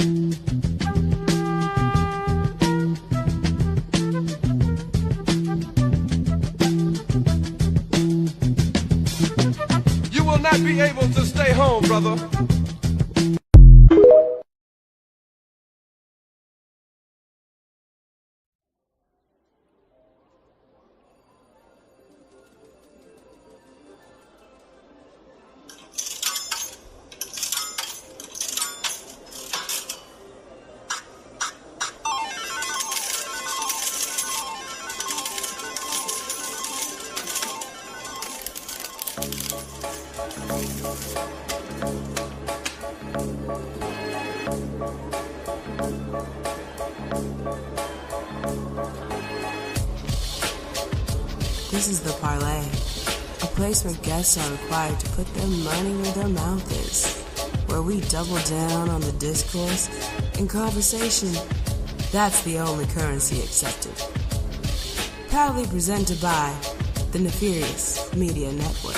You will not be able to stay home, brother. This is the Parley, a place where guests are required to put their money where their mouth is, where we double down on the discourse and conversation. That's the only currency accepted. Proudly presented by the Nefarious Media Network.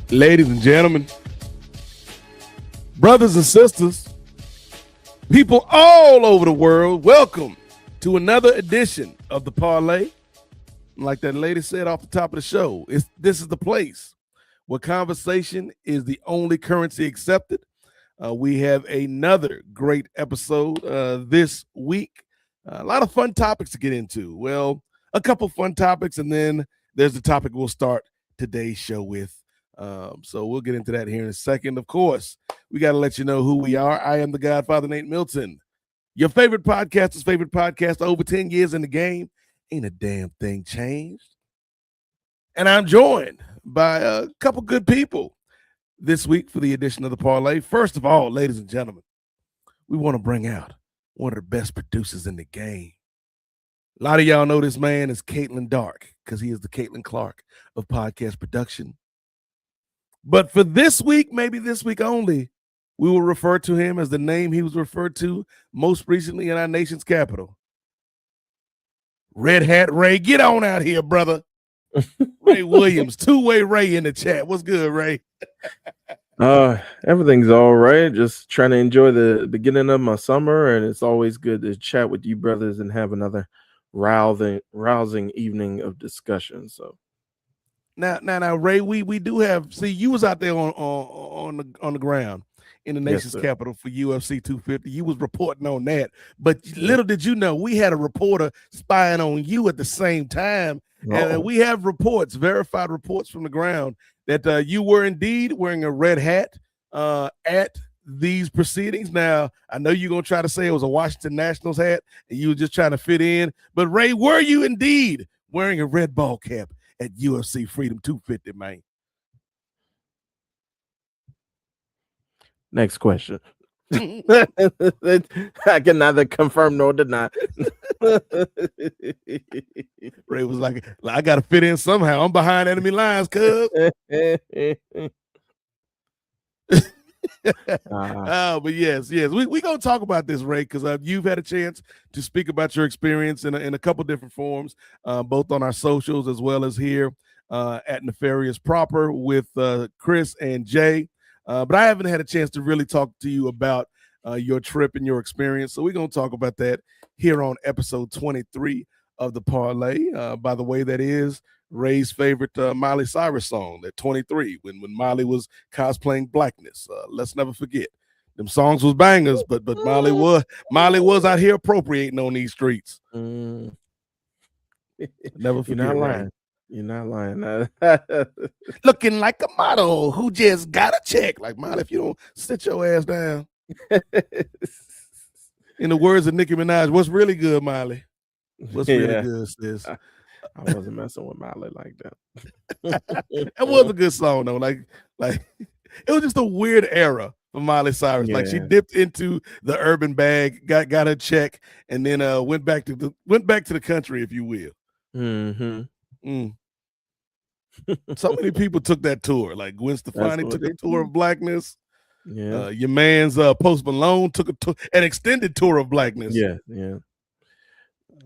Ladies and gentlemen, brothers and sisters, people all over the world, welcome to another edition of the Parley. Like that lady said off the top of the show, this is the place where conversation is the only currency accepted. We have another great episode this week. A lot of fun topics to get into. Well, a couple fun topics, and then there's the topic we'll start today's show with. So we'll get into that here in a second. Of course, we got to let you know who we are. I am the Godfather, Nate Milton, your favorite podcaster's favorite podcast. Over 10 years in the game, ain't a damn thing changed. And I'm joined by a couple good people this week for the edition of the Parley. First of all, ladies and gentlemen, we want to bring out one of the best producers in the game. A lot of y'all know this man is Caitlin Dark because he is the Caitlin Clark of podcast production. But for this week, maybe this week only, we will refer to him as the name he was referred to most recently in our nation's capital. Red Hat Ray, get on out here, brother. Ray Williams, two-way Ray in the chat. What's good, Ray? Everything's all right. Just trying to enjoy the beginning of my summer, and it's always good to chat with you brothers and have another rousing evening of discussion. So. Now, Ray, we do have. See, you was out there on the ground in the nation's capital for UFC 250. You was reporting on that, but little did you know, we had a reporter spying on you at the same time, and we have reports, verified reports from the ground that you were indeed wearing a red hat at these proceedings. Now, I know you're gonna try to say it was a Washington Nationals hat and you were just trying to fit in, but Ray, were you indeed wearing a red ball cap at UFC Freedom 250, man? Next question. I can neither confirm nor deny. Ray was like, I got to fit in somehow. I'm behind enemy lines, cuz. But yes, we gonna talk about this, Ray, because you've had a chance to speak about your experience in a couple different forms, both on our socials as well as here at Nefarious Proper with Kris and Jay. But I haven't had a chance to really talk to you about your trip and your experience, so we're gonna talk about that here on episode 23 of the Parley. By the way, that is Ray's favorite Miley Cyrus song, that 23, when Miley was cosplaying blackness. Let's never forget, them songs was bangers, but Miley was out here appropriating on these streets. Never forget. You're not lying. Looking like a model who just got a check. Like, Miley, if you don't sit your ass down. In the words of Nicki Minaj, what's really good, Miley? What's really good, sis? I wasn't messing with Miley like that. That was a good song though. Like it was just a weird era for Miley Cyrus. Like, she dipped into the urban bag, got a check, and then went back to the country, if you will. Mm. So many people took that tour. Like Gwen Stefani took a tour of blackness. Yeah. Your man's Post Malone took an extended tour of blackness. Yeah.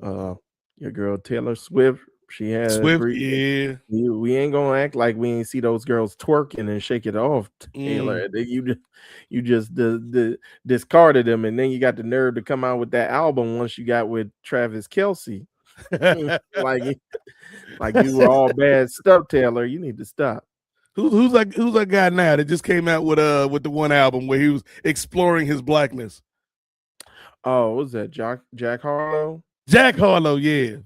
Your girl Taylor Swift, she had Swift. Yeah. We ain't gonna act like we ain't see those girls twerking and shake it off, Taylor. You just discarded them, and then you got the nerve to come out with that album once you got with Travis Kelce. like you were all bad stuff, Taylor. You need to stop. Who's that guy now that just came out with the one album where he was exploring his blackness? Oh, what was that Jack Harlow? Jack Harlow, yeah.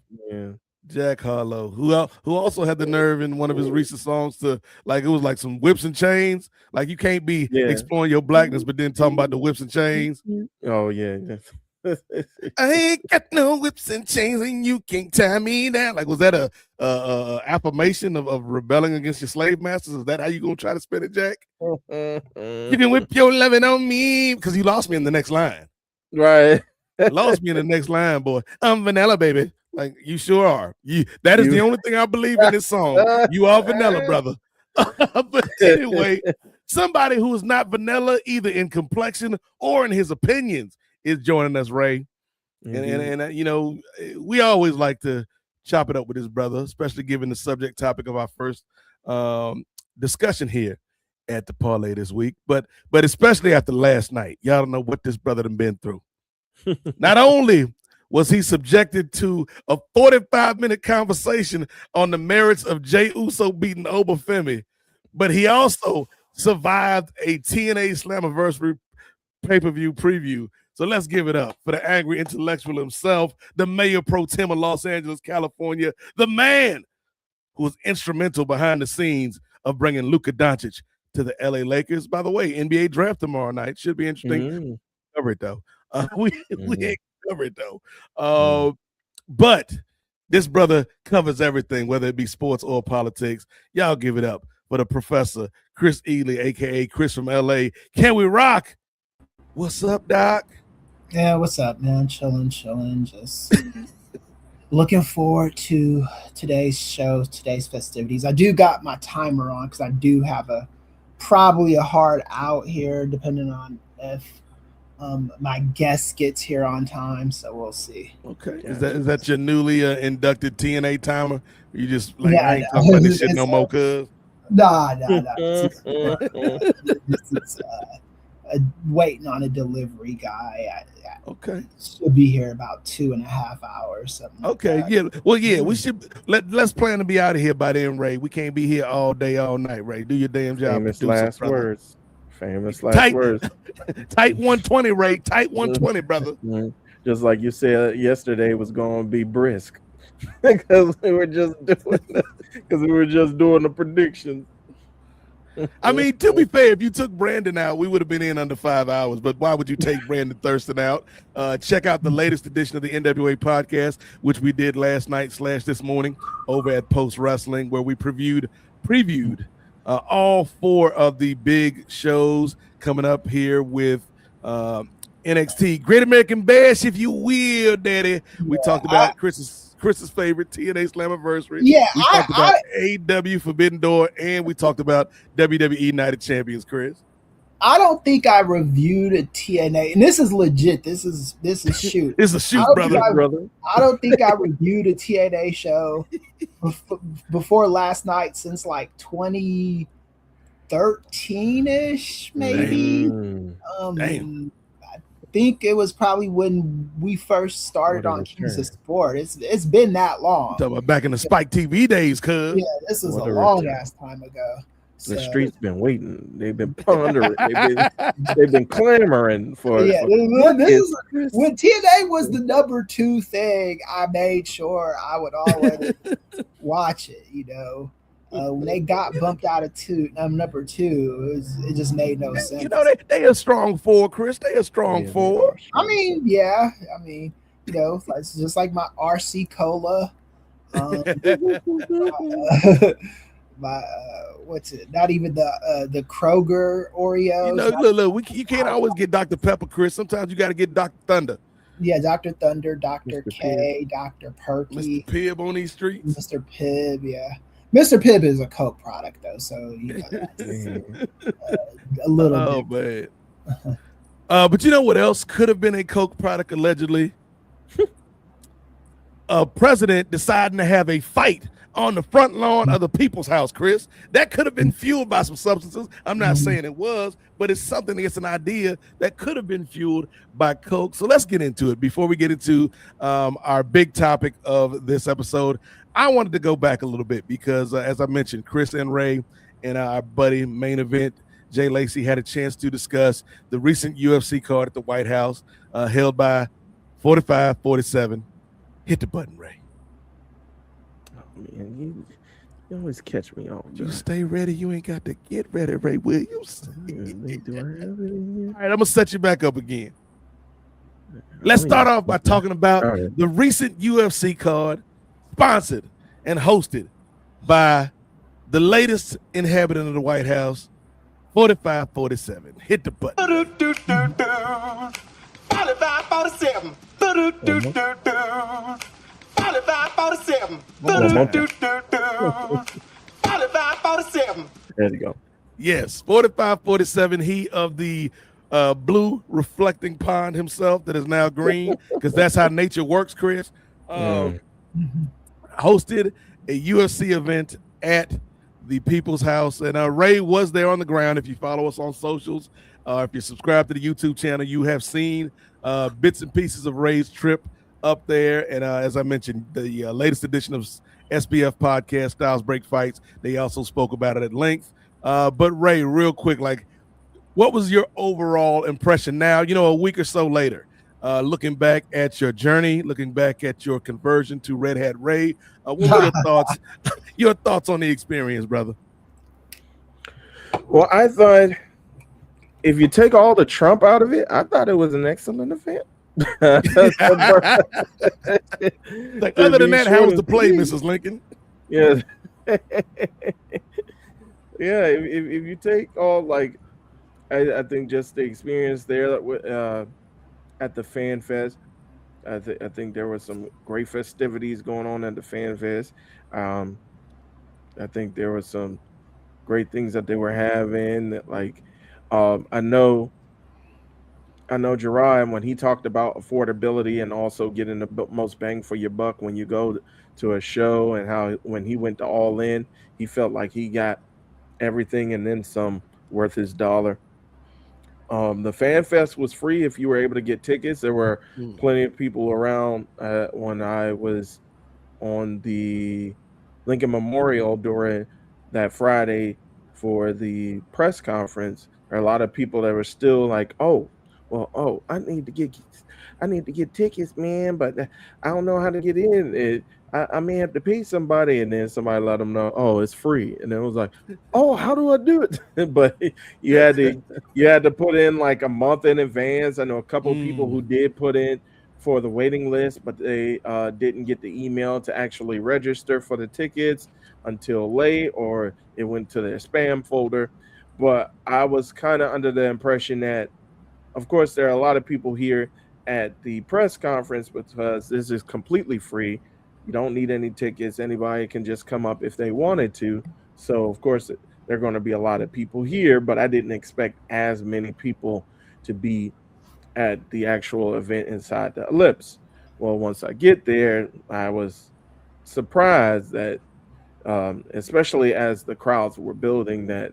Jack Harlow, who also had the nerve in one of his recent songs to it was like some whips and chains. Like you can't be exploring your blackness, but then talking about the whips and chains. Oh yeah. I ain't got no whips and chains, and you can't tie me down. Like, was that a affirmation of rebelling against your slave masters? Is that how you gonna try to spin it, Jack? You can whip your loving on me because you lost me in the next line. Right. Lost me in the next line, boy. I'm vanilla, baby. Like you sure are. That is the only thing I believe in this song. You are vanilla, brother. But anyway, somebody who is not vanilla either in complexion or in his opinions is joining us, Ray. And you know, we always like to chop it up with his brother, especially given the subject topic of our first discussion here at the Parlay this week. But especially after last night, y'all don't know what this brother done been through. Not only was he subjected to a 45-minute conversation on the merits of Jey Uso beating Obafemi, but he also survived a TNA Slammiversary pay-per-view preview. So let's give it up for the angry intellectual himself, the mayor pro tem of Los Angeles, California, the man who was instrumental behind the scenes of bringing Luka Doncic to the LA Lakers. By the way, NBA draft tomorrow night. Should be interesting. Cover it, though. We ain't cover it, though. But this brother covers everything, whether it be sports or politics. Y'all give it up for the professor, Kris Ely, a.k.a. Kris from LA. Can we rock? What's up, Doc? Yeah, what's up, man? Chilling. Just looking forward to today's show, today's festivities. I do got my timer on because I do have probably a hard out here, depending on if my guest gets here on time. So we'll see. Okay, is that your newly inducted TNA timer? You just like I ain't talking about this shit no more, cuz. Nah. It's waiting on a delivery guy. Okay, should be here about 2.5 hours. Okay, like yeah. Well, yeah, we should let's plan to be out of here by then, Ray. We can't be here all day, all night, Ray. Do your damn job. Famous last words. Tight 120, Ray. Tight 120, brother. Just like you said yesterday was going to be brisk because we were just doing the predictions. I mean, to be fair, if you took Brandon out, we would have been in under 5 hours. But why would you take Brandon Thurston out? Check out the latest edition of the NWA podcast, which we did last night / this morning over at Post Wrestling, where we previewed all 4 of the big shows coming up here with NXT Great American Bash, if you will, Daddy. We talked about Chris's favorite TNA Slammiversary. Yeah, we talked about AEW Forbidden Door, and we talked about WWE Night of Champions, Kris. I don't think I reviewed a TNA, and this is legit. This is shoot. It's a shoot, brother. I don't think I reviewed a TNA show before last night since like 2013-ish, maybe. Damn. I think it was probably when we first started on Kings of Sport. It's been that long. Talking about back in the Spike TV days, cuz. Yeah, this is a long ass time ago. The streets been waiting. They've been pondering. they've been clamoring for. Yeah, when TNA was the number 2 thing, I made sure I would always watch it. You know, when they got bumped out of number 2, it just made no sense. You know, they a strong 4, Kris. They a strong 4. I mean, yeah. I mean, you know, it's just like my RC Cola. What's it? Not even the Kroger Oreos. You know, look, you can't always get Dr. Pepper, Kris. Sometimes you got to get Dr. Thunder. Yeah, Dr. Thunder, Dr. Mr. K, Dr. Perky, Mr. Pibb on these streets. Mr. Pibb. Yeah, Mr. Pibb is a Coke product though, so you know that's a little. Oh man. But you know what else could have been a Coke product allegedly? A president deciding to have a fight on the front lawn of the People's House, Kris. That could have been fueled by some substances. I'm not saying it was, but it's something, it's an idea that could have been fueled by Coke. So let's get into it. Before we get into our big topic of this episode, I wanted to go back a little bit because as I mentioned, Kris and Ray and our buddy Main Event, Jay Lacey, had a chance to discuss the recent UFC card at the White House held by 45-47. Hit the button, Ray. Man, you always catch me off. You stay ready. You ain't got to get ready, Ray Williams. Do I have it in here? All right, I'm gonna set you back up again. Let's start off by talking about the recent UFC card, sponsored and hosted by the latest inhabitant of the White House, 45-47. Hit the button. 45-47. 45-47. 45-47. There you go. Yes, 45-47. He of the blue reflecting pond himself that is now green, because that's how nature works, Kris. Hosted a UFC event at the People's House, and Ray was there on the ground. If you follow us on socials, if you subscribe to the YouTube channel, you have seen bits and pieces of Ray's trip up there. And as I mentioned, the latest edition of SBF podcast, Styles Break Fights, they also spoke about it at length. But Ray, real quick, like, what was your overall impression now, you know, a week or so later, looking back at your journey, looking back at your conversion to Red Hat Ray? What were your thoughts, your thoughts on the experience, brother? Well, I thought if you take all the Trump out of it, I thought it was an excellent event. Like, other than that, how was the play, Mrs. Lincoln? Yeah. Yeah, if you take all, like, I think just the experience there at the Fan Fest, I think there was some great festivities going on at the Fan Fest. I think there was some great things that they were having. Like, I know Gerard, when he talked about affordability and also getting the most bang for your buck when you go to a show, and how when he went to All In, he felt like he got everything and then some worth his dollar. The Fan Fest was free if you were able to get tickets. There were plenty of people around when I was on the Lincoln Memorial during that Friday for the press conference. There are a lot of people that were still like, I need to get tickets, man, but I don't know how to get in. I may have to pay somebody, and then somebody let them know, it's free, and it was like, how do I do it? But you had to put in like a month in advance. I know a couple of people who did put in for the waiting list, but they didn't get the email to actually register for the tickets until late, or it went to their spam folder. But I was kind of under the impression that, of course, there are a lot of people here at the press conference because this is completely free. You don't need any tickets. Anybody can just come up if they wanted to. So, of course, there are going to be a lot of people here, but I didn't expect as many people to be at the actual event inside the Ellipse. Well, once I get there, I was surprised that, especially as the crowds were building, that,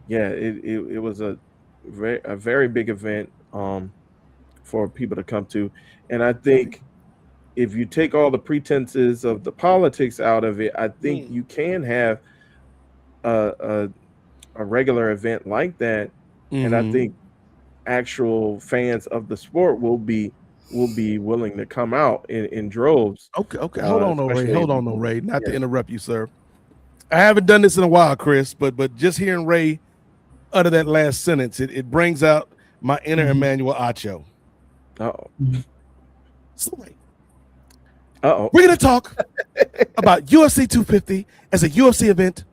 it was a very big event for people to come to. And I think if you take all the pretenses of the politics out of it, I think you can have a regular event like that. And I think actual fans of the sport will be willing to come out in droves. Okay. Hold on, Ray. Not to interrupt you, sir. I haven't done this in a while, Kris, but just hearing Ray utter that last sentence, it brings out my inner Emmanuel Acho. So wait. We're going to talk about UFC 250 as a UFC event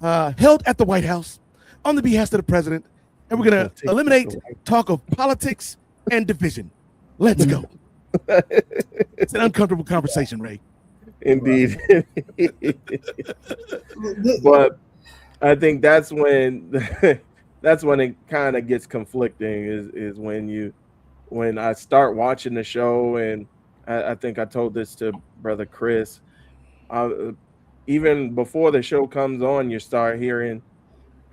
held at the White House on the behest of the president, and we're going to eliminate talk of politics and division. Let's go. It's an uncomfortable conversation, Ray. Indeed. But I think that's when it kind of gets conflicting is when I start watching the show, and I think I told this to brother Kris. Even before the show comes on, you start hearing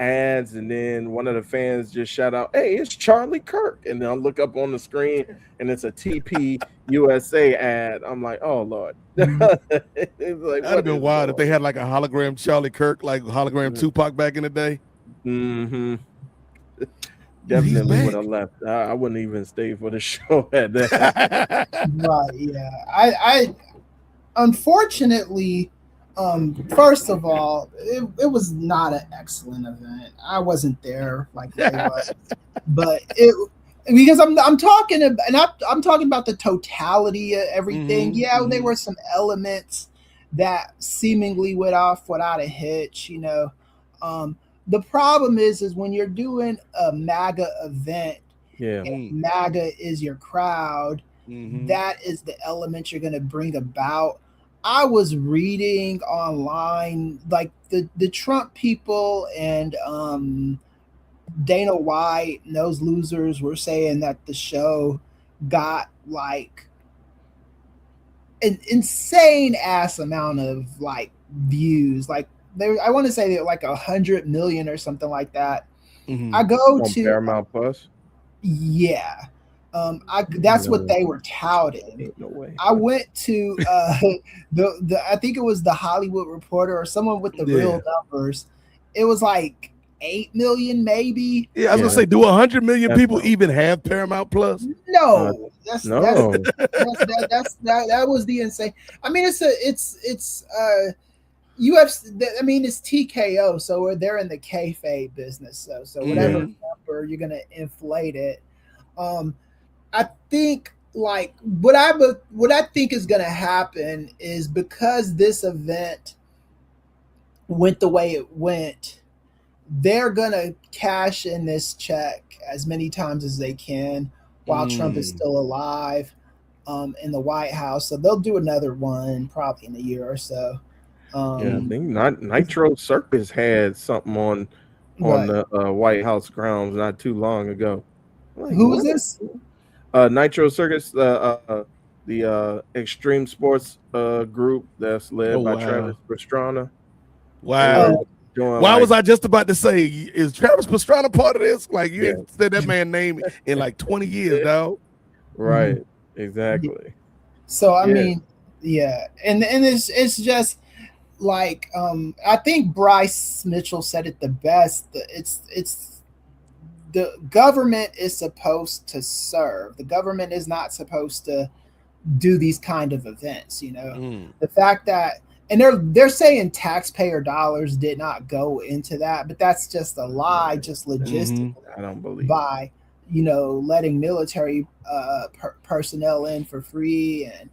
ads, and then one of the fans just shout out, "Hey, it's Charlie Kirk!" And then I look up on the screen, and it's a TP USA ad. I'm like, "Oh Lord!" It's like, That'd have been wild if they had like a hologram Charlie Kirk, like hologram Tupac back in the day. Mm-hmm. Definitely would have left. I wouldn't even stay for the show at that. Right? Yeah. I unfortunately, first of all, it was not an excellent event. I wasn't there like they was, but because I'm talking about, and I'm talking about the totality of everything. There were some elements that seemingly went off without a hitch. The problem is when you're doing a MAGA event, and MAGA is your crowd. That is the element you're going to bring about. I was reading online, like the Trump people and Dana White and those losers were saying that the show got like an insane ass amount of like views. Like I want to say they're like 100 million or something like that. I go on to Paramount Plus. Yeah. That's what they were touting. No way. I went to the I think it was the Hollywood Reporter or someone with the real numbers. It was like 8 million, maybe. Yeah, I was gonna say, do 100 million people even have Paramount Plus? No, no. That was the insane. I mean, it's UFC. I mean, it's TKO, so they're in the kayfabe business. So whatever number you're gonna inflate it. I think like what I think is going to happen is because this event went the way it went, they're going to cash in this check as many times as they can while Trump is still alive in the White House. So they'll do another one probably in a year or so. I think Nitro Circus had something on the White House grounds not too long ago. Like, who is this? Nitro Circus, the extreme sports group that's led by Travis Pastrana. Wow. Why was I just about to say, is Travis Pastrana part of this? Like, you ain't said that man's name in like 20 years, dog. Right. Exactly. So I mean, and it's just like I think Bryce Mitchell said it the best. It's the government is supposed to serve. The government is not supposed to do these kind of events. The fact that, and they're saying taxpayer dollars did not go into that, but that's just a lie, just logistically. I don't believe by letting military personnel in for free, and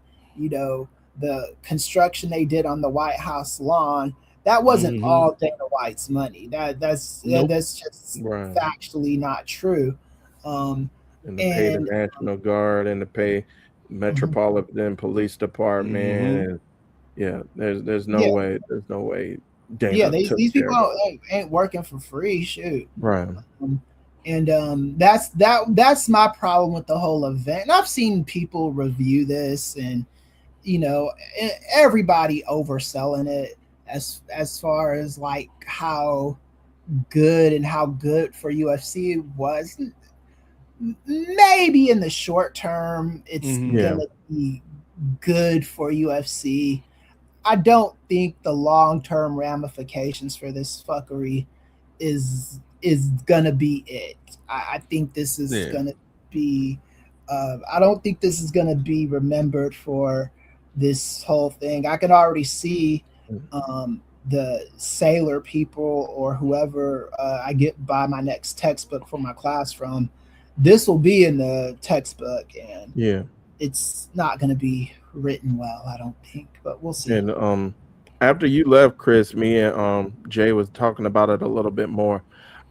the construction they did on the White House lawn. That wasn't all Dana White's money. That's just factually not true. And to pay the National Guard and to pay Metropolitan Police Department. And there's no way. There's no way. Dana these people ain't working for free. Shoot. Right. And that's my problem with the whole event. And I've seen people review this, and everybody overselling it. As far as like how good for UFC was, maybe in the short term it's gonna be good for UFC. I don't think the long-term ramifications for this fuckery is gonna be it. I think this is gonna be I don't think this is gonna be remembered for this whole thing. I can already see the sailor people or whoever I get buy my next textbook for my class from. This will be in the textbook, and it's not going to be written well, I don't think, but we'll see. And after you left, Kris, me and Jay was talking about it a little bit more,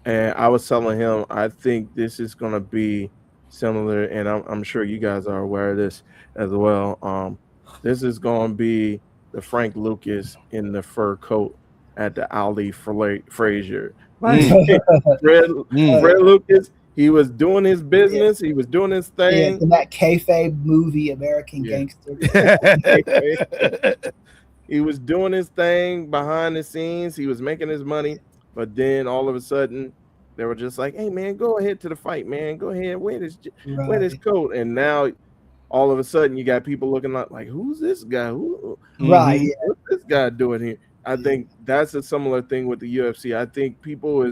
and I was telling him I think this is going to be similar, and I'm sure you guys are aware of this as well. This is going to be the Frank Lucas in the fur coat at the Ali Frazier. Like Fred, Mm. Fred Lucas, he was doing his Yeah, business, he was doing his yeah, thing. in that kayfabe movie, American Yeah. Gangster. He was doing his thing behind the scenes. He was making his money, but then all of a sudden, they were just like, "Hey, man, go ahead to the fight, man. Go ahead, wear this Right, coat." And now, all of a sudden, you got people looking like, "Who's this guy? right, Mhm. yeah, What's this guy doing here?" I think that's a similar thing with the UFC. I think people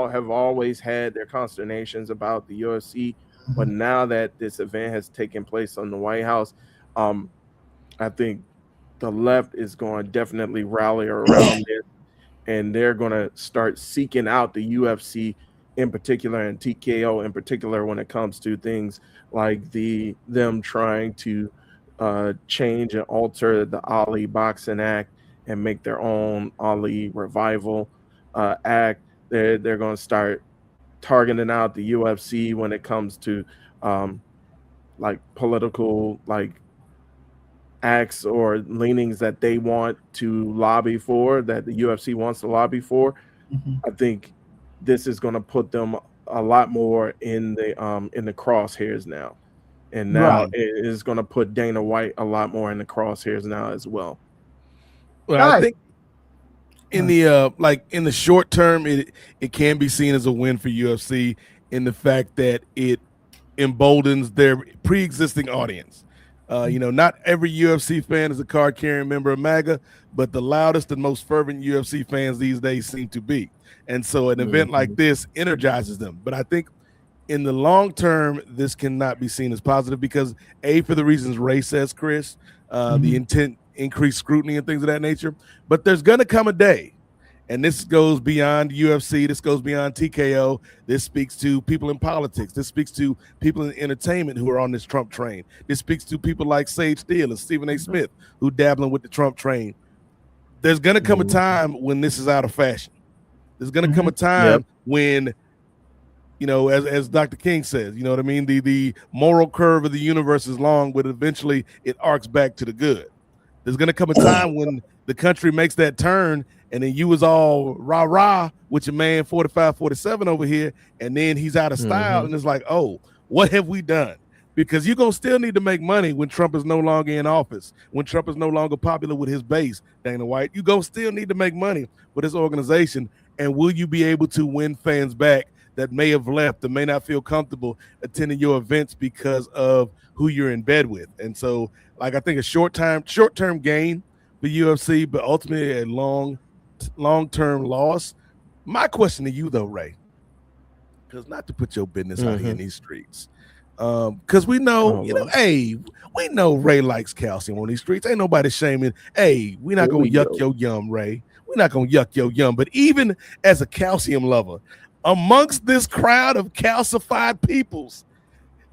have always had their consternations about the UFC, but mhm, now that this event has taken place on the White House, um, I think the left is going to definitely rally around this, and they're going to start seeking out the UFC in particular and TKO in particular when it comes to things like them trying to change and alter the Ali Boxing Act and make their own Ali Revival Act. They're going to start targeting out the UFC when it comes to um, like political acts or leanings that they want to lobby for, that the UFC wants to lobby for. mhm. I think this is going to put them a lot more in the crosshairs now, and now Right. it is going to put Dana White a lot more in the crosshairs now as well. Well, I Right. think in the short term, it can be seen as a win for UFC in the fact that it emboldens their pre-existing audience. Not every UFC fan is a card-carrying member of MAGA, but the loudest and most fervent UFC fans these days seem to be. And so an event like Mhm. this energizes them. But I think in the long term, this cannot be seen as positive because, A, for the reasons Ray says, Kris, the Mhm. intent, increased scrutiny, and things of that nature. But there's going to come a day, and this goes beyond UFC. This goes beyond TKO. This speaks to people in politics. This speaks to people in entertainment who are on this Trump train. This speaks to people like Sage Steele and Stephen A. Smith who dabbling with the Trump train. There's going to come a Mhm. time when this is out of fashion. There's going to come a Mhm. time Yep. when, as Dr. King says, you know what I mean? The moral curve of the universe is long, but eventually it arcs back to the good. There's gonna come a time when the country makes that turn, and then you was all rah with your man 45, 47 over here, and then he's out of style, Mhm. and it's like, oh, what have we done? Because you're gonna still need to make money when Trump is no longer in office, when Trump is no longer popular with his base, Dana White. You're gonna still need to make money with this organization. And will you be able to win fans back that may have left, that may not feel comfortable attending your events because of who you're in bed with? And so, like, I think a short-term gain for UFC, but ultimately a long-term loss. My question to you though, Ray, because not to put your business out here in Mhm. these streets, because we know, Oh Lord. hey, we know Ray likes calcium on these streets. Ain't nobody shaming. Hey, we're not Here gonna we yuck go. your yum, Ray. We're not gonna yuck your yum. But even as a calcium lover, amongst this crowd of calcified peoples,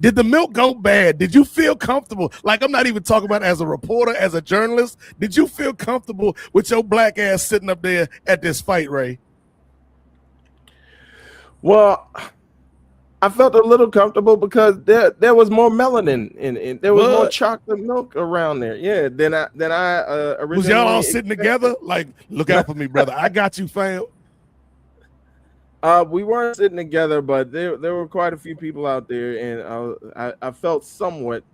did the milk go bad? Did you feel comfortable? Like, I'm not even talking about as a reporter, as a journalist. Did you feel comfortable with your black ass sitting up there at this fight, Ray? Well, I felt a little comfortable because there was more melanin in there was more What? chocolate milk around there. Yeah, than I Was y'all all originally sitting expected. together? Like, look out for me, brother. I got you, fam. We weren't sitting together, but there were quite a few people out there, and I felt somewhat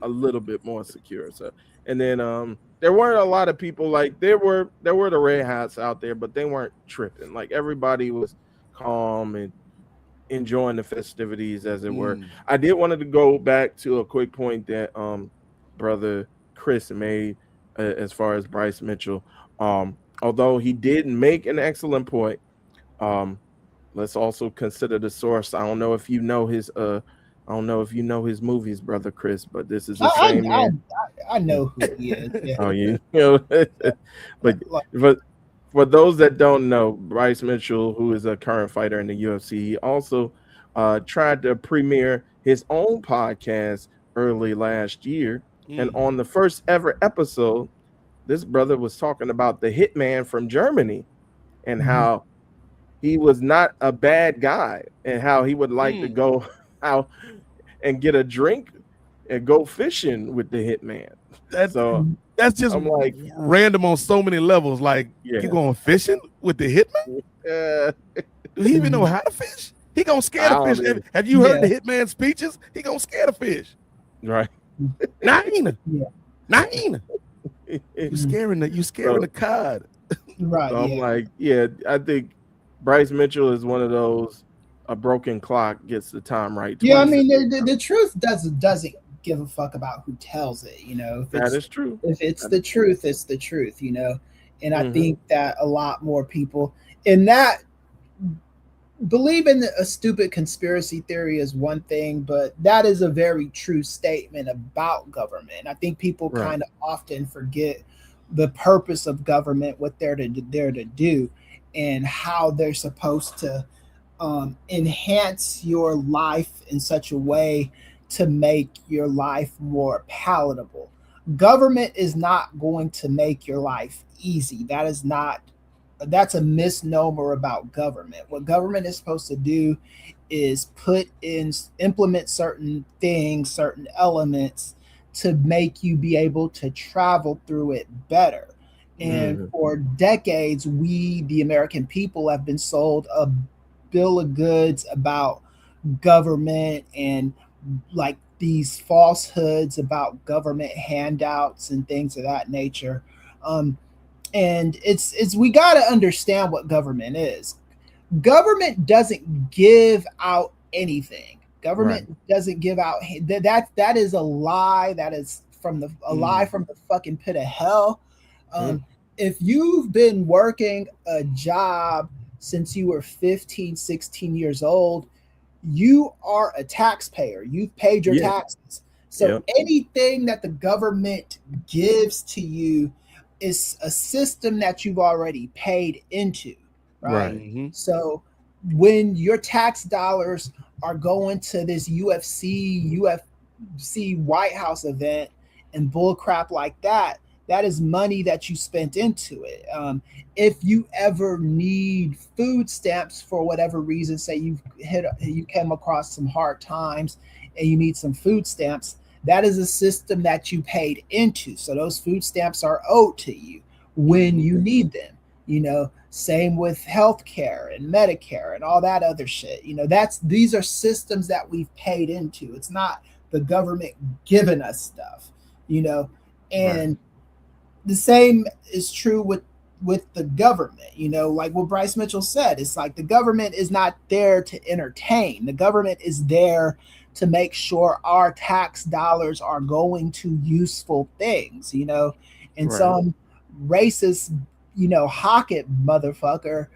a little bit more secure. So, and then there weren't a lot of people. Like there were the red hats out there, but they weren't tripping. Like everybody was calm and enjoying the festivities, as it were. Mm. I did wanted to go back to a quick point that brother Kris made as far as Bryce Mitchell. Although he did make an excellent point. Um, let's also consider the source. I don't know if you know his movies, brother Kris, but this is the I, same I, man. I know who he is. Yeah. Oh, you know, but Like, but for those that don't know, Bryce Mitchell, who is a current fighter in the UFC, he also tried to premiere his own podcast early last year, and Mm. on the first ever episode, this brother was talking about the hitman from Germany and mhm. how he was not a bad guy and how he would like to Mm. go how and get a drink and go fishing with the hitman. That's just I'm like, random on so many levels. Like, yeah. you going fishing with the hitman? Do he even know how to fish? He gonna scare the fish. Have you heard the hitman's speeches? He gonna scare the fish. Right. Naina. Yeah. Naina. You scaring the cod. Right. So I'm like, I think Bryce Mitchell is one of those, a broken clock gets the time right. Yeah, I mean, the truth doesn't give a fuck about who tells it, you know. That is true. If it's the truth, it's the truth, you know. And I think that a lot more people in that believe in a stupid conspiracy theory is one thing, but that is a very true statement about government. I think people kind of often forget the purpose of government, what they're to do, and how they're supposed to enhance your life in such a way to make your life more palatable. Government is not going to make your life easy. That's a misnomer about government. What government is supposed to do is implement certain things, certain elements to make you be able to travel through it better. And for decades, we, the American people, have been sold a bill of goods about government and like these falsehoods about government handouts and things of that nature. And it's we got to understand what government is. Government doesn't give out anything. Government doesn't give out that is a lie. That is a lie from the fucking pit of hell. If you've been working a job since you were 15, 16 years old, you are a taxpayer. You've paid your taxes. So anything that the government gives to you is a system that you've already paid into, right? So when your tax dollars are going to this UFC White House event and bull crap like that, that is money that you spent into it. If you ever need food stamps for whatever reason, say you came across some hard times and you need some food stamps, that is a system that you paid into. So those food stamps are owed to you when you need them. You know, same with healthcare and Medicare and all that other shit. You know, these are systems that we've paid into. It's not the government giving us stuff, you know, and the same is true with the government, you know, like what Bryce Mitchell said. It's like the government is not there to entertain. The government is there to make sure our tax dollars are going to useful things, you know, and some racist, you know, Hockett motherfucker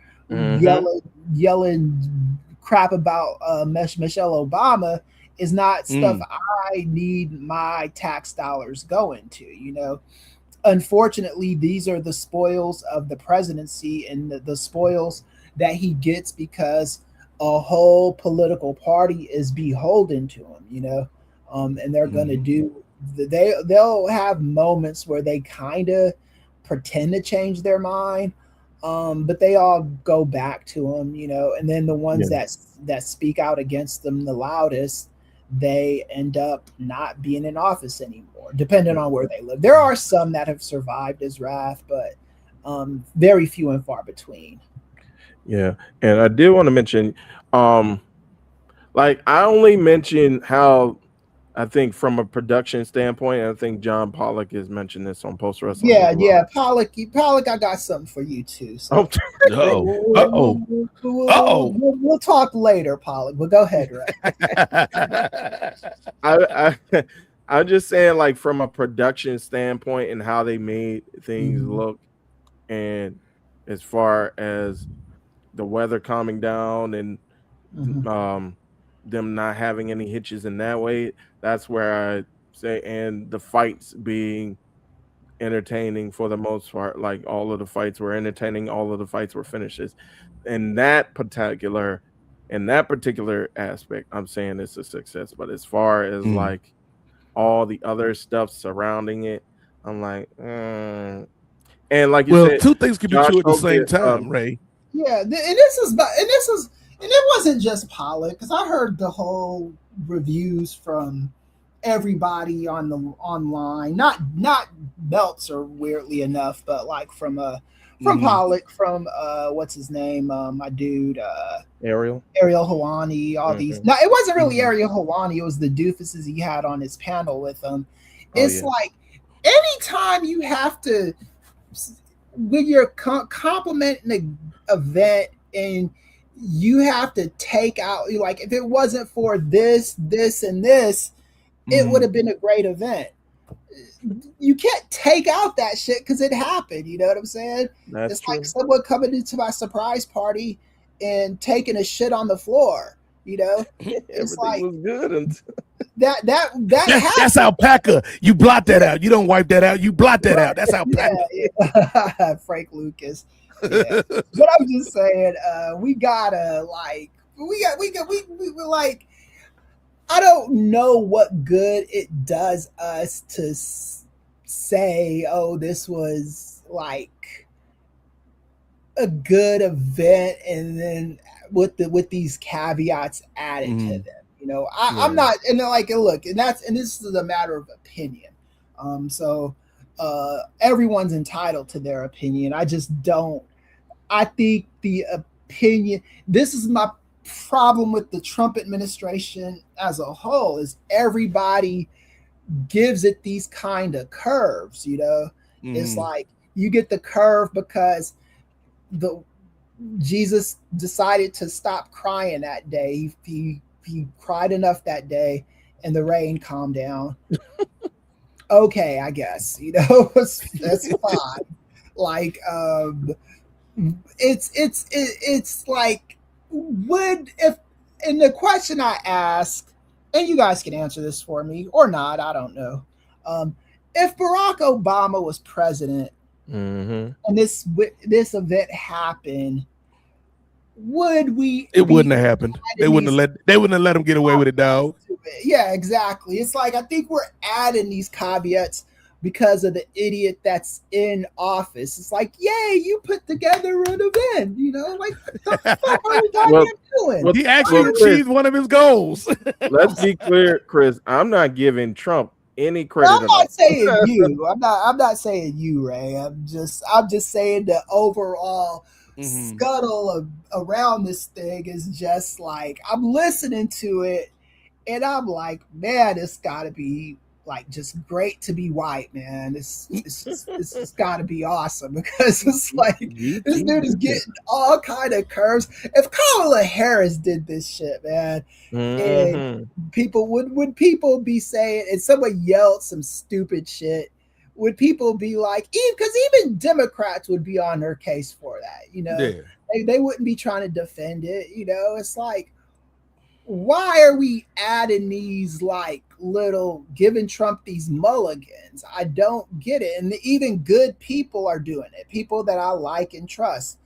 yelling crap about Michelle Obama is not stuff I need my tax dollars going to, you know. Unfortunately, these are the spoils of the presidency and the spoils that he gets because a whole political party is beholden to him, you know, and they're going to do, they'll have moments where they kind of pretend to change their mind, but they all go back to him, you know, and then the ones that speak out against them the loudest, they end up not being in office anymore, depending on where they live. There are some that have survived his wrath, but very few and far between. Yeah, and I did want to mention, like I only mentioned how I think from a production standpoint, I think John Pollock has mentioned this on Post Wrestling. Yeah, Pollock, I got something for you too. So we'll talk later, Pollock. But go ahead, right? I'm just saying, like from a production standpoint and how they made things look, and as far as the weather calming down and them not having any hitches in that way, that's where I say, and the fights being entertaining for the most part. Like all of the fights were entertaining, all of the fights were finishes. In that particular aspect, I'm saying it's a success. But as far as like all the other stuff surrounding it, I'm like, and like you said, two things can be true at the same time, Ray. Yeah, and this is And it wasn't just Pollock, because I heard the whole reviews from everybody on the online, not Meltzer, weirdly enough, but like from Pollock, from what's his name, my dude, Ariel Hawani, all these. No, it wasn't really Ariel Hawani, it was the doofuses he had on his panel with him. It's like anytime you have to, when you're complimenting an event and you have to take out, like, if it wasn't for this, and this, it would have been a great event. You can't take out that shit because it happened. You know what I'm saying? It's true. Like someone coming into my surprise party and taking a shit on the floor. You know, it's like was good until that's alpaca. You blot that out. You don't wipe that out. You blot that out. That's alpaca. Yeah. Frank Lucas. Yeah. But I'm just saying, we gotta like, we like, I don't know what good it does us to say, oh, this was like a good event, and then with these caveats added to them. You know, I'm not, and like, look, and this is a matter of opinion. So everyone's entitled to their opinion. I just don't. I think the opinion. This is my problem with the Trump administration as a whole, is everybody gives it these kind of curves. You know, it's like you get the curve because Jesus decided to stop crying that day. He cried enough that day, and the rain calmed down. Okay, I guess, you know, that's fine. Like, it's like, and the question I ask, and you guys can answer this for me or not, I don't know. If Barack Obama was president, and this event happened, would we? It wouldn't have happened. They wouldn't have let him get away with it, dog. Yeah, exactly. It's like, I think we're adding these caveats because of the idiot that's in office. It's like, yay, you put together an event, you know, like, what the fuck are we doing? He actually achieved one of his goals. Let's be clear, Chris. I'm not giving Trump any credit. I'm not saying you. I'm not saying you, Ray. I'm just saying the overall scuttle around this thing is just like, I'm listening to it and I'm like, man, it's gotta be like just great to be white, man. It's gotta be awesome, because it's like this dude is getting all kind of curves. If Kamala Harris did this shit, man, and people would people be saying, and someone yelled some stupid shit, would people be like, because even Democrats would be on her case for that, you know? Yeah. They wouldn't be trying to defend it, you know? It's like, why are we adding these like little, giving Trump these mulligans? I don't get it. And even good people are doing it, people that I like and trust.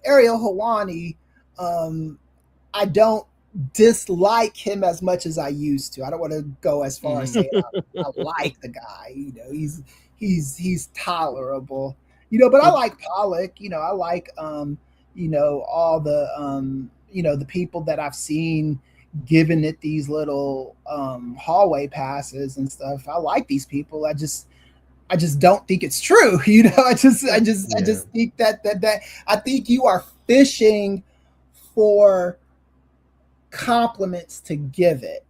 Ariel Hawani, I don't dislike him as much as I used to. I don't want to go as far as saying I like the guy, you know, he's tolerable, you know, but I like Pollock, you know, I like you know, all the you know, the people that I've seen giving it these little hallway passes and stuff. I like these people. I just don't think it's true, you know. I just think that I think you are fishing for compliments to give it.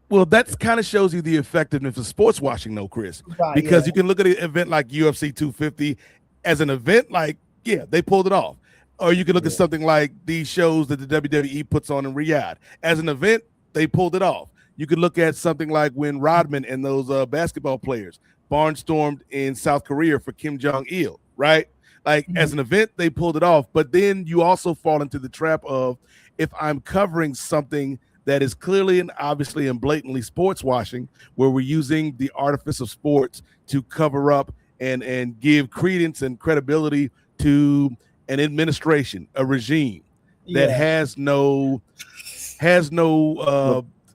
Well, that kind of shows you the effectiveness of sports washing, though, Chris. Right, because you can look at an event like UFC 250 as an event like, yeah, they pulled it off. Or you can look at something like these shows that the WWE puts on in Riyadh. As an event, they pulled it off. You could look at something like when Rodman and those basketball players barnstormed in South Korea for Kim Jong-il, right? Like, as an event, they pulled it off. But then you also fall into the trap of, if I'm covering something that is clearly and obviously and blatantly sports washing, where we're using the artifice of sports to cover up and give credence and credibility to an administration, a regime that has no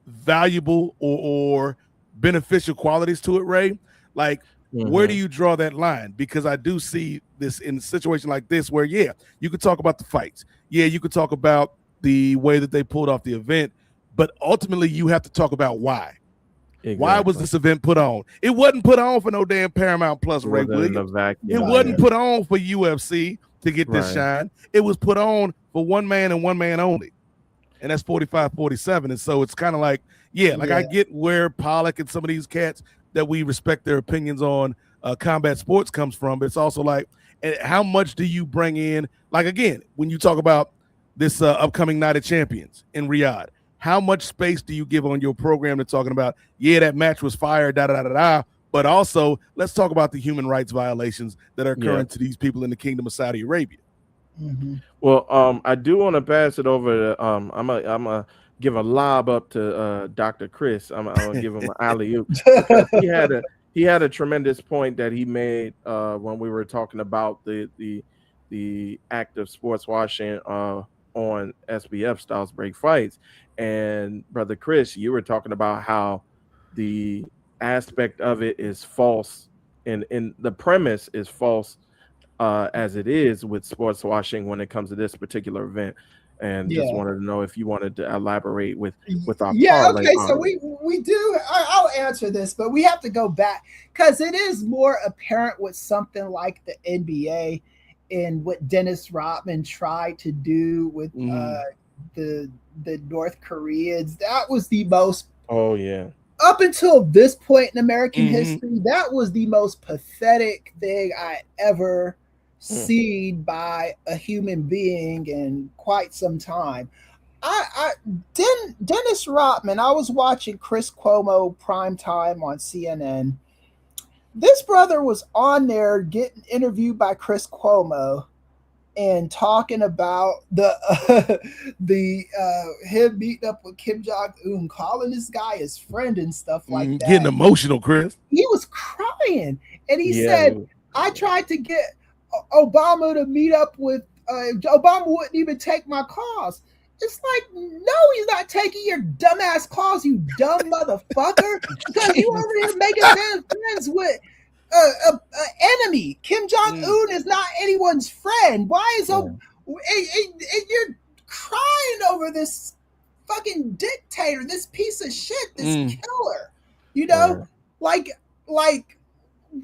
valuable or beneficial qualities to it, Ray. Like, where do you draw that line? Because I do see this in a situation like this where, yeah, you could talk about the fights. Yeah, you could talk about the way that they pulled off the event, but ultimately you have to talk about why. Exactly. Why was this event put on? It wasn't put on for no damn Paramount Plus Ray Williams. It wasn't put on for UFC to get this shine. It was put on for one man and one man only. And that's 45-47. And so it's kind of like, I get where Pollock and some of these cats that we respect their opinions on combat sports comes from, but it's also like, how much do you bring in? Like, again, when you talk about this upcoming Night of Champions in Riyadh, how much space do you give on your program to talking about, that match was fire, da-da-da-da-da, but also let's talk about the human rights violations that are occurring to these people in the Kingdom of Saudi Arabia. Mm-hmm. Well, I do want to pass it over to, I'm gonna give a lob up to Dr. Kris. I'm gonna give him an alley-oop because he had a tremendous point that he made when we were talking about the act of sports washing on SBF Styles Break Fights. And Brother Kris, you were talking about how the aspect of it is false, and the premise is false as it is with sports washing when it comes to this particular event. And just wanted to know if you wanted to elaborate with our parlay. Okay, so we do. I'll answer this, but we have to go back because it is more apparent with something like the NBA and what Dennis Rodman tried to do with the North Koreans. That was the most. Oh yeah. Up until this point in American history, that was the most pathetic thing I ever seen by a human being in quite some time. Dennis Rodman, I was watching Chris Cuomo primetime on CNN. This brother was on there getting interviewed by Chris Cuomo and talking about him meeting up with Kim Jong-un, calling this guy his friend and stuff like that. Getting emotional, Chris. He was crying. And he said, I tried to get Obama to meet up with Obama wouldn't even take my calls. It's like, no, he's not taking your dumbass calls, you dumb motherfucker, because you over here making friends with an enemy. Kim Jong-un is not anyone's friend. Why is and you're crying over this fucking dictator, this piece of shit, this killer? You know, like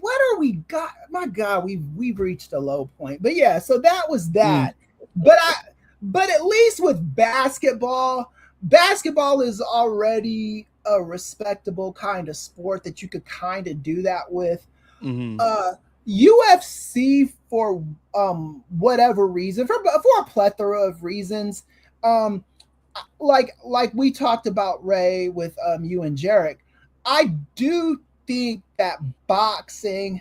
what are we got? My God, we've reached a low point. But yeah, so that was that. But at least with basketball is already a respectable kind of sport that you could kind of do that with. UFC, for whatever reason, for a plethora of reasons, like we talked about, Ray, with you and Jarek, I do think that boxing,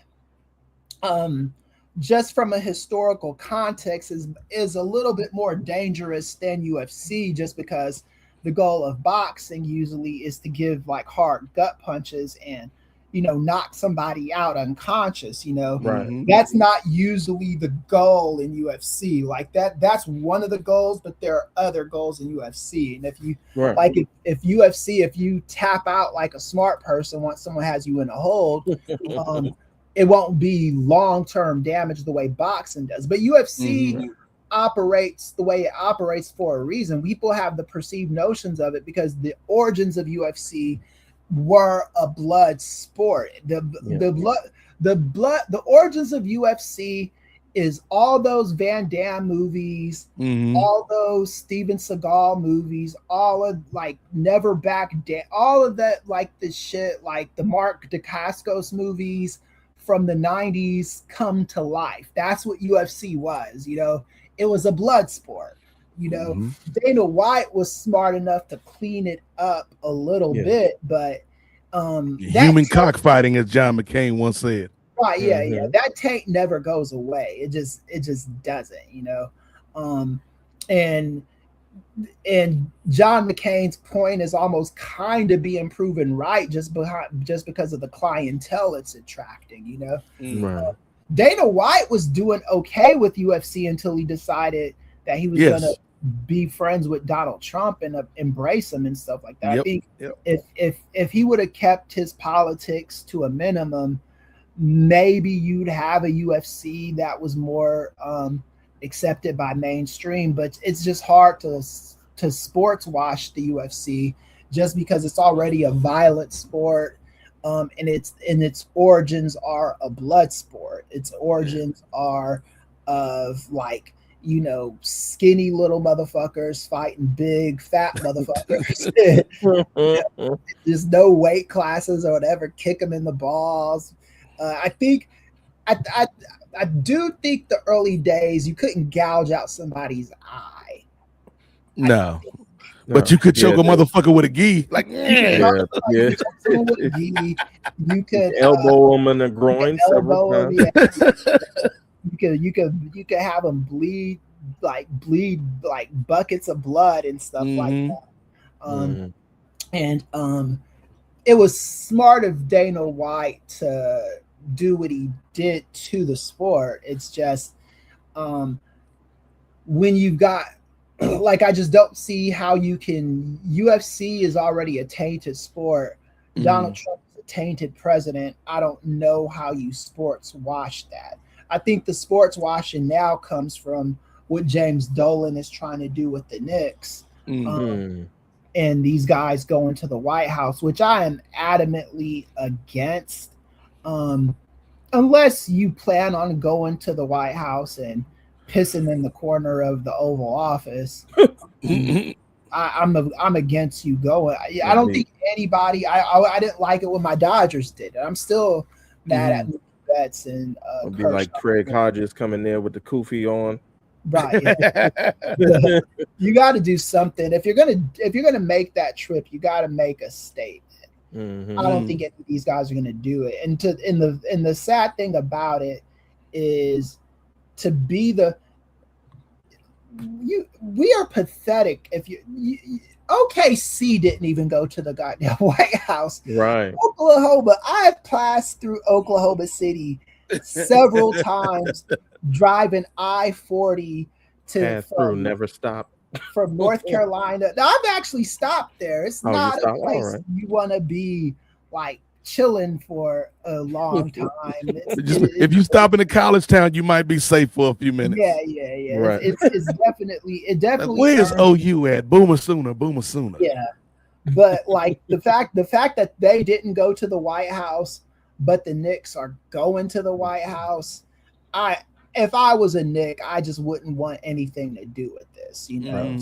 just from a historical context, is a little bit more dangerous than UFC, just because the goal of boxing usually is to give like hard gut punches and, you know, knock somebody out unconscious. You know, that's not usually the goal in UFC. Like that's one of the goals, but there are other goals in UFC. And if you if UFC, if you tap out like a smart person once someone has you in a hold, it won't be long-term damage the way boxing does. But UFC operates the way it operates for a reason. People have the perceived notions of it because the origins of UFC were a blood sport. The origins of UFC is all those Van Damme movies, all those Steven Seagal movies, all of like Never Back Down, all of that, like the shit, like the Mark Dacascos movies from the 90s come to life. That's what UFC was, you know. It was a blood sport, you know. Dana White was smart enough to clean it up a little bit, but human cockfighting, as John McCain once said. Right, yeah. That taint never goes away. It just doesn't, you know. And John McCain's point is almost kind of being proven right just because of the clientele it's attracting, you know. Dana White was doing okay with UFC until he decided that he was gonna be friends with Donald Trump and embrace him and stuff like that. I think if he would have kept his politics to a minimum, maybe you'd have a UFC that was more accepted by mainstream, but it's just hard to to sports wash the UFC just because it's already a violent sport, and its origins are a blood sport. Its origins are of like, you know, skinny little motherfuckers fighting big fat motherfuckers. There's no weight classes or whatever. Kick them in the balls. I think I do think the early days you couldn't gouge out somebody's eye. No. But you could choke a motherfucker with a gi. Like, You could elbow them in the groin several times. You could have them bleed like buckets of blood and stuff like that. And it was smart of Dana White to do what he did to the sport. It's just when you've got like, I just don't see how you can. UFC is already a tainted sport. Donald Trump is a tainted president. I don't know how you sports wash that. I think the sports washing now comes from what James Dolan is trying to do with the Knicks. And these guys going to the White House, which I am adamantly against. Unless you plan on going to the White House and pissing in the corner of the Oval Office, I'm against you going. I don't think anybody. I didn't like it when my Dodgers did it. I'm still mad at Betts and it'll be like Craig Hodges coming there with the kufi on. Right. You got to do something if you're gonna make that trip. You got to make a statement. I don't think any of these guys are gonna do it. And the sad thing about it is, to be we are pathetic. If you OKC didn't even go to the goddamn White House. Right. Oklahoma. I've passed through Oklahoma City several times driving I-40 never stop from North Carolina. Now, I've actually stopped there. It's not a place you want to be like chilling for a long time. If you stop in a college town, you might be safe for a few minutes. Yeah. Right. It's definitely. Like, where's OU at? Boomer Sooner. Yeah, but like the fact that they didn't go to the White House, but the Knicks are going to the White House. If I was a Knick, I just wouldn't want anything to do with this, you know.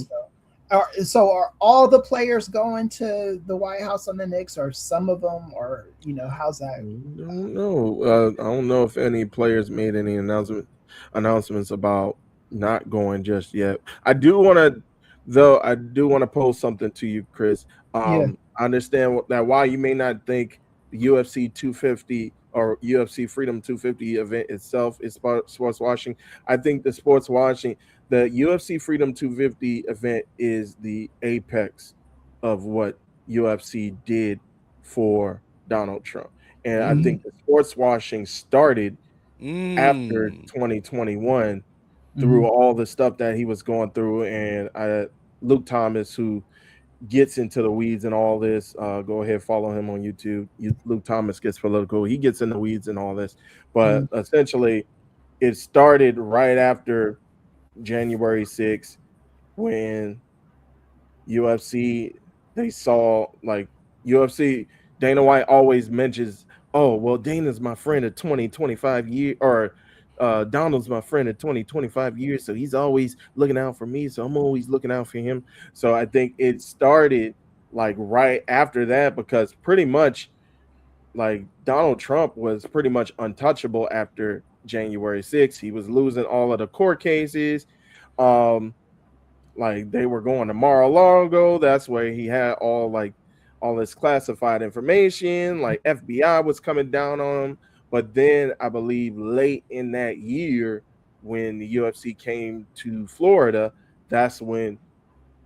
So are all the players going to the White House on the Knicks, or some of them, or you know, how's that? I don't know if any players made any announcements about not going just yet. I do want to post something to you, Kris. I understand that while you may not think the UFC 250 or UFC Freedom 250 event itself is sports washing, I think the UFC Freedom 250 event is the apex of what UFC did for Donald Trump. And I think the sports washing started after 2021 through all the stuff that he was going through. And Luke Thomas, who gets into the weeds and all this, go ahead, follow him on YouTube. Luke Thomas gets political. He gets in the weeds and all this. But essentially, it started right after January 6th, when UFC, they saw like UFC, Dana White always mentions, oh, well, Dana's my friend of 20, 25 years, or Donald's my friend of 20, 25 years. So he's always looking out for me. So I'm always looking out for him. So I think it started like right after that, because pretty much like Donald Trump was pretty much untouchable after January 6th. He was losing all of the court cases. Like they were going to Mar-a-Lago. That's where he had all this classified information. Like FBI was coming down on him. But then I believe late in that year, when the UFC came to Florida, that's when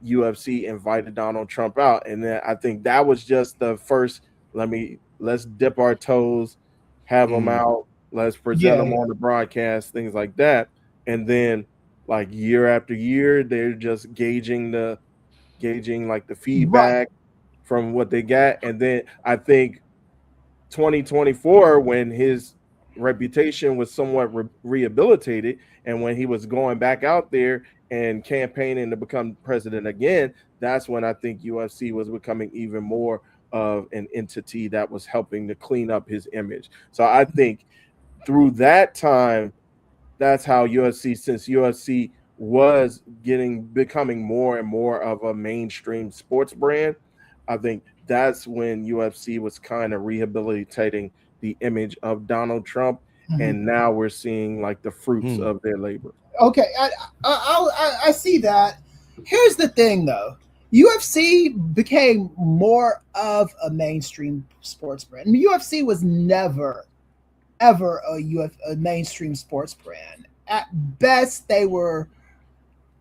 UFC invited Donald Trump out. And then I think that was just the first, let's dip our toes, have them out, let's present them on the broadcast, things like that. And then like year after year, they're just gauging like the feedback from what they got. And then I think 2024, when his reputation was somewhat rehabilitated, and when he was going back out there and campaigning to become president again, that's when I think UFC was becoming even more of an entity that was helping to clean up his image. So I think through that time, that's how UFC, since UFC was becoming more and more of a mainstream sports brand, I think that's when UFC was kind of rehabilitating the image of Donald Trump, and now we're seeing like the fruits of their labor. Okay, I see that. Here's the thing, though. UFC became more of a mainstream sports brand. I mean, UFC was never, ever a mainstream sports brand. At best, they were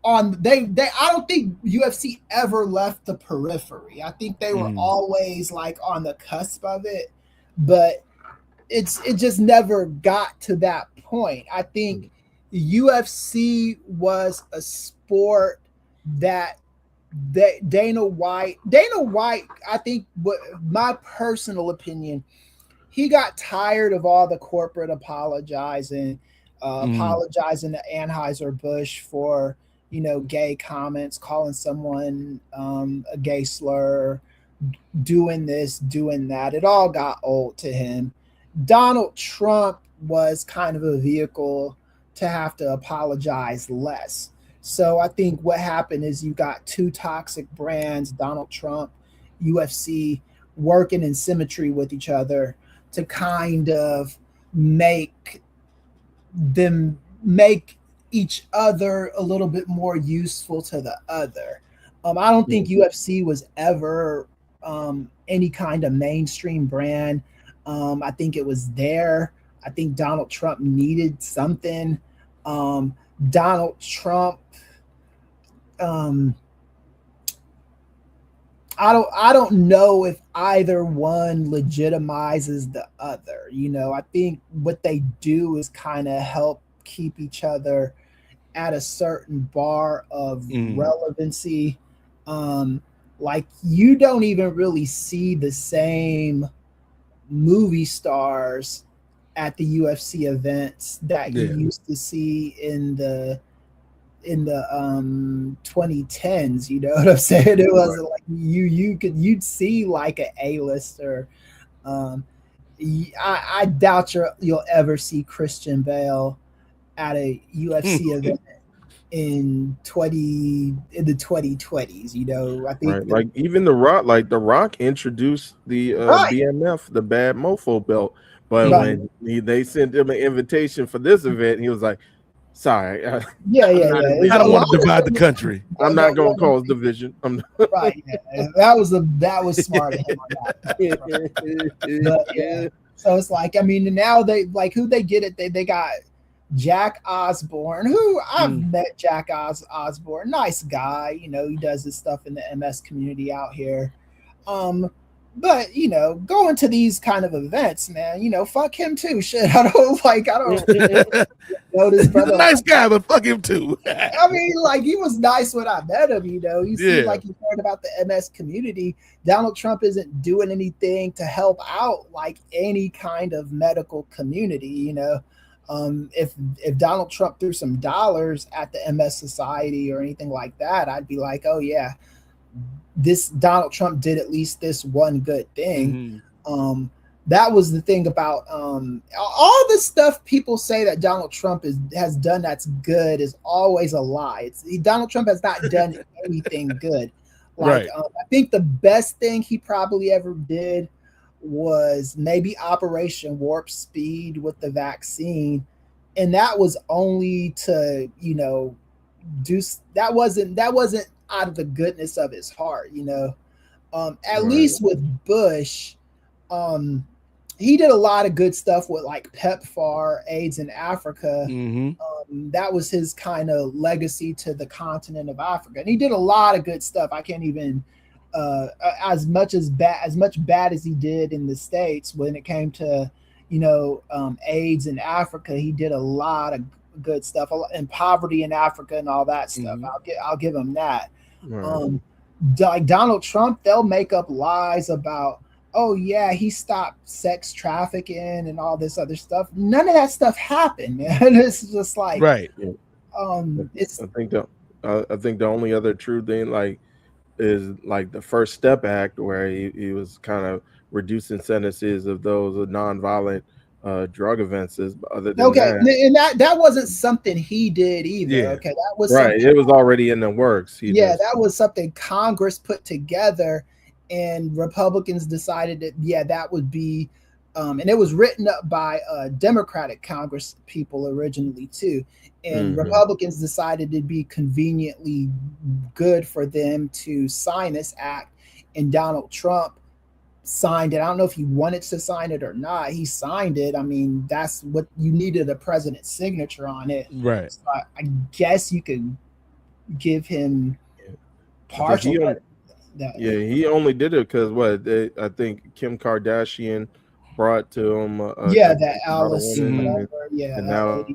on. They. I don't think UFC ever left the periphery. I think they were always like on the cusp of it, but it just never got to that point. I think UFC was a sport that Dana White, I think, what my personal opinion, he got tired of all the corporate apologizing to Anheuser-Busch for, gay comments, calling someone a gay slur, doing this, doing that. It all got old to him. Donald Trump was kind of a vehicle to have to apologize less. So I think what happened is you got two toxic brands, Donald Trump, UFC, working in symmetry with each other to kind of make each other a little bit more useful to the other. I don't think UFC was ever any kind of mainstream brand. I think it was there. I think Donald Trump needed something. Donald Trump, I don't know if either one legitimizes the other. I think what they do is kind of help keep each other at a certain bar of relevancy. Like you don't even really see the same movie stars at the UFC events that you used to see in the 2010s. You know what I'm saying? It wasn't like you'd see like an A-lister. I doubt you'll ever see Christian Bale at a UFC event in the 2020s. I think like even The Rock introduced the BMF, the Bad Mofo belt, but when they sent him an invitation for this event, he was like, sorry, I don't want to divide the country. I'm not going to cause division. Right. Yeah. That was smart of him on that. But, yeah. So it's like, I mean, now they like who they get it. They got Jack Osborne, who I've met. Jack Osborne, nice guy. He does his stuff in the MS community out here. But going to these kind of events, man, fuck him too. Shit, I don't know this brother. He's a nice guy, but fuck him too. I mean, like he was nice when I met him. He seemed like he cared about the MS community. Donald Trump isn't doing anything to help out like any kind of medical community. If Donald Trump threw some dollars at the MS Society or anything like that, I'd be like, oh yeah, this Donald Trump did at least this one good thing. That was the thing about all the stuff people say that Donald Trump has done that's good is always a lie. Donald Trump has not done anything good. Like I think the best thing he probably ever did was maybe Operation Warp Speed with the vaccine, and that was only to do that wasn't out of the goodness of his heart. At least with Bush, he did a lot of good stuff with like PEPFAR, AIDS in Africa. That was his kind of legacy to the continent of Africa, and he did a lot of good stuff. I can't even as much bad as he did in the States when it came to AIDS in Africa. He did a lot of good stuff, and poverty in Africa and all that stuff. I'll give him that. Like Donald Trump, they'll make up lies about, oh yeah, he stopped sex trafficking and all this other stuff. None of that stuff happened, man. It's just like, Right. it's I think the only other true thing like is like the First Step Act, where he was kind of reducing sentences of those nonviolent drug offenses. But other than okay, that, and that wasn't something he did either. Yeah. Okay, that was right, something, it was already in the works. that was something Congress put together, and Republicans decided that that would be, and it was written up by Democratic Congress people originally too, and Republicans decided it'd be conveniently good for them to sign this act, and Donald Trump signed it. I don't know if he wanted to sign it or not. He signed it. I mean, that's what you needed, a president's signature on it. Right. So I guess you could give him partial. He only did it because I think Kim Kardashian brought to him. That Alice, whatever. And now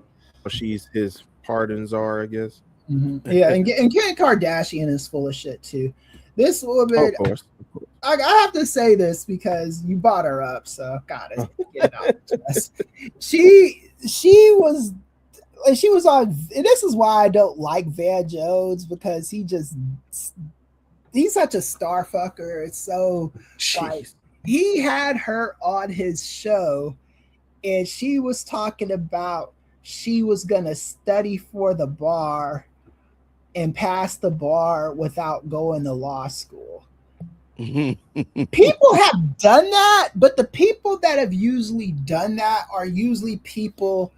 she's his pardon czar, I guess. Yeah, and Kim Kardashian is full of shit too. This woman, of course. I have to say this because you brought her up, so gotta get it out. She was on, and this is why I don't like Van Jones, because he's such a star fucker. It's so like, he had her on his show, and she was talking about she was gonna study for the bar and pass the bar without going to law school. People have done that, but the people that have usually done that are usually people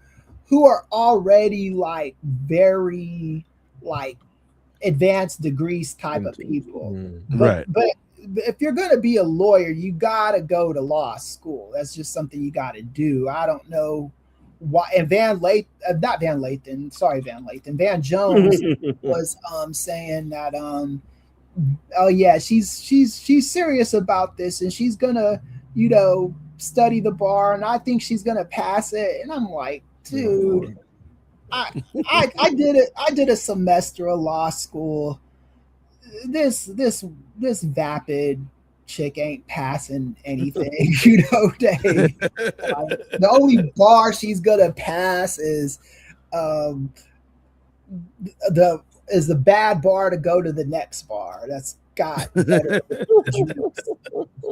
who are already like very like advanced degrees type of people. But if you're going to be a lawyer, you got to go to law school. That's just something you got to do. I don't know why. And Van Jones was saying that oh yeah, she's serious about this, and she's gonna study the bar, and I think she's gonna pass it. And I'm like, dude, I did a semester of law school. This vapid chick ain't passing anything, Dave. The only bar she's gonna pass is the bad bar to go to the next bar. That's got better.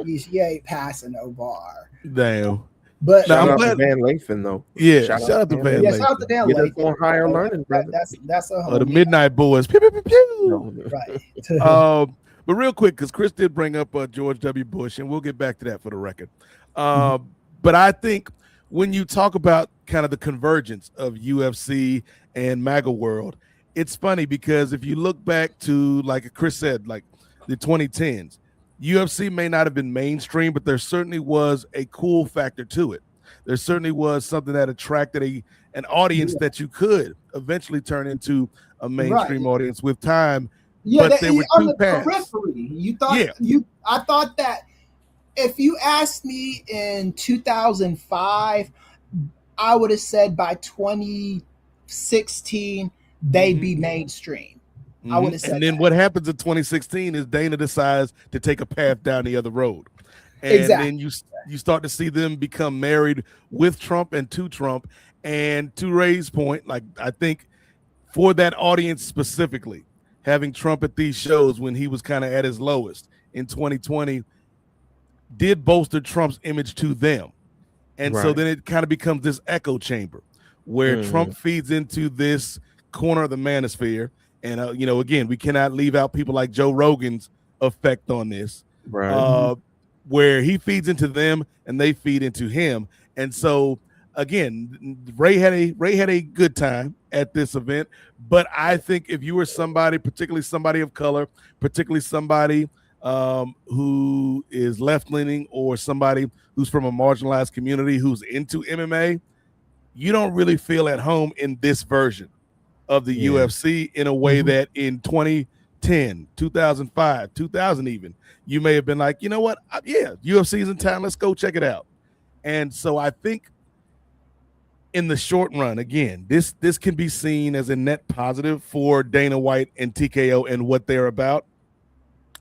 She ain't passing no bar. Damn. But shout out to Van Lathan though. Yeah, shout out to Van Lathan. Yeah, shout out to Van Lathan. Get us on higher learning, brother. That's a the Midnight Boys. Pew, pew, pew, pew. Right. But real quick, because Kris did bring up George W. Bush, and we'll get back to that for the record. But I think when you talk about kind of the convergence of UFC and MAGA world, it's funny because if you look back to, like Kris said, like the 2010s, UFC may not have been mainstream, but there certainly was a cool factor to it. There certainly was something that attracted an audience that you could eventually turn into a mainstream audience with time. Yeah, but there were on two the paths. periphery. I thought that if you asked me in 2005, I would have said by 2016 they'd be mainstream. I would have said. And then what happens in 2016 is Dana decides to take a path down the other road, and then you start to see them become married with Trump and to Trump. And to Ray's point, like I think for that audience specifically, having Trump at these shows when he was kind of at his lowest in 2020 did bolster Trump's image to them. And so then it kind of becomes this echo chamber where Trump feeds into this corner of the manosphere. And, again, we cannot leave out people like Joe Rogan's effect on this, where he feeds into them and they feed into him. And so, again, Ray had a good time at this event. But I think if you were somebody, particularly somebody of color, particularly somebody who is left-leaning or somebody who's from a marginalized community who's into MMA, you don't really feel at home in this version of the UFC in a way that in 2010, 2005, 2000 even, you may have been like, you know what? UFC's in town. Let's go check it out. And so I think in the short run, again, this can be seen as a net positive for Dana White and TKO and what they're about.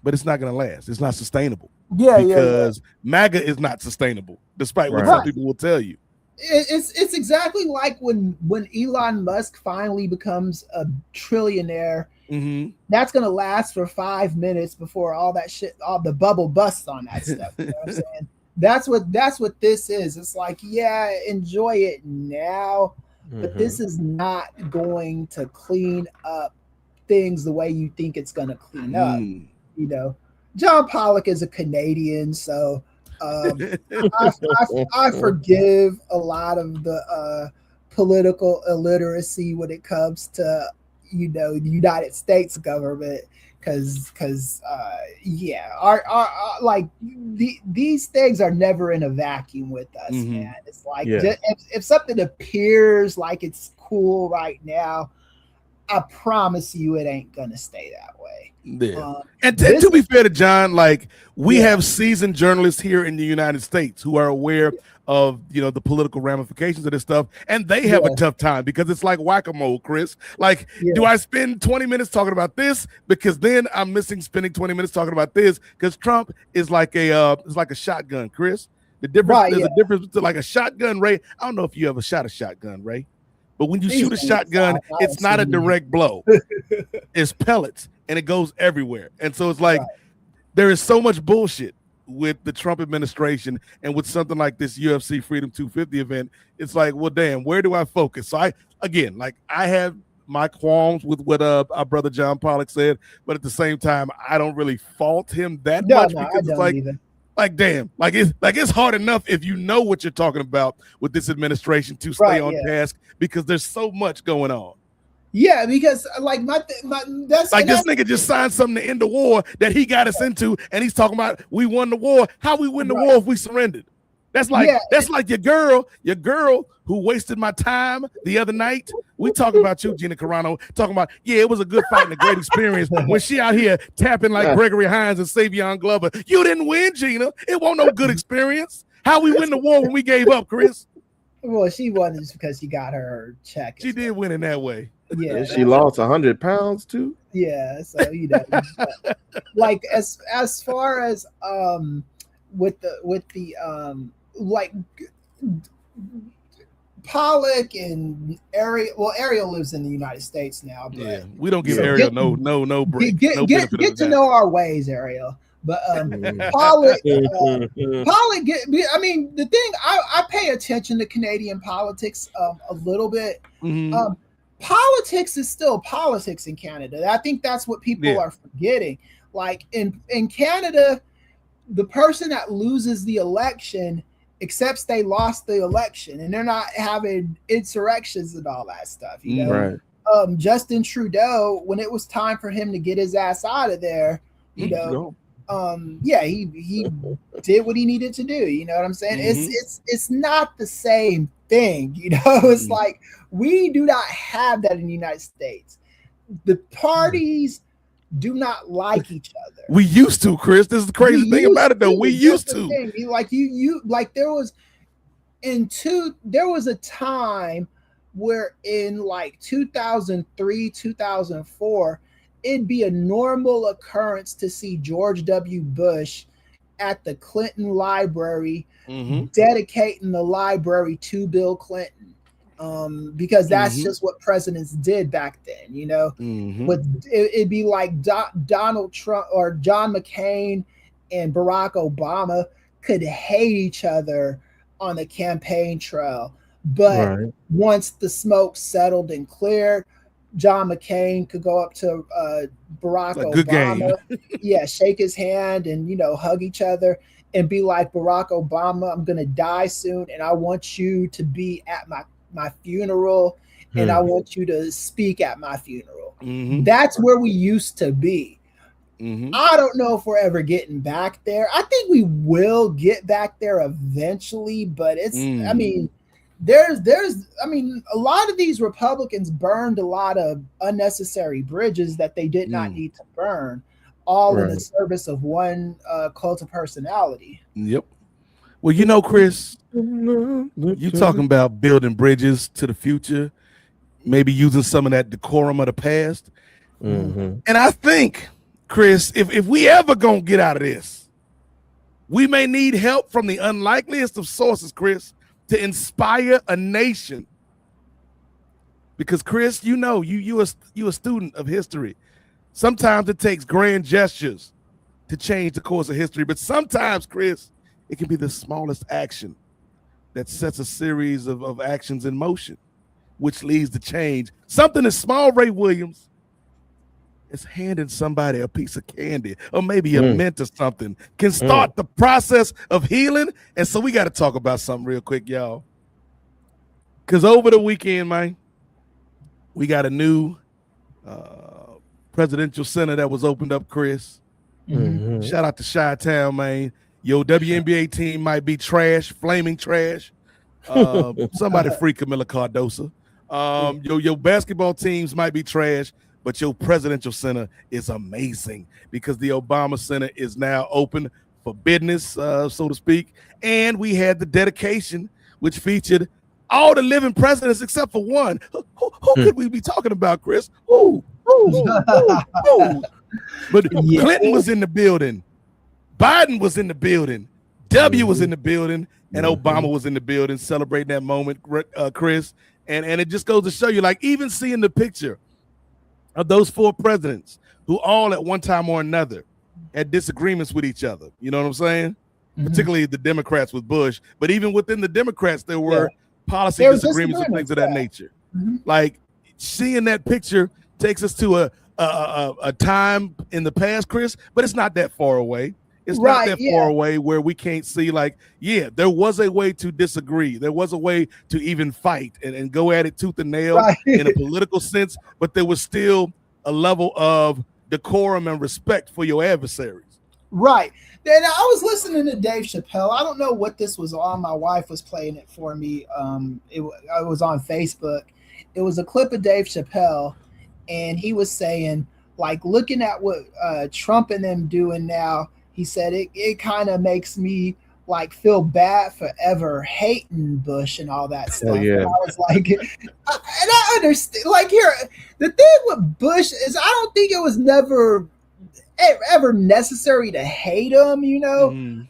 but it's not going to last. It's not sustainable. Yeah, because MAGA is not sustainable, despite what some people will tell you. It's exactly like when Elon Musk finally becomes a trillionaire. Mm-hmm. That's gonna last for 5 minutes before all that shit, all the bubble busts on that stuff. You know what I'm saying? That's what this is. It's like, yeah, enjoy it now, but this is not going to clean up things the way you think it's gonna clean up. You know, John Pollock is a Canadian, so I forgive a lot of the political illiteracy when it comes to, you know, the United States government, because our like these things are never in a vacuum with us, man. It's like if something appears like it's cool right now, I promise you it ain't gonna stay that way. Yeah. And to be fair to John, like we have seasoned journalists here in the United States who are aware of, you know, the political ramifications of this stuff, and they have a tough time because it's like whack-a-mole, Kris. Like, do I spend 20 minutes talking about this because then I'm missing spending 20 minutes talking about this because Trump is like a shotgun, Kris. The difference there's a difference between like a shotgun, Ray. I don't know if you ever shot a shotgun, Ray. But when you shoot a shotgun, it's not a direct blow. It's pellets, and it goes everywhere. And so it's like there is so much bullshit with the Trump administration and with something like this UFC Freedom 250 event. It's like, well, damn, where do I focus? So I have my qualms with what our brother John Pollock said, but at the same time, I don't really fault him that much because it's like, damn, like it's hard enough if you know what you're talking about with this administration to stay on task because there's so much going on. Yeah, because like that's like this nigga just signed something to end the war that he got us into, and he's talking about we won the war. How we win the war if we surrendered? That's like your girl who wasted my time the other night. We talk about you, Gina Carano, talking about, it was a good fight and a great experience when she out here tapping like Gregory Hines and Savion Glover. You didn't win, Gina. It wasn't no good experience. How we win the war when we gave up, Kris? Well, she won just because she got her check. She did win in that way. Yeah, and she lost 100 pounds too. Yeah, so you know, like as far as with the like Pollock and Ariel. Well, Ariel lives in the United States now. But we don't give Ariel no break. Get to know our ways, Ariel. But Pollock, I mean, the thing I pay attention to Canadian politics a little bit. Politics is still politics in Canada. I think that's what people are forgetting. Like in Canada, the person that loses the election accepts they lost the election, and they're not having insurrections and all that stuff. You know, Justin Trudeau, when it was time for him to get his ass out of there, you know. He did what he needed to do. You know what I'm saying? It's not the same thing. You know, it's like we do not have that in the United States. The parties do not like each other. We used to, Kris. This is the crazy thing about it, though. We used to. Like you like there was a time where in like 2003, 2004. It'd be a normal occurrence to see George W. Bush at the Clinton Library dedicating the library to Bill Clinton, because that's just what presidents did back then, you know. But it'd be like Donald Trump or John McCain and Barack Obama could hate each other on the campaign trail, but once the smoke settled and cleared, John McCain could go up to Barack Obama, shake his hand and, you know, hug each other and be like, Barack Obama, I'm going to die soon, and I want you to be at my funeral, and I want you to speak at my funeral. That's where we used to be. I don't know if we're ever getting back there. I think we will get back there eventually, but it's, I mean, there's a lot of these Republicans burned a lot of unnecessary bridges that they did not need to burn, all in the service of one cult of personality. Yep. Well, you know, Kris, you talking about building bridges to the future, maybe using some of that decorum of the past. And I think Kris, if we ever gonna get out of this, we may need help from the unlikeliest of sources, Kris, to inspire a nation. Because Kris, you know, you a student of history. Sometimes it takes grand gestures to change the course of history, but sometimes, Kris, it can be the smallest action that sets a series of actions in motion, which leads to change. Something as small, Ray Williams, is handing somebody a piece of candy or maybe a mint or something can start the process of healing. And so we got to talk about something real quick, y'all. Because over the weekend, man, we got a new presidential center that was opened up, Kris. Shout out to Chi-Town, man. Your WNBA team might be trash, flaming trash. Somebody free Camila Cardoso. Your basketball teams might be trash, but your presidential center is amazing because the Obama Center is now open for business, so to speak. And we had the dedication, which featured all the living presidents except for one. Who could we be talking about, Kris? Who? But Clinton was in the building. Biden was in the building. W was in the building. And Obama was in the building celebrating that moment, Kris. And it just goes to show you, like, even seeing the picture of those four presidents who all at one time or another had disagreements with each other. You know what I'm saying? Particularly the Democrats with Bush. But even within the Democrats, there were policy disagreements and things of that nature. Like, seeing that picture takes us to a time in the past, Kris, but it's not that far away. It's not that far away where we can't see, like, there was a way to disagree. There was a way to even fight and go at it tooth and nail in a political sense, but there was still a level of decorum and respect for your adversaries. Right. Then I was listening to Dave Chappelle. I don't know what this was on. My wife was playing it for me. It was on Facebook. It was a clip of Dave Chappelle, and he was saying, like, looking at what Trump and them doing now, he said it kind of makes me like feel bad for ever hating Bush and all that stuff. And I was like, and I understand. Like, here, the thing with Bush is I don't think it was never ever necessary to hate him. You know,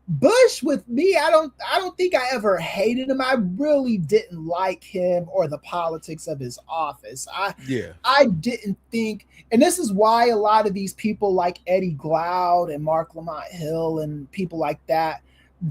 Bush with me, I don't think I ever hated him. I really didn't like him or the politics of his office. I didn't think, and this is why a lot of these people like Eddie Glaude and Mark Lamont Hill and people like that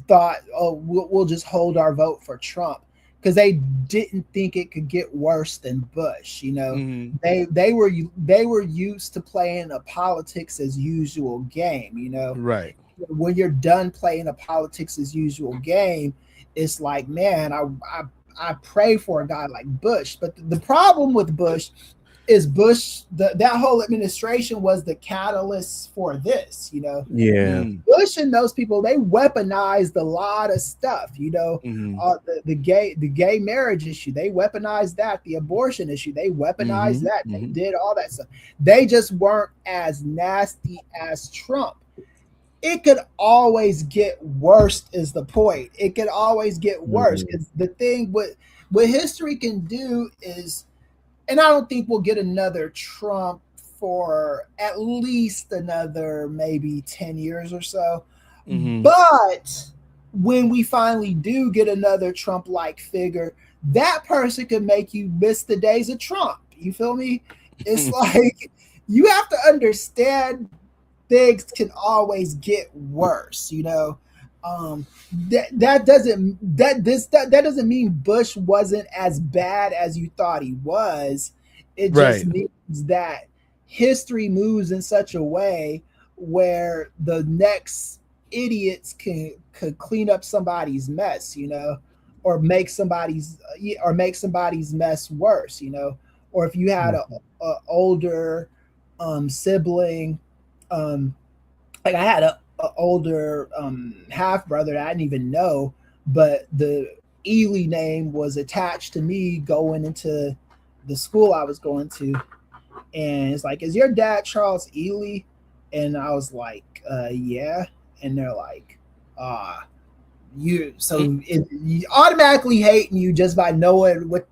thought, oh, we'll just hold our vote for Trump, because they didn't think it could get worse than Bush. You know, they were used to playing a politics as usual game. You know, right. When you're done playing a politics as usual game, it's like, man, I pray for a guy like Bush. But the problem with Bush is that whole administration was the catalyst for this, you know. Bush and those people, they weaponized a lot of stuff, you know. The gay marriage issue, they weaponized that. The abortion issue, they weaponized that. They did all that stuff. They just weren't as nasty as Trump. It could always get worse is the point. It could always get worse, because the thing what history can do is, and I don't think we'll get another Trump for at least another maybe 10 years or so. But when we finally do get another Trump-like figure, that person could make you miss the days of Trump. You feel me? It's like, you have to understand things can always get worse, you know. That doesn't mean Bush wasn't as bad as you thought he was. It just means that history moves in such a way where the next idiots could clean up somebody's mess, you know, or make somebody's mess worse, you know. Or if you had a older sibling, like I had a older half brother that I didn't even know, but the Ely name was attached to me going into the school I was going to, and it's like, is your dad Charles Ely? And I was like, yeah. And they're like, you automatically hating you just by knowing what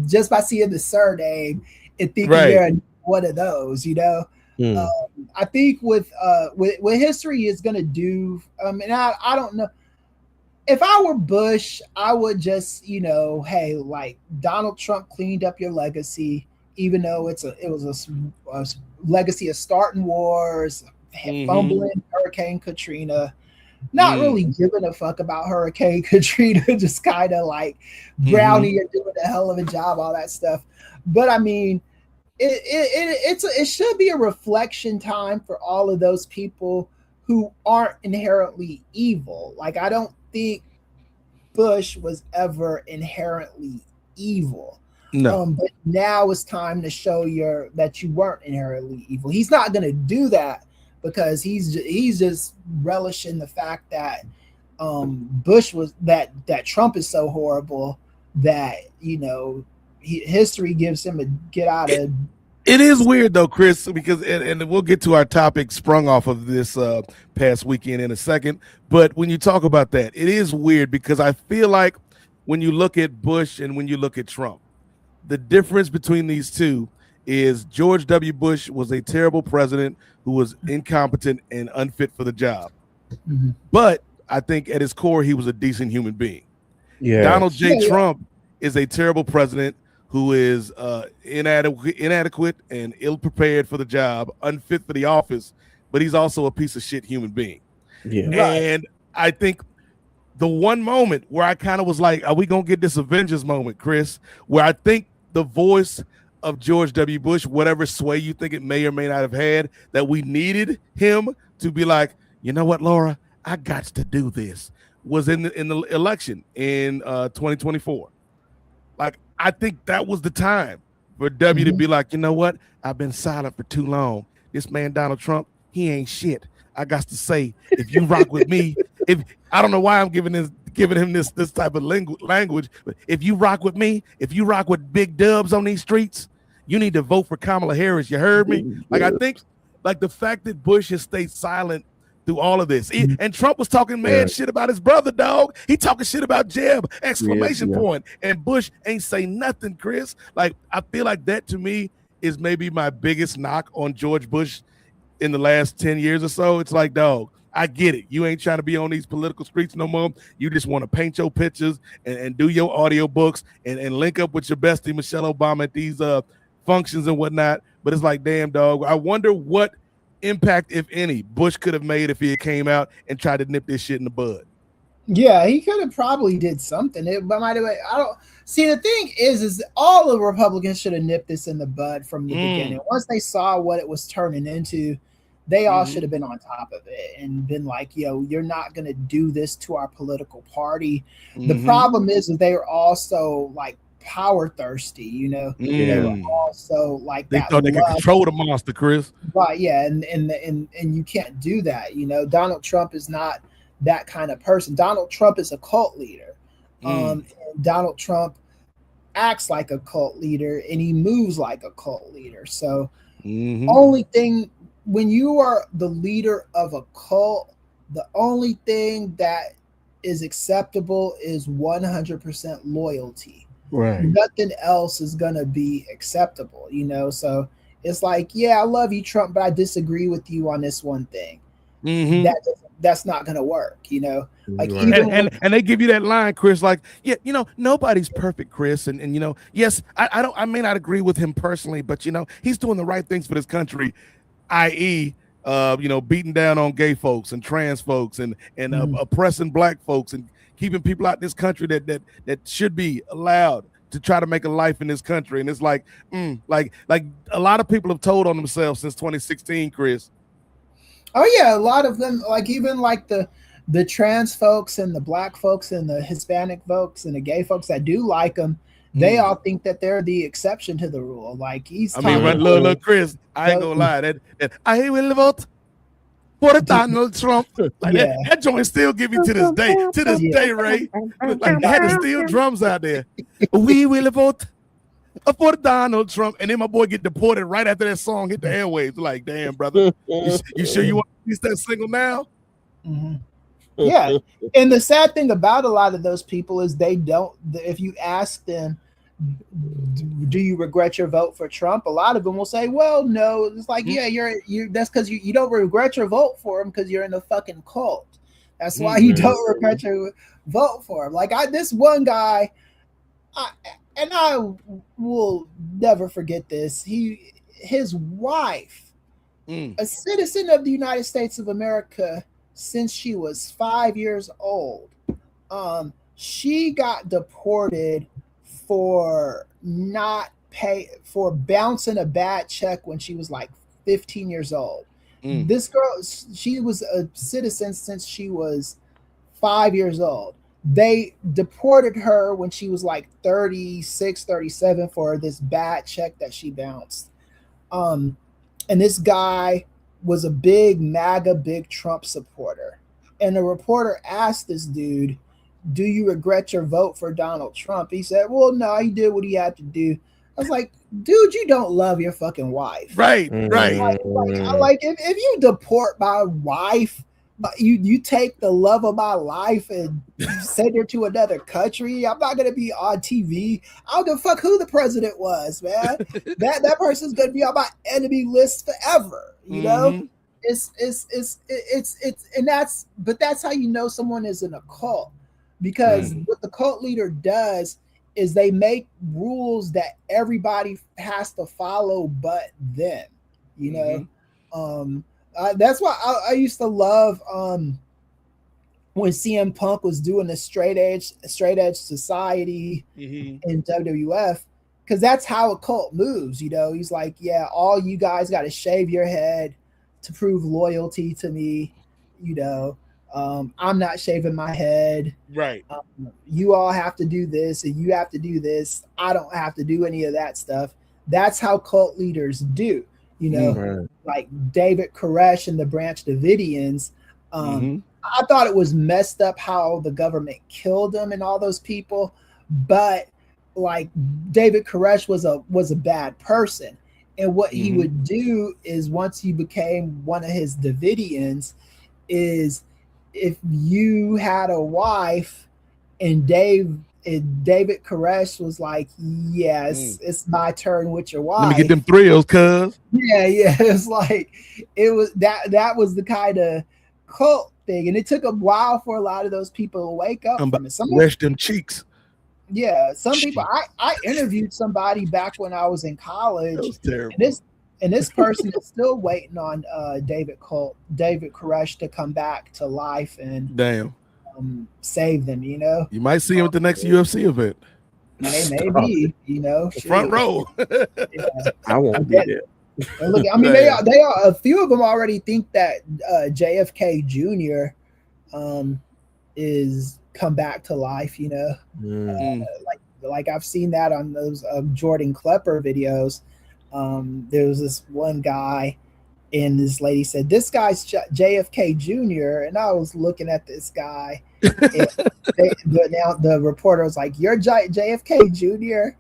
just by seeing the surname and thinking you're one of those, you know. I think with history is going to do. And I don't know. If I were Bush, I would just, hey, like Donald Trump cleaned up your legacy, even though it was a legacy of starting wars, fumbling Hurricane Katrina, not really giving a fuck about Hurricane Katrina, just kind of like Brownie and doing a hell of a job, all that stuff. But I mean, it should be a reflection time for all of those people who aren't inherently evil. Like, I don't think Bush was ever inherently evil. No. But now it's time to show that you weren't inherently evil. He's not going to do that because he's just relishing the fact that Bush was that Trump is so horrible that history gives him a get out of. It is weird though, Kris, because and we'll get to our topic sprung off of this past weekend in a second. But when you talk about that, it is weird because I feel like when you look at Bush and when you look at Trump, the difference between these two is George W. Bush was a terrible president who was incompetent and unfit for the job. But I think at his core, he was a decent human being. Yeah. Donald J. Trump is a terrible president who is inadequate and ill-prepared for the job, unfit for the office, but he's also a piece of shit human being. Yeah. And I think the one moment where I kind of was like, are we going to get this Avengers moment, Kris, where I think the voice of George W. Bush, whatever sway you think it may or may not have had, that we needed him to be like, you know what, Laura, I got to do this, was in the election in 2024. Like, I think that was the time for W to be like, you know what? I've been silent for too long. This man, Donald Trump, he ain't shit. I got to say, if you rock with me, if I don't know why I'm giving him this type of language, but if you rock with me, if you rock with big dubs on these streets, you need to vote for Kamala Harris. You heard me? Like, I think like the fact that Bush has stayed silent through all of this. And Trump was talking mad shit about his brother, dog. He talking shit about Jeb, exclamation point. And Bush ain't say nothing, Kris. Like, I feel like that to me is maybe my biggest knock on George Bush in the last 10 years or so. It's like, dog, I get it. You ain't trying to be on these political streets no more. You just want to paint your pictures and do your audio books and link up with your bestie, Michelle Obama, at these functions and whatnot. But it's like, damn, dog, I wonder what impact, if any, Bush could have made if he had came out and tried to nip this shit in the bud. Yeah, he could have probably did something. But by the way, I don't see. The thing is all the Republicans should have nipped this in the bud from the beginning. Once they saw what it was turning into, they all should have been on top of it and been like, yo, you're not going to do this to our political party. The problem is that they are also like power thirsty, they were also like they that thought they could control the monster, Kris. Right, yeah, and you can't do that. Donald Trump is not that kind of person. Donald Trump is a cult leader. And Donald Trump acts like a cult leader and he moves like a cult leader. So only thing, when you are the leader of a cult, the only thing that is acceptable is 100% loyalty. Right. Nothing else is gonna be acceptable, So it's like, yeah, I love you, Trump, but I disagree with you on this one thing. That's not gonna work, Like, and they give you that line, Kris, like, yeah, nobody's perfect, Kris, and yes, I may not agree with him personally, but he's doing the right things for this country, i.e., beating down on gay folks and trans folks and oppressing black folks and keeping people out in this country that should be allowed to try to make a life in this country. And it's like, like a lot of people have told on themselves since 2016, Kris. Oh yeah, a lot of them, like even like the trans folks and the black folks and the Hispanic folks and the gay folks that do like them, they all think that they're the exception to the rule. Like look, Kris, I ain't gonna lie, that I will vote for Donald Trump. Like that joint still give me to this day. To this day, Ray. Like they had the steel drums out there. We will vote for Donald Trump. And then my boy get deported right after that song hit the airwaves. Like, damn, brother. You sure you want to release that single now? Yeah. And the sad thing about a lot of those people is they don't, if you ask them, do you regret your vote for Trump? A lot of them will say, well, no. It's like, yeah, you're that's because you don't regret your vote for him because you're in a fucking cult. That's why you don't regret your vote for him. Like this one guy, I will never forget this. His wife, a citizen of the United States of America since she was 5 years old, she got deported for bouncing a bad check when she was like 15 years old. This girl, she was a citizen since she was 5 years old. They deported her when she was like 36, 37 for this bad check that she bounced. And this guy was a big MAGA, big Trump supporter. And the reporter asked this dude, do you regret your vote for Donald Trump? He said, well, no, he did what he had to do. I was like, dude, you don't love your fucking wife. Right. Like if you deport my wife, you take the love of my life and send her to another country. I'm not gonna be on TV. I don't give a fuck who the president was, man. that person's gonna be on my enemy list forever. You know, it's and that's how you know someone is in a cult, because what the cult leader does is they make rules that everybody has to follow but them, you know. That's why I used to love when CM Punk was doing the straight edge society in WWF, because that's how a cult moves, you know. He's like, yeah, all you guys got to shave your head to prove loyalty to me, you know. I'm not shaving my head. Right. You all have to do this and you have to do this. I don't have to do any of that stuff. That's how cult leaders do, you know, like David Koresh and the Branch Davidians. I thought it was messed up how the government killed them and all those people, but like David Koresh was a bad person. And what he would do is, once he became one of his Davidians, is if you had a wife and David Koresh was like, yes, it's my turn with your wife. Let me get them thrills, cuz. Yeah. It's like, it was that was the kind of cult thing. And it took a while for a lot of those people to wake up from it. Rest them cheeks. Yeah. Some people, I interviewed somebody back when I was in college. That was terrible. And this person is still waiting on David Koresh to come back to life and save them, you know. You might see him at the next UFC event. Maybe, you know. Front row. Yeah. I won't be there. And look, I mean, they are a few of them already think that JFK Jr. Is come back to life, you know. Like I've seen that on those Jordan Klepper videos. There was this one guy, and this lady said, this guy's JFK Jr. And I was looking at this guy, but now the reporter was like, you're JFK Jr.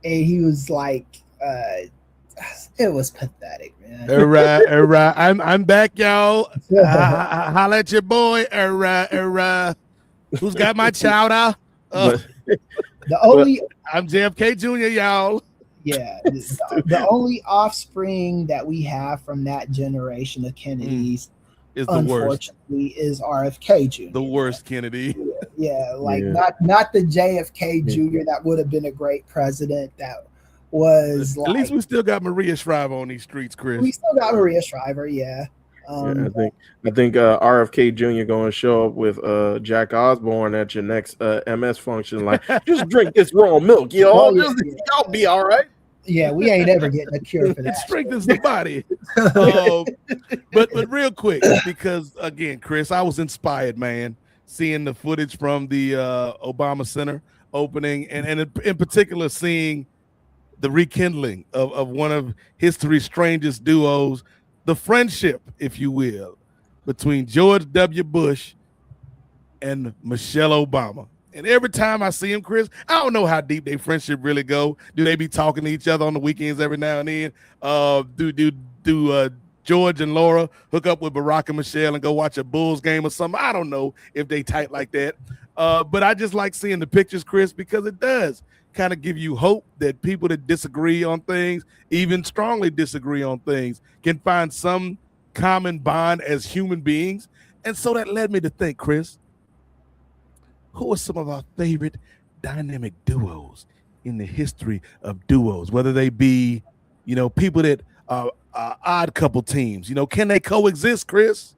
And he was like, it was pathetic, man. All right. I'm back, y'all. Holla at your boy. All right. Who's got my chowder? I'm JFK Jr., y'all. Yeah, the only offspring that we have from that generation of Kennedys is the worst. Is RFK Jr. The worst Kennedy. Not the JFK Jr. that would have been a great president. That was at least we still got Maria Shriver on these streets, Kris. We still got Maria Shriver, I think RFK Jr. going to show up with Jack Osborne at your next MS function. Like, just drink this raw milk, y'all. Y'all be all right. Yeah, we ain't ever getting a cure for that. It strengthens the body. But real quick, because again, Kris, I was inspired, man, seeing the footage from the Obama Center opening, and in particular seeing the rekindling of one of history's strangest duos. The friendship, if you will, between George W. Bush and Michelle Obama. And every time I see him, Kris, I don't know how deep their friendship really go. Do they be talking to each other on the weekends every now and then? Do George and Laura hook up with Barack and Michelle and go watch a Bulls game or something? I don't know if they tight like that. But I just like seeing the pictures, Kris, because it does kind of give you hope that people that disagree on things, even strongly disagree on things, can find some common bond as human beings. And so that led me to think, Kris, who are some of our favorite dynamic duos in the history of duos, whether they be, people that are odd couple teams, can they coexist, Kris?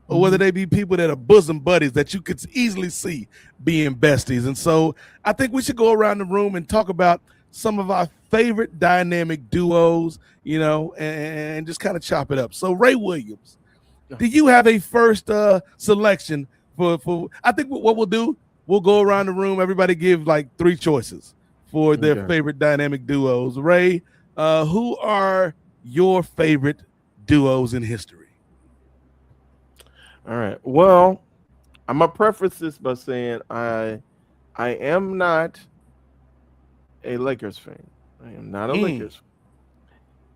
Or whether they be people that are bosom buddies that you could easily see being besties. And so I think we should go around the room and talk about some of our favorite dynamic duos, and just kind of chop it up. So Ray Williams, do you have a first selection for I think what we'll do, we'll go around the room, everybody give like 3 choices for their favorite dynamic duos. Ray, who are your favorite duos in history? All right. Well, I'm gonna preface this by saying I am not a Lakers fan. I am not a Lakers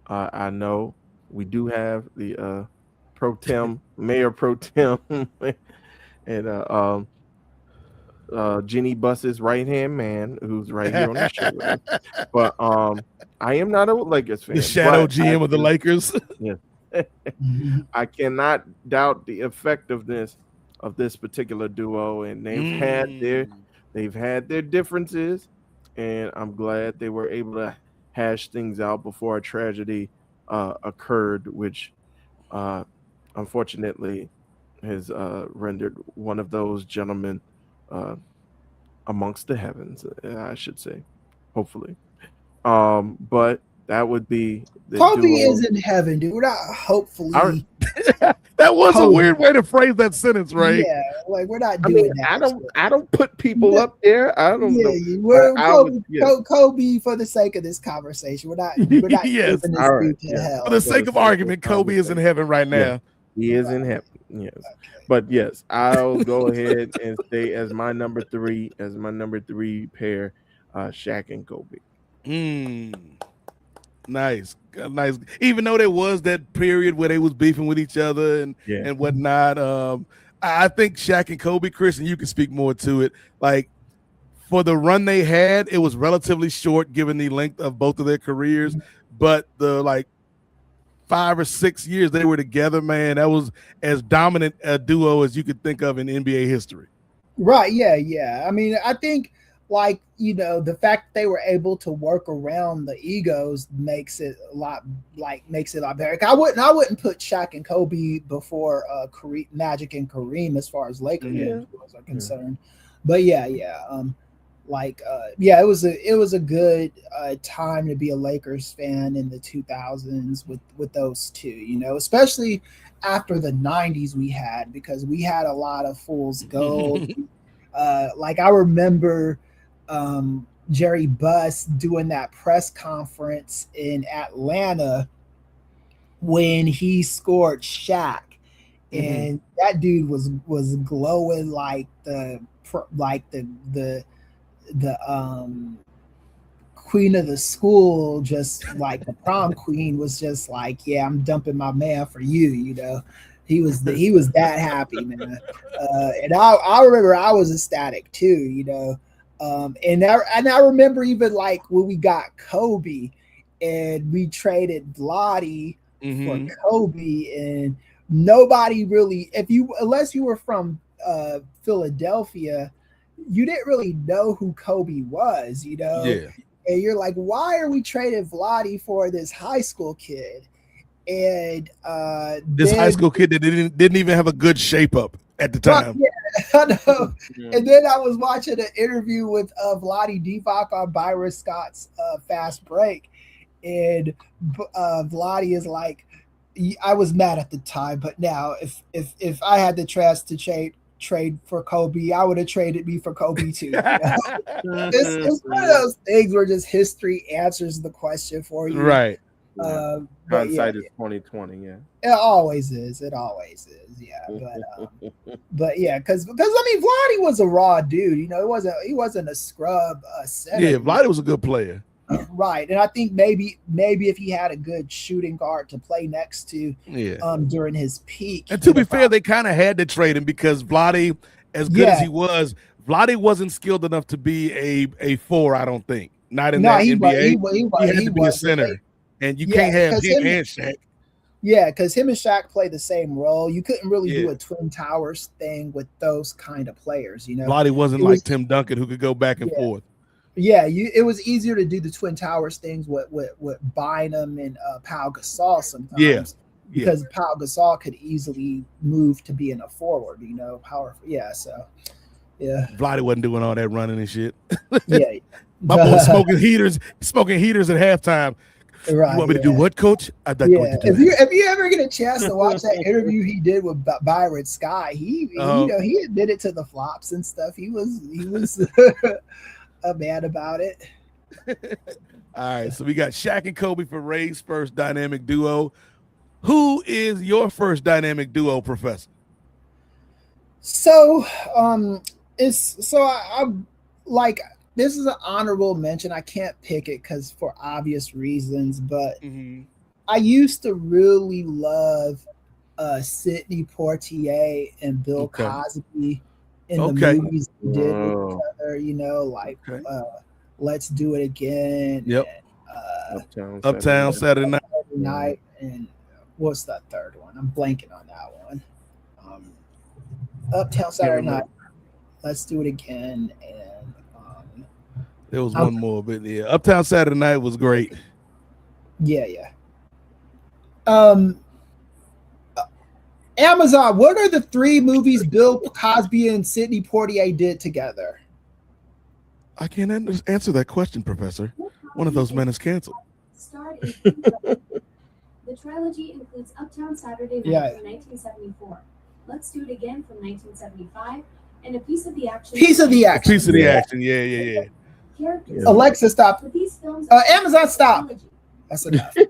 fan. I know we do have the mayor pro tem and Jenny Buss's right-hand man who's right here on the show. But I am not a Lakers fan. The shadow GM of the Lakers. Yeah. I cannot doubt the effectiveness of this particular duo, and they've had their differences, and I'm glad they were able to hash things out before a tragedy occurred, which unfortunately has rendered one of those gentlemen amongst the heavens, I should say, hopefully. But that would be Kobe is in heaven, dude. We're not hopefully. That was a weird way to phrase that sentence, right? Yeah, like we're not doing that. I don't put people up there. I don't know. We're Kobe for the sake of this conversation. We're not yes. this right. to hell. For the sake of argument, Kobe is in heaven right now. Yeah. He is in heaven. Yes. Okay. But yes, I'll go ahead and say as my number three pair, Shaq and Kobe. Nice. Even though there was that period where they was beefing with each other and whatnot, I think Shaq and Kobe, Kris, and you can speak more to it. Like for the run they had, it was relatively short given the length of both of their careers, but the 5 or 6 years they were together, man, that was as dominant a duo as you could think of in NBA history. Right. Yeah. I mean, I think the fact that they were able to work around the egos makes it a lot better. I wouldn't put Shaq and Kobe before Magic and Kareem as far as Lakers are concerned. But it was a good time to be a Lakers fan in the 2000s with those two, especially after the 90s we had, because we had a lot of fool's gold. I remember Jerry Buss doing that press conference in Atlanta when he scored Shaq, and that dude was glowing like the queen of the school, just like the prom queen was just like, yeah, I'm dumping my man for you, He was that happy, man. And I remember I was ecstatic too, and I remember even when we got Kobe and we traded Vlade for Kobe, and nobody really, unless you were from Philadelphia, you didn't really know who Kobe was, Yeah. And you're like, why are we trading Vlade for this high school kid? And this high school kid that didn't even have a good shape up at the time. I know. And then I was watching an interview with Vlade Divac on Byron Scott's Fast Break, and Vlade is like, I was mad at the time, but now if I had the chance to trade for Kobe, I would have traded me for Kobe too. It's one of those things where just history answers the question for you, right? Hindsight is 20/20. Yeah, it always is. Yeah, but yeah, because I mean, Vlade was a raw dude. He wasn't a scrub center. Yeah, Vlade was a good player. Right, and I think maybe if he had a good shooting guard to play next to, during his peak. And to be fair, they kind of had to trade him because Vlade, as good as he was, Vlade wasn't skilled enough to be a 4. I don't think. not in No, that he was. NBA. He had to be a was. center, and you Yeah, can't have because him him- and Shaq. Yeah, because him and Shaq play the same role. You couldn't really do Yeah. a Twin Towers thing with those kind of players, you know. Lottie wasn't It like was- Tim Duncan who could go back and Yeah. forth. Yeah, it was easier to do the Twin Towers things with Bynum and Pau Gasol sometimes. Yeah. Because Pau Gasol could easily move to being a forward, you know, powerful. Yeah, so yeah. Lottie wasn't doing all that running and shit. Yeah. My boy smoking heaters at halftime. Right, You want me to yeah. do what, coach? I'm not Yeah, going to do if you ever get a chance to watch that interview he did with Byron Sky, he he admitted to the flops and stuff. He was a man about it. All right, so we got Shaq and Kobe for Ray's first dynamic duo. Who is your first dynamic duo, Professor? So I like, this is an honorable mention. I can't pick it because for obvious reasons, but I used to really love Sidney Poitier and Bill Cosby in the movies they did with each other, you know, like Let's Do It Again. Yep. And, Uptown Saturday Night. And what's that third one? I'm blanking on that one. Uptown Saturday Night. Let's Do It Again. And there was one more, but yeah, Uptown Saturday Night was great. Yeah. Amazon, what are the 3 movies Bill Cosby and Sidney Poitier did together? I can't answer that question, Professor. One of those men is canceled. The trilogy includes Uptown Saturday Night from 1974, Let's Do It Again from 1975, and A Piece of the Action. Piece of the Action, yeah. Alexa, stop. With these films, Amazon, stop. That's enough. That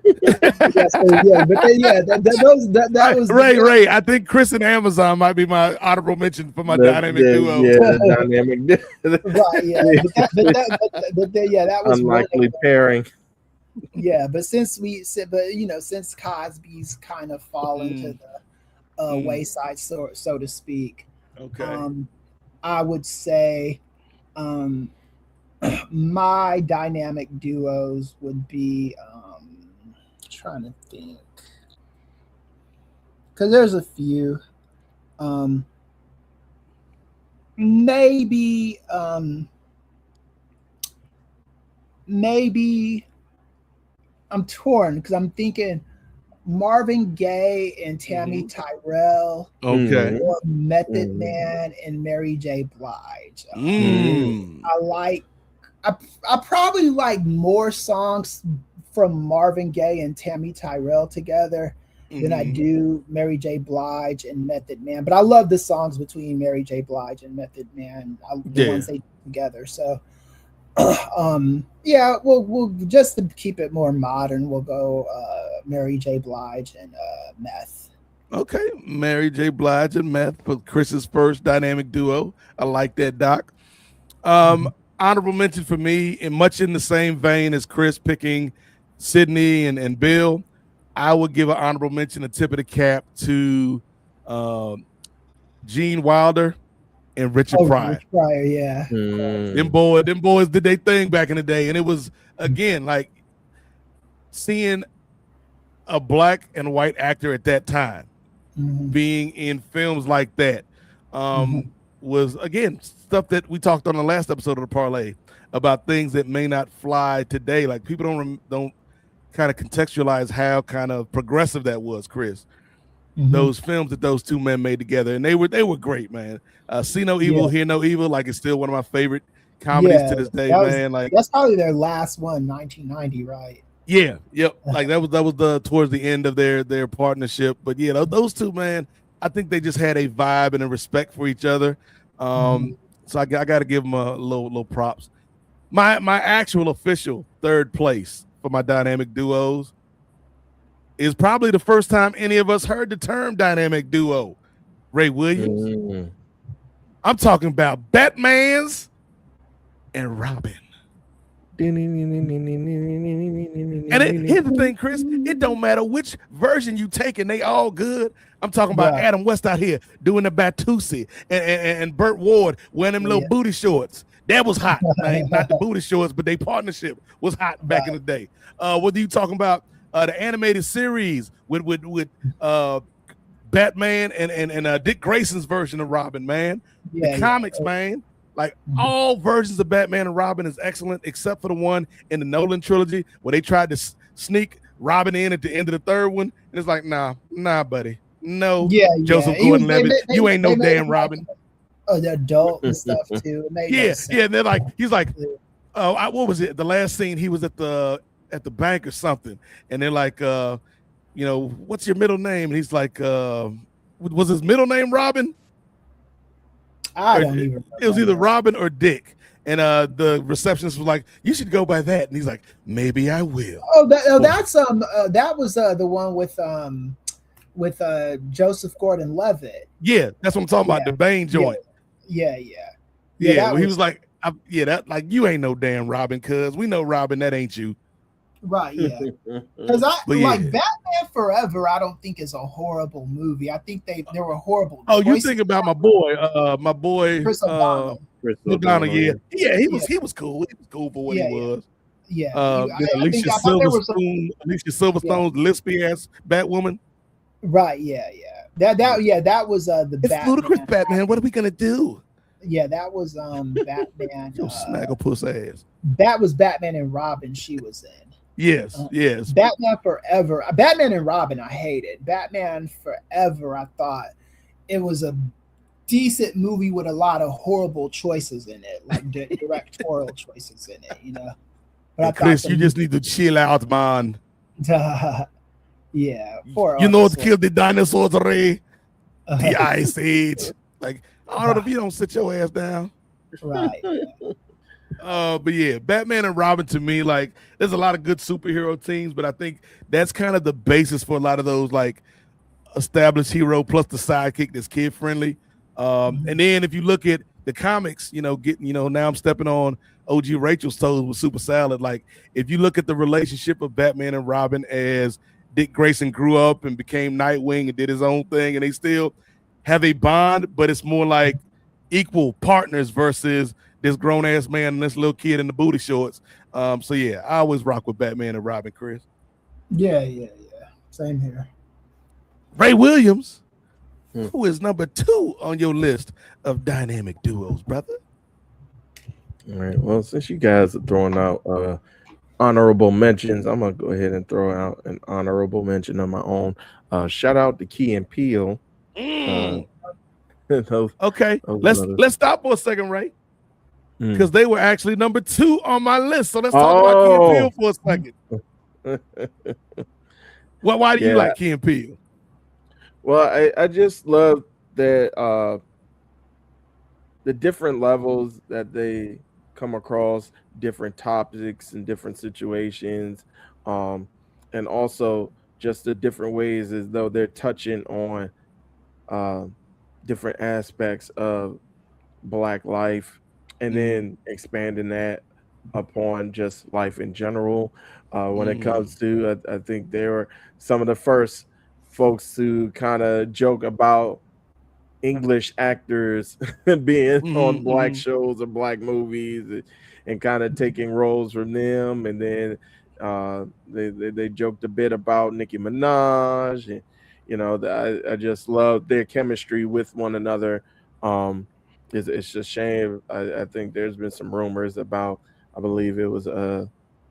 was Ray. I think Kris and Amazon might be my honorable mention for my dynamic duo. Yeah, the dynamic. Right, yeah. That was unlikely pairing. Yeah, but since Cosby's kind of fallen to the wayside, so to speak. Okay. I would say my dynamic duos would be trying to think, because there's a few. Maybe I'm torn because I'm thinking Marvin Gaye and Tammy Tyrell, or Method Man and Mary J. Blige. I probably like more songs from Marvin Gaye and Tammy Tyrell together than I do Mary J. Blige and Method Man. But I love the songs between Mary J. Blige and Method Man, the ones they do together. So, we'll just to keep it more modern, we'll go Mary J. Blige and Meth. Okay, Mary J. Blige and Meth for Chris's first dynamic duo. I like that, Doc. Honorable mention for me, and much in the same vein as Kris picking Sidney and Bill, I would give an honorable mention, a tip of the cap to Gene Wilder and Richard Pryor. Richard Pryor, yeah. Them boys did their thing back in the day, and it was again like seeing a black and white actor at that time being in films like that was again stuff that we talked on the last episode of the Parley about things that may not fly today. Like people don't kind of contextualize how kind of progressive that was, Kris. Those films that those two men made together, and they were great, man. See No Evil, Hear No Evil, like it's still one of my favorite comedies to this day, man. Like that's probably their last one, 1990, right? Yeah, yep. Like that was the towards the end of their partnership. But yeah, those two, man, I think they just had a vibe and a respect for each other. So I got to give them a little props. My actual official third place for my dynamic duos is probably the first time any of us heard the term dynamic duo. Ray Williams. I'm talking about Batman's and Robin. And here's the thing, Kris, it don't matter which version you take, and they all good. I'm talking about Adam West out here doing the Batusi and Burt Ward wearing them little booty shorts. That was hot, man. Not the booty shorts, but their partnership was hot back in the day. What are you talking about? The animated series with Batman and Dick Grayson's version of Robin, man. The comics, man. Like all versions of Batman and Robin is excellent, except for the one in the Nolan trilogy where they tried to sneak Robin in at the end of the third one. And it's like, nah, buddy. No. Joseph Gordon-Levitt, you ain't no damn Robin. The adult and stuff too. Yeah. And they're like, he's like, what was it? The last scene, he was at the bank or something, and they're like, what's your middle name? And he's like, was his middle name Robin? I don't even remember. It was either Robin or Dick. And the receptionist was like, you should go by that. And he's like, maybe I will. That was the one with Joseph Gordon-Levitt. Yeah, that's what I'm talking about, the Bane joint. Yeah, well, he was like, that like you ain't no damn Robin, cuz we know Robin, that ain't you. Right, yeah. Because Batman Forever, I don't think is a horrible movie. I think they were horrible. Oh, you think about my boy Chris O'Donnell. Yeah, he was cool. He was cool for what he was. Yeah. Alicia Silverstone's lispy ass Batwoman. Right, yeah. That was the it's Batman. ludicrous Batman. What are we gonna do? Yeah, that was Batman. Yo, snaggle puss ass. That was Batman and Robin she was in. Yes. Batman Forever. Batman and Robin, I hated. Batman Forever, I thought it was a decent movie with a lot of horrible choices in it, like directorial choices in it, But Kris, you just need to chill out, man. Yeah. You know what killed the dinosaurs, Ray? The Ice Age. Like, I don't know if you don't sit your ass down. Right. But yeah, Batman and Robin to me, like, there's a lot of good superhero teams, but I think that's kind of the basis for a lot of those like established hero plus the sidekick that's kid friendly. And then if you look at the comics, now I'm stepping on OG Rachel's toes with Super Salad. Like, if you look at the relationship of Batman and Robin as Dick Grayson grew up and became Nightwing and did his own thing, and they still have a bond, but it's more like equal partners versus this grown ass man and this little kid in the booty shorts. So yeah, I always rock with Batman and Robin, Kris. Yeah. Same here. Ray Williams, who is number 2 on your list of dynamic duos, brother? All right. Well, since you guys are throwing out honorable mentions, I'm gonna go ahead and throw out an honorable mention of my own. Shout out to Key and Peele. Okay, let's stop for a second, Ray, because they were actually number 2 on my list. So let's talk about Key and Peele for a second. Why do you like Key and Peele? Well, I just love that the different levels that they come across, different topics and different situations, and also just the different ways as though they're touching on different aspects of Black life, and then expanding that upon just life in general. When it comes to, I think they were some of the first folks to kind of joke about English actors being on Black shows or Black movies, and kind of taking roles from them. And then they joked a bit about Nicki Minaj, and I just love their chemistry with one another. It's a shame. I think there's been some rumors about, I believe it was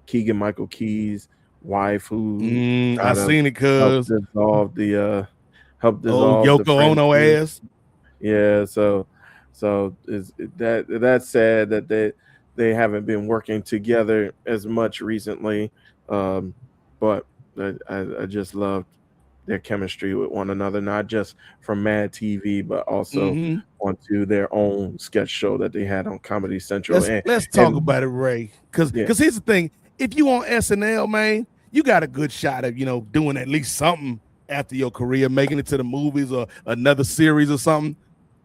Keegan Michael Key's wife who I seen it, cuz helped dissolve Yoko Ono ass. Yeah, so is that's sad that they haven't been working together as much recently. But I just loved their chemistry with one another, not just from Mad TV, but also onto their own sketch show that they had on Comedy Central. Let's talk about it, Ray. Because here's the thing: if you on SNL, man, you got a good shot of doing at least something after your career, making it to the movies or another series or something.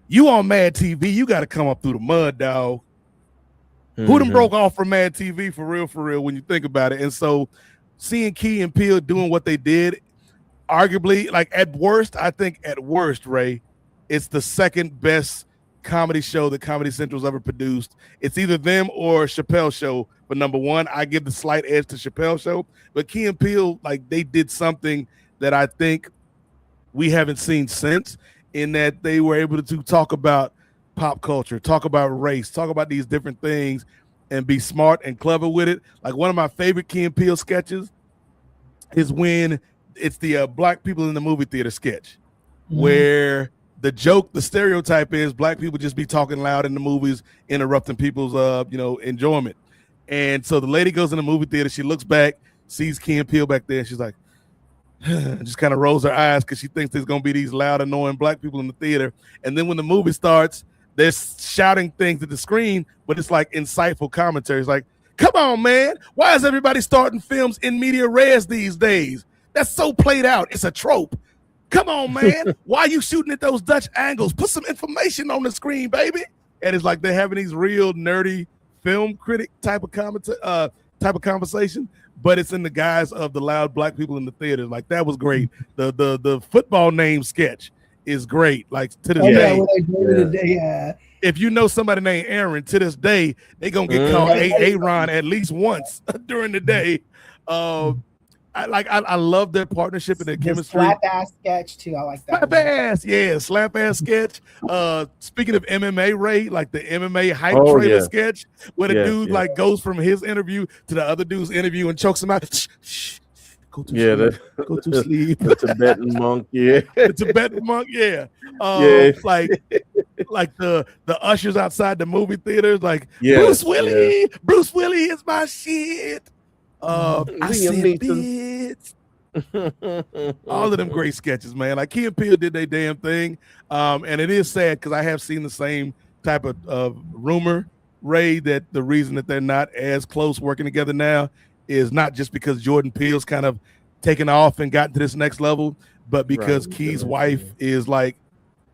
You on Mad TV, you got to come up through the mud, dog. Who done broke off from Mad TV for real when you think about it? And so seeing Key and Peele doing what they did, arguably, like at worst, Ray, it's the second best comedy show that Comedy Central's ever produced. It's either them or Chappelle Show. But number one, I give the slight edge to Chappelle Show. But Key and Peele, like, they did something that I think we haven't seen since, in that they were able to talk about pop culture, talk about race, talk about these different things, and be smart and clever with it. Like, one of my favorite Key and Peele sketches is when it's the black people in the movie theater sketch, where the joke, the stereotype is black people just be talking loud in the movies, interrupting people's enjoyment. And so the lady goes in the movie theater, she looks back, sees Key and Peele back there, and she's like, just kind of rolls her eyes because she thinks there's gonna be these loud, annoying black people in the theater. And then when the movie starts, they're shouting things at the screen, but it's like insightful commentary. It's like, come on, man, why is everybody starting films in media res these days? That's so played out. It's a trope. Come on, man. Why are you shooting at those Dutch angles? Put some information on the screen, baby. And it's like they're having these real nerdy film critic type of conversation, but it's in the guise of the loud black people in the theater. Like, that was great. The football name sketch is great. Like, to this day, if you know somebody named Aaron, to this day, they're gonna get called Aaron at least once during the day. I love their partnership and their chemistry. Slap ass sketch too. I like that. Slap ass sketch. Speaking of MMA, Ray, like the MMA hype trailer sketch, where the dude like goes from his interview to the other dude's interview and chokes him out. Shh, go to sleep. Go to sleep. The Tibetan monk, the Tibetan monk, like the ushers outside the movie theaters, like Bruce Willie is my shit. I said bits. All of them great sketches, man. Like, Key and Peele did their damn thing. And it is sad because I have seen the same type of rumor, Ray, that the reason that they're not as close working together now is not just because Jordan Peele's kind of taken off and gotten to this next level, but because Key's wife is like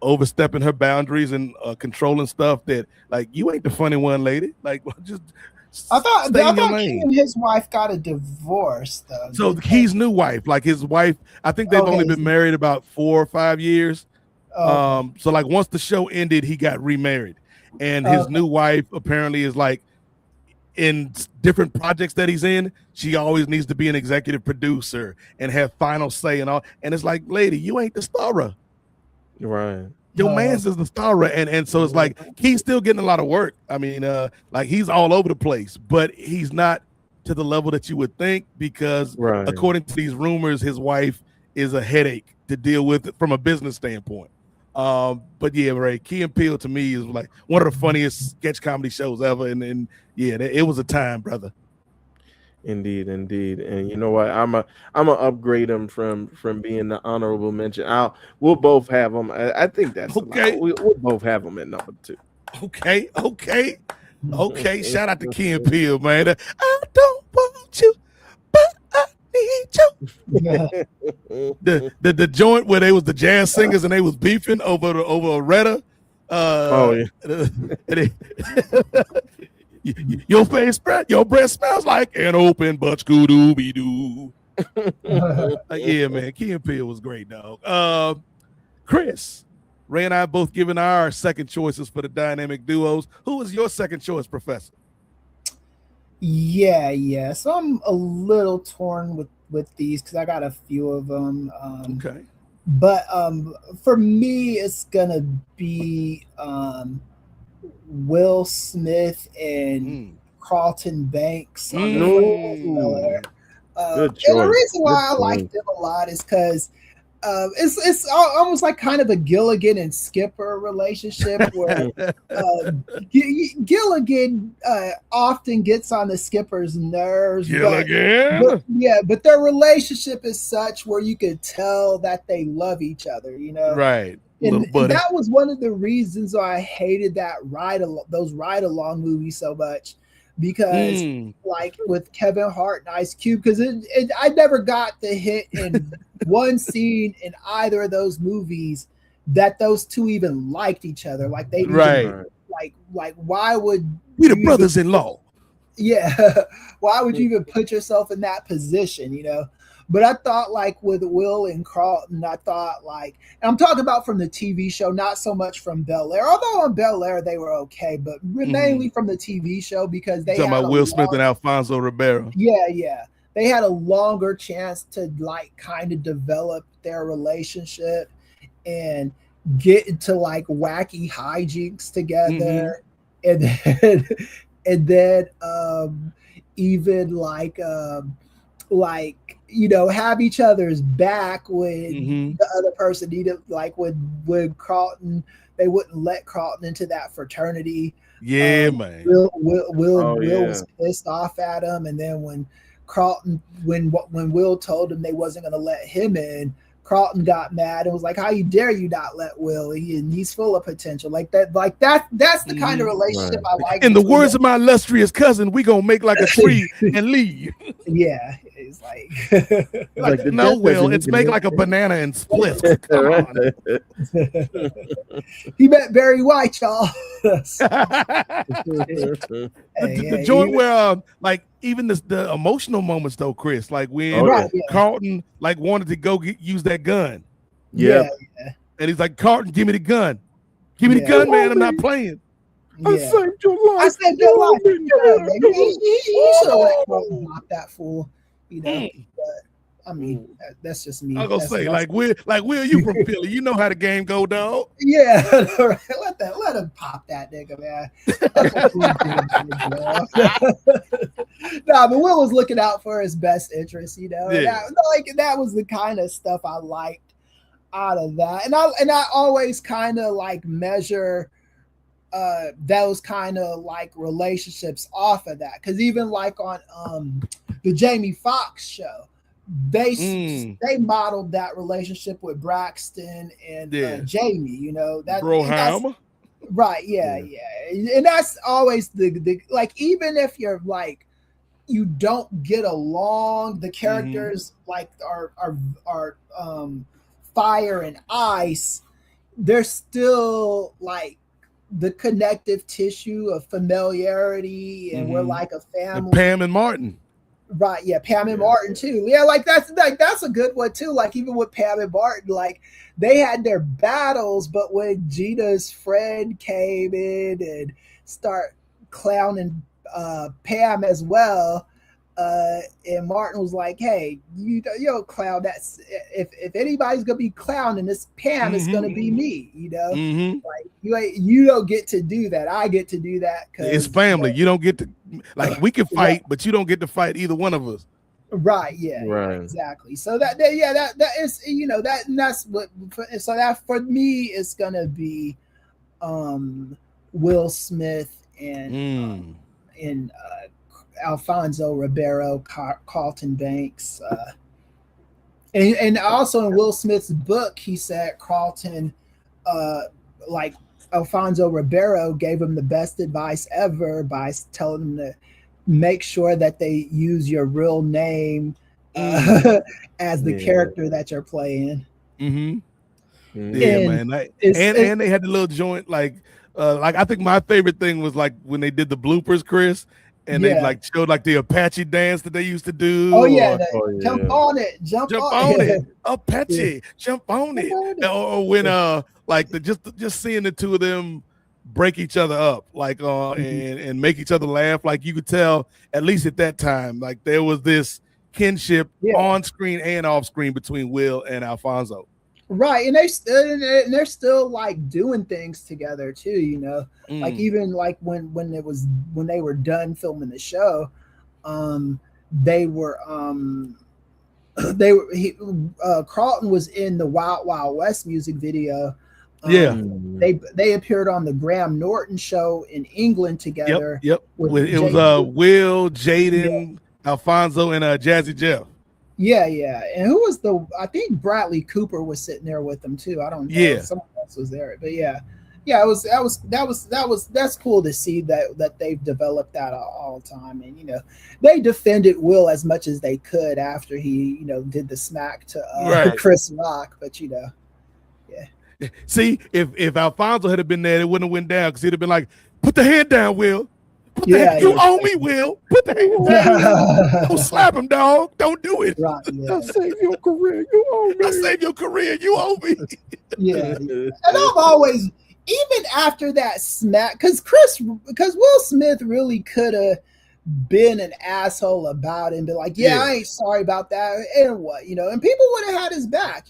overstepping her boundaries and controlling stuff that, like, you ain't the funny one, lady. Like, just I thought Key and his wife got a divorce though. So Key's new wife, like his wife, I think they've only been married about 4 or 5 years. So like once the show ended, he got remarried, and his new wife apparently is like in different projects that he's in. She always needs to be an executive producer and have final say and all. And it's like, lady, you ain't the star. Right. Your man's is the star, and so it's like he's still getting a lot of work. I mean, like he's all over the place, but he's not to the level that you would think because, according to these rumors, his wife is a headache to deal with from a business standpoint. But yeah, Ray, Key and Peele to me is like one of the funniest sketch comedy shows ever, and yeah, it was a time, brother. Indeed. And you know what? I'm gonna upgrade him from being the honorable mention. We'll both have him. I think that's okay. We'll both have him at number 2. Okay. Shout out to Key and Peele, man. I don't want you, but I need you. The joint where they was the jazz singers and they was beefing over a Retta. Your breath smells like an open butch dooby doo. Yeah, man. Key and Peele was great, dog. Kris, Ray and I both given our second choices for the dynamic duos. Who was your second choice, Professor? Yeah. So I'm a little torn with these because I got a few of them. Okay. But for me, it's gonna be Will Smith and Carlton Banks. Good choice. And the reason why I like them a lot is because it's almost like kind of a Gilligan and Skipper relationship where Gilligan often gets on the Skipper's nerves. But their relationship is such where you could tell that they love each other, you know? Right. And that was one of the reasons why I hated those ride-along movies so much. Because like with Kevin Hart and Ice Cube, because I never got the hit in one scene in either of those movies that those two even liked each other. Like they like why would we the brothers-in-law? Yeah, why would you even put yourself in that position? You know, But I thought like with Will and Carlton, I thought like, and I'm talking about from the TV show, not so much from Bel Air. Although on Bel Air they were okay, but mainly from the TV show because they talking had about Will Smith and Alfonso Ribeiro. Yeah. They had a longer chance to like kind of develop their relationship and get into like wacky hijinks together, and then even like have each other's back when the other person needed, like with Carlton, they wouldn't let Carlton into that fraternity. Man. Will was pissed off at him, and then when Will told him they wasn't going to let him in, Carlton got mad and was like, "How you dare you not let Will? He's full of potential." Like that. That's the kind of relationship I like. In the words of my illustrious cousin, we gonna make like a tree and leave. Yeah, it's like no, Will, it's make like a banana and split. Come on. He met Barry White, y'all. The joint where like even the emotional moments though, Kris, like when Carlton like wanted to go use that gun. Yeah. And he's like, "Carlton, give me the gun. Give me the gun, man. I'm not playing." I saved your life. I saved your life. He should have let Carlton knock that fool, But I mean, that's just me. I'm gonna say, Will, you from Philly? You know how the game go, dog. Yeah, let him pop that nigga, man. Nah, but Will was looking out for his best interest, that was the kind of stuff I liked out of that, and I always kind of like measure those kind of like relationships off of that, because even like on the Jamie Foxx show, they modeled that relationship with Braxton and Jamie, that Broham. Right, yeah. And that's always the like, even if you're like you don't get along, the characters like are fire and ice, they're still like the connective tissue of familiarity, and we're like a family. And Pam and Martin. Right, yeah, Pam and Martin too. Yeah, that's a good one too. Like even with Pam and Martin, like they had their battles, but when Gina's friend came in and start clowning Pam as well, and Martin was like, "Hey, you don't clown. That's if anybody's gonna be clowning, this Pam is gonna be me. Like you don't get to do that. I get to do that because it's family. You don't get to we can fight, but you don't get to fight either one of us." Right. Yeah. Right. Exactly. So that is that's what. So that for me is gonna be Will Smith and Alfonso Ribeiro, Carlton Banks, and also in Will Smith's book, he said Carlton, like Alfonso Ribeiro, gave him the best advice ever by telling him to make sure that they use your real name as the character that you're playing. Man. And they had the little joint like I think my favorite thing was like when they did the bloopers, Kris. And they like showed like the Apache dance that they used to do. Jump on it, jump on it, Apache, jump on it. Or when just seeing the two of them break each other up, like and make each other laugh. Like you could tell, at least at that time, like there was this kinship on screen and off screen between Will and Alfonso. Right, and they're still like doing things together too, like even like when they were done filming the show, Carlton was in the Wild Wild West music video. They appeared on the Graham Norton show in England together. It was Will, Jaden, Alfonso, and Jazzy Jeff. Yeah, and who was I think Bradley Cooper was sitting there with them too. I don't know. Yeah, someone else was there, but that's cool to see that they've developed that all the time, and they defended Will as much as they could after he did the smack to Chris Rock, but See, if Alfonso had been there, it wouldn't have went down because he'd have been like, "Put the hand down, Will. Yeah, you owe me, Will. Put the hand down. Don't slap him, dog. Don't do it. right, yeah. I'll save your career. You owe me. I saved your career. You owe me. Yeah, and I've always, even after that smack, because Will Smith really could have been an asshole about it and be like, yeah, I ain't sorry about that, and what, and people would have had his back,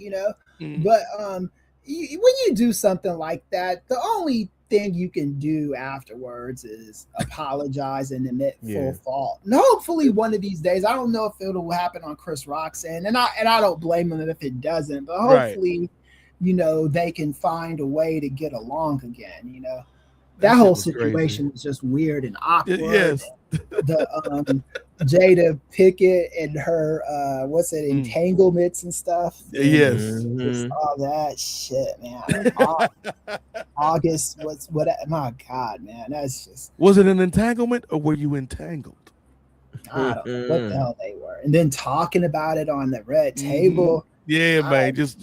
But when you do something like that, the only thing you can do afterwards is apologize and admit full fault. And hopefully one of these days, I don't know if it'll happen on Chris Rock's end, and I don't blame him if it doesn't, but hopefully, they can find a way to get along again. That whole situation was just weird and awkward. Yes. The Jada Pickett and her entanglements and stuff. Yes. Just all that shit, man. August was what? My God, man, that's just. Was it an entanglement or were you entangled? I don't know what the hell they were, and then talking about it on the red table. Yeah, man, just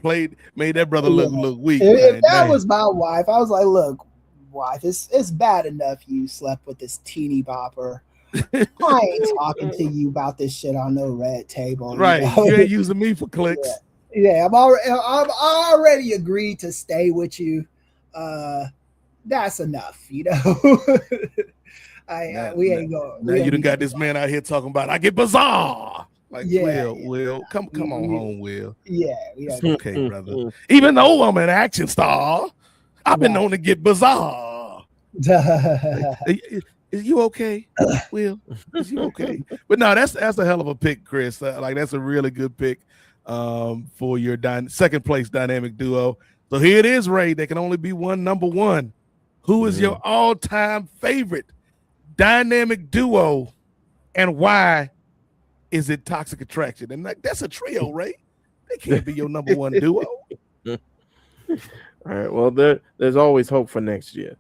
made that brother look weak. If that was my wife, I was like, look, wife, it's bad enough you slept with this teeny bopper. I ain't talking to you about this shit on no red table. Right. You ain't using me for clicks. Yeah, I've already agreed to stay with you. That's enough, We ain't going. Now you done got this man out here talking about I get bizarre. Like, Will, come on home, Will. Yeah. Okay, brother. Even though I'm an action star, I've been known to get bizarre. Is you okay, Will? Is you okay? But no, that's a hell of a pick, Chris. That's a really good pick for your second place dynamic duo. So here it is, Ray. There can only be one number one. Who is your all-time favorite dynamic duo, and why is it Toxic Attraction? And that's a trio, Ray. They can't be your number one duo. All right. Well, there's always hope for next year.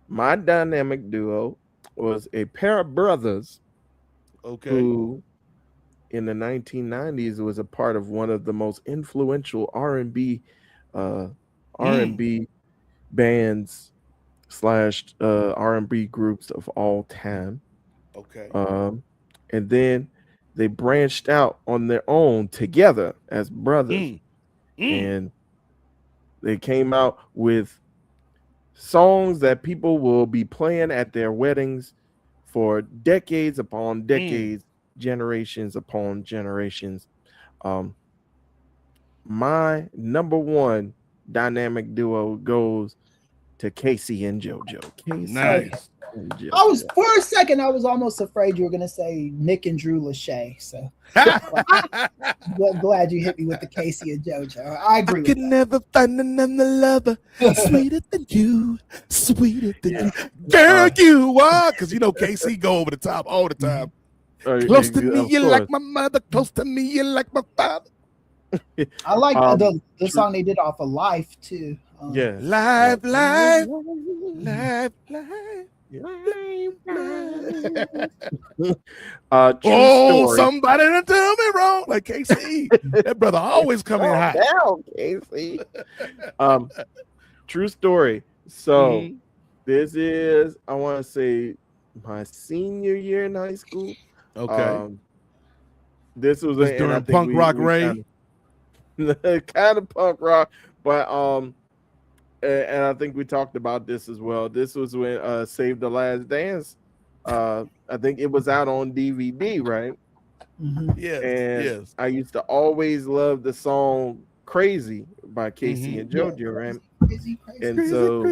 My dynamic duo was a pair of brothers, who, in the 1990s, was a part of one of the most influential R&B bands / R&B groups of all time. Okay. And then they branched out on their own together as brothers, and they came out with songs that people will be playing at their weddings for decades upon decades, generations upon generations. My number one dynamic duo goes to Casey and JoJo. Nice. For a second, I was almost afraid you were going to say Nick and Drew Lachey. So glad you hit me with the Casey and JoJo. I agree. I could never find another lover sweeter than you, sweeter than you. Girl, you are. Because Casey go over the top all the time. Close to me, you're like my mother. Close to me, you're like my father. I like the song they did off of Life, too. Life. Story. Somebody done tell me wrong. Like Casey, that brother always coming hot. Down, Casey. True story. So this is, I want to say, my senior year in high school. Okay. This was during punk rock, Ray. Kind of punk rock, but and I think we talked about this as well. This was when Save the Last Dance. I think it was out on DVD, right? Yes. And I used to always love the song "Crazy" by Casey and JoJo, right? Crazy. And so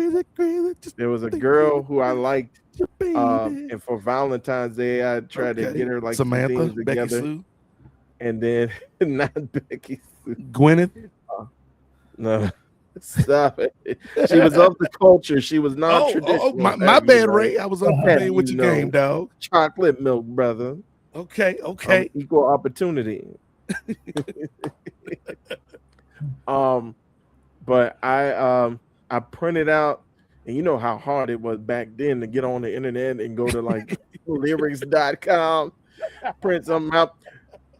there was a girl who I liked, and for Valentine's Day, I tried to get her like Samantha, some things together. Becky Sue. And then not Becky Sue. Gwyneth. No. Stop it. She was of the culture. She was non-traditional. My bad, Ray. I was unfamiliar with your game, dog. Chocolate milk, brother. Okay. Equal opportunity. But I printed out, and you know how hard it was back then to get on the internet and go to like lyrics.com, print something out.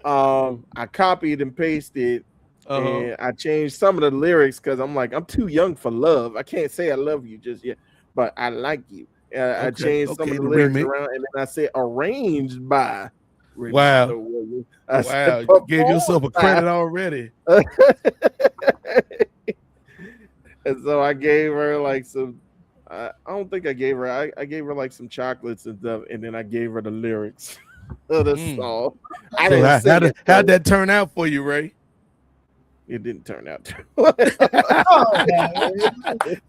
I copied and pasted. And I changed some of the lyrics because I'm like, I'm too young for love. I can't say I love you just yet. but I like you. I changed some of the the lyrics remix. around, and then I said arranged by. Wow. Ronaldo Williams. Wow, you gave yourself a credit already. And so I gave her like some. I don't think I gave her. I gave her like some chocolates and stuff, and then I gave her the lyrics of the song. I So didn't sing it, how'd that turn out for you, Ray? It didn't turn out. Oh, man.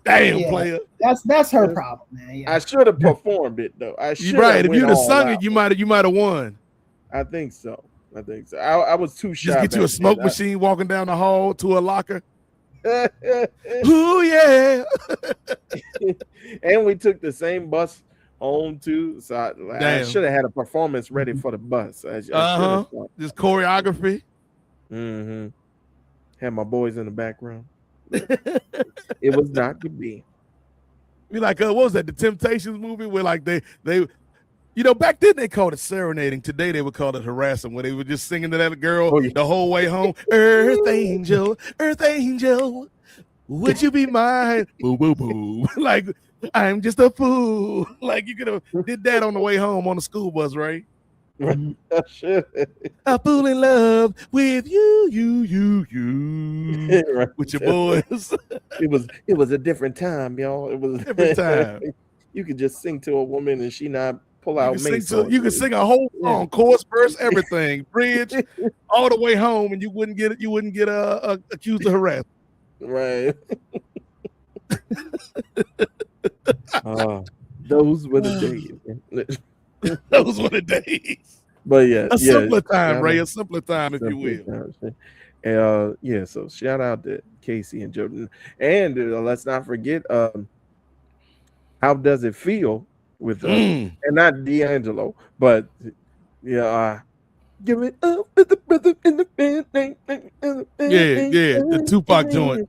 Damn, Yeah. player. That's her problem, man. Yeah. I should have performed it though. I should. Right. If you'd have sung it, you might have won. I think so. I was too shy. Just get you a smoke machine walking down the hall to a locker. Ooh, yeah. And we took the same bus home too. So I should have had a performance ready for the bus. Just choreography. Mm-hmm. Had my boys in the background. It was not to be. Be like, what was that? The Temptations movie where like they back then they called it serenading. Today they would call it harassing, where they were just singing to that girl the whole way home. Earth angel, would you be mine? Boo, boo, boo. Like, I'm just a fool. Like, you could have did that on the way home on the school bus, right? I should. A fool in love with you, Right. with your boys. It was a different time, y'all. It was a different time. You could just sing to a woman and she not pull out. You could sing a whole song, chorus, verse, everything, bridge, all the way home, and you wouldn't get accused of harassment. Right. Those were the days. Those were the days. But yeah, a simpler time, Ray. A simpler time, if you will. Yeah. So shout out to Casey and Jordan, and let's not forget. How does it feel with and not D'Angelo, but give it up with the brother in the band. The Tupac joint.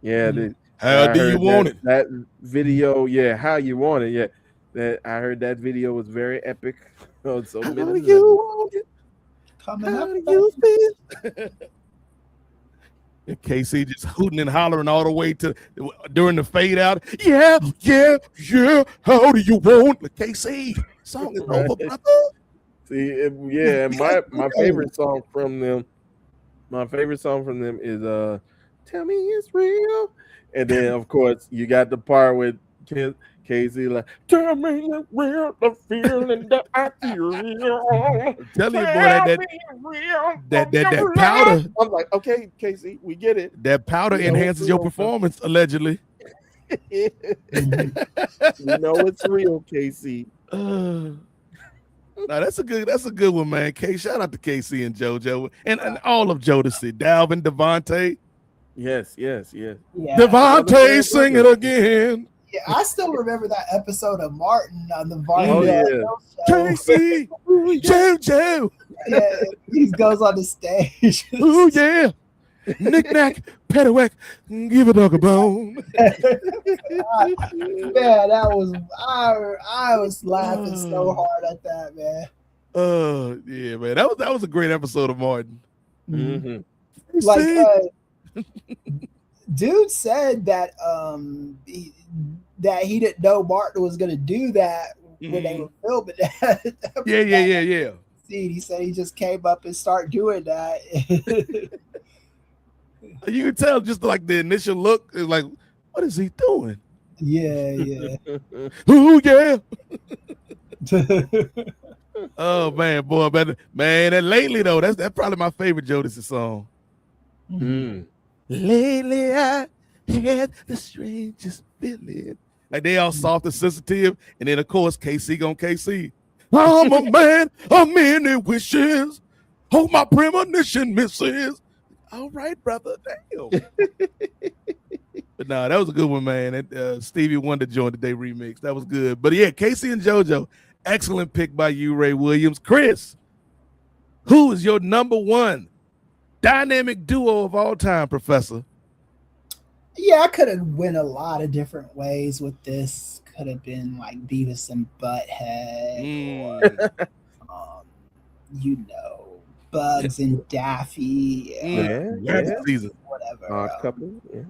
Yeah, how do you want it? That video, how you want it? Yeah, that I heard that video was very epic. So how do you want it? How do you feel? KC just hooting and hollering all the way to during the fade out. Yeah. How do you want it? KC, song is over, brother. See, my favorite song from them. My favorite song from them is "Tell Me It's Real," and then of course you got the part with Casey like, "Tell me it's real, the feeling that I feel." I'm telling you, boy, that powder. I'm like, okay, Casey, we get it. That powder enhances your performance, allegedly. You know it's real, Casey. No, that's a good one, man. Shout out to KC and JoJo and all of Jodeci, Dalvin, Devontae. Yes. Yeah. Devontae, sing it again. Yeah, I still remember that episode of Martin on the Martin show. KC, JoJo. Yeah, he goes on the stage. Ooh, yeah. Knick-knack, paddywhack, give a dog a bone. Man, that was I was laughing so hard at that, man. Yeah, man. That was a great episode of Martin. Mm-hmm. Like dude said that he didn't know Martin was gonna do that when they were filming that. Yeah. He said he just came up and started doing that. You can tell just like the initial look is like, what is he doing? Yeah. Ooh, yeah. Oh man, boy, man. And lately though, that's probably my favorite Jodeci song. Lately I had the strangest feeling. Like they all soft and sensitive, and then of course KC gon' KC. I'm a man of many wishes. Hope my premonition misses. All right, brother. Damn. But no, that was a good one, man. Stevie Wonder joined the day remix. That was good. But yeah, KC and JoJo, excellent pick by you, Ray Williams. Kris, who is your number one dynamic duo of all time, Professor? Yeah, I could have went a lot of different ways with this. Could have been like Beavis and Butthead, or Bugs and Daffy. Season. Whatever. Couple. Yeah.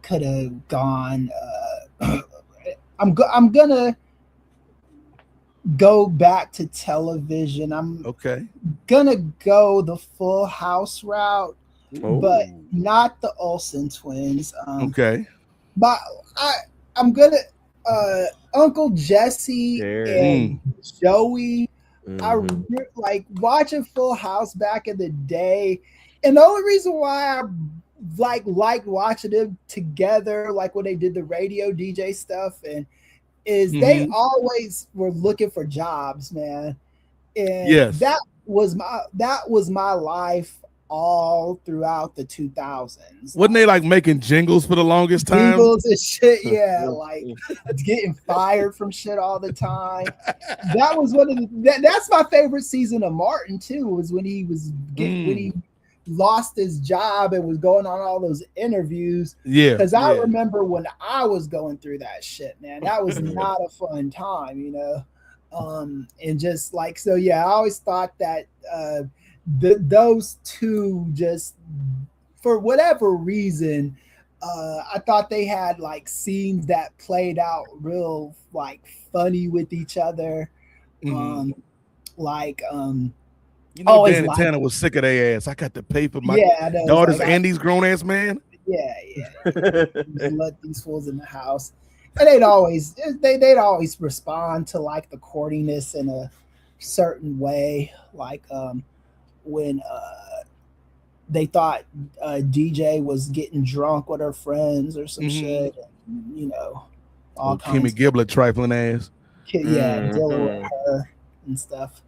Could have gone I'm gonna go back to television. I'm gonna go the Full House route, but not the Olsen twins. But I'm gonna Uncle Jesse and Joey. I like watching Full House back in the day, and the only reason why I liked watching them together, like when they did the radio DJ stuff, and is they always were looking for jobs, man. And that was my life all throughout the 2000s. Wasn't they like making jingles for the longest time? Jingles and shit, yeah. Like getting fired from shit all the time. That was one of that's my favorite season of Martin too. Was when he was when he lost his job and was going on all those interviews. Yeah, because I remember when I was going through that shit, man. That was not a fun time, you know. And just like so, yeah. I always thought that. Those two just for whatever reason I thought they had like scenes that played out real like funny with each other. Danny Tanner was sick of their ass. I got to pay for my daughter's like, Andy's grown ass man. Let these fools in the house, and they'd always respond to like the corniness in a certain way, like when they thought DJ was getting drunk with her friends or some shit, and, you know, all kinds Kimmy Gibbler trifling ass. Dealing with her and stuff.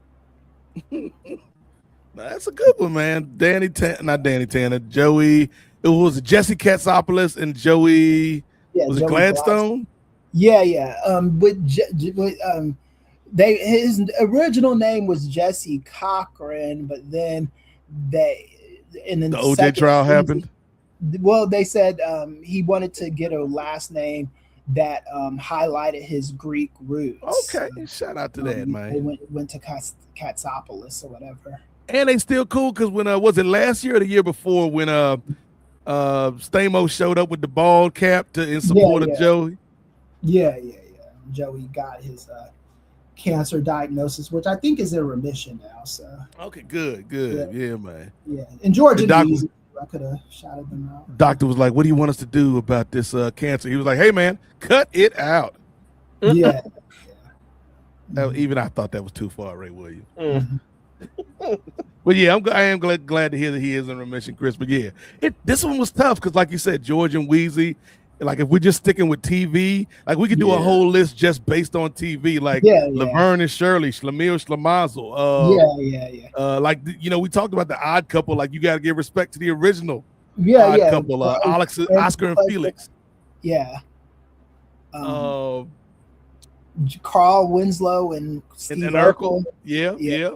That's a good one, man. Not Danny Tanner, Joey. It was Jesse Katsopoulos and Joey. Was it Gladstone? His original name was Jesse Cochran, but then the OJ trial happened. Well, they said he wanted to get a last name that highlighted his Greek roots. Okay, shout out to that, man. They went to Katsopoulos or whatever. And they still cool because when was it last year or the year before when Stamos showed up with the bald cap in support of Joey? Yeah. Joey got his cancer diagnosis, which I think is in remission now. So okay, good, yeah, man. Yeah, and George and Easy, I could have shouted them out. Doctor was like, "What do you want us to do about this cancer?" He was like, "Hey, man, cut it out." Yeah. Even I thought that was too far, Ray Williams. But yeah, I am glad to hear that he is in remission, Kris. But yeah, this one was tough because, like you said, George and Wheezy. Like if we're just sticking with TV, like we could do a whole list just based on TV, like Laverne and Shirley, Schlemiel Schlemazel. Like we talked about the Odd Couple. Like you got to give respect to the original Odd Couple, Oscar and Felix. Yeah. Carl Winslow and Steve Urkel. Yeah.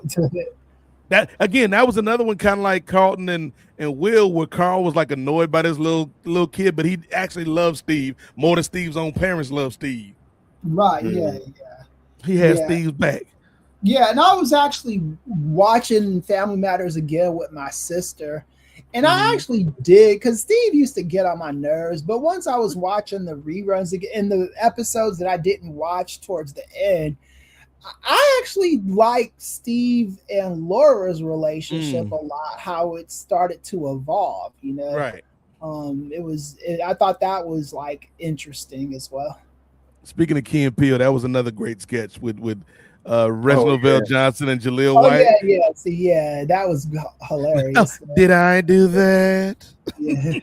That again, that was another one, kind of like Carlton and Will, where Carl was like annoyed by this little kid, but he actually loved Steve more than Steve's own parents loved Steve. Right. He had Steve's back. Yeah, and I was actually watching Family Matters again with my sister, and I actually did, because Steve used to get on my nerves, but once I was watching the reruns again, in the episodes that I didn't watch towards the end, I actually like Steve and Laura's relationship a lot, how it started to evolve, you know? Right. I thought that was like interesting as well. Speaking of Key and Peele, that was another great sketch with Reginald Bell Johnson and Jaleel White. Yeah. That was hilarious. Did I do that? Yeah.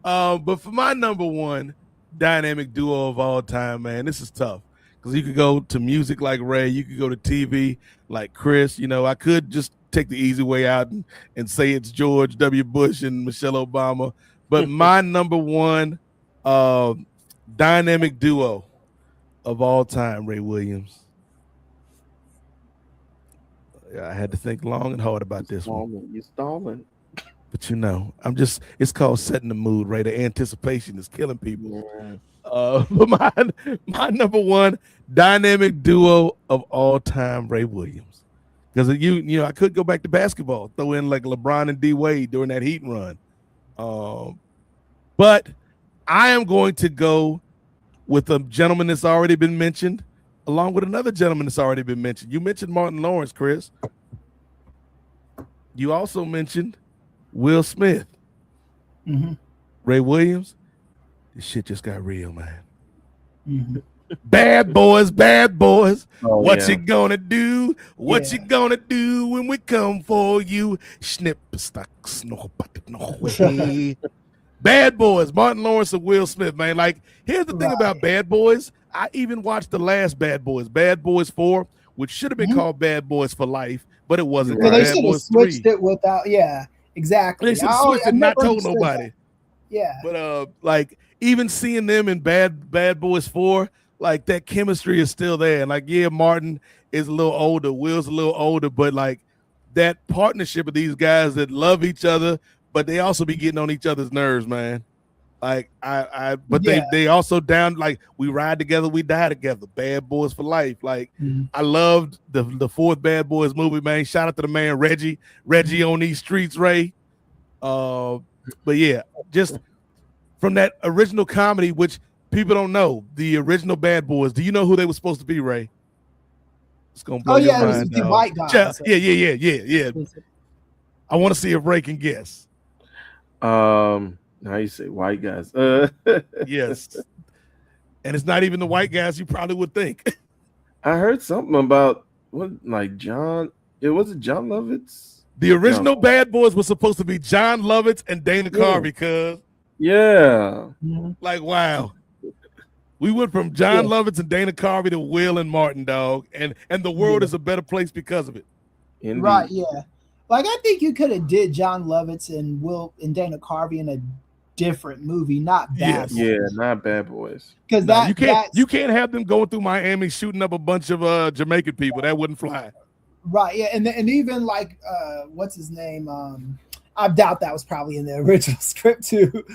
But for my number one dynamic duo of all time, man, this is tough. Because you could go to music like Ray, you could go to TV like Kris. You know, I could just take the easy way out and say it's George W. Bush and Michelle Obama. But my number one dynamic duo of all time, Ray Williams. I had to think long and hard about this one. You're stalling. But it's called setting the mood, Ray. The anticipation is killing people. Yeah. But my number one dynamic duo of all time, Ray Williams, because I could go back to basketball, throw in like LeBron and D Wade during that Heat run, but I am going to go with a gentleman that's already been mentioned, along with another gentleman that's already been mentioned. You mentioned Martin Lawrence, Kris. You also mentioned Will Smith. Mm-hmm. Ray Williams. This shit just got real, man. Mm-hmm. Bad boys, bad boys. What yeah. you gonna do? What Yeah. you gonna do when we come for you? Snip, stuck, snow, Bad Boys, Martin Lawrence and Will Smith, man. Like, here's the thing about Bad Boys. I even watched the last Bad Boys, Bad Boys 4, which should have been called Bad Boys for Life, but it wasn't. Yeah, they Bad should have Boys switched 3. it without. Yeah, exactly. They should have switched it, not told nobody. That. Yeah, but like even seeing them in Bad Boys 4, like that chemistry is still there. And like, yeah, Martin is a little older, Will's a little older, but like that partnership of these guys that love each other, but they also be getting on each other's nerves, man. Like but they also down, like, we ride together, we die together. Bad Boys for life. Like, I loved the fourth Bad Boys movie, man. Shout out to the man Reggie on these streets, Ray. But yeah, just from that original comedy, which people don't know, the original Bad Boys. Do you know who they were supposed to be, Ray? It's gonna blow your mind. It was the white guys. Yeah. I want to see if Ray can guess. How you say white guys? Yes. And it's not even the white guys you probably would think. I heard something about John. It wasn't John Lovitz. The original Bad Boys was supposed to be John Lovitz and Dana Carvey, cuz. Yeah. Like, wow. We went from John Lovitz and Dana Carvey to Will and Martin, dog. And the world is a better place because of it. Indeed. Right, yeah. Like, I think you could have did John Lovitz and Will and Dana Carvey in a different movie, not Bad Boys. Yeah, not Bad Boys. Because you can't have them going through Miami shooting up a bunch of Jamaican people. That wouldn't fly. Right, yeah, and even like what's his name? I doubt that was probably in the original script too.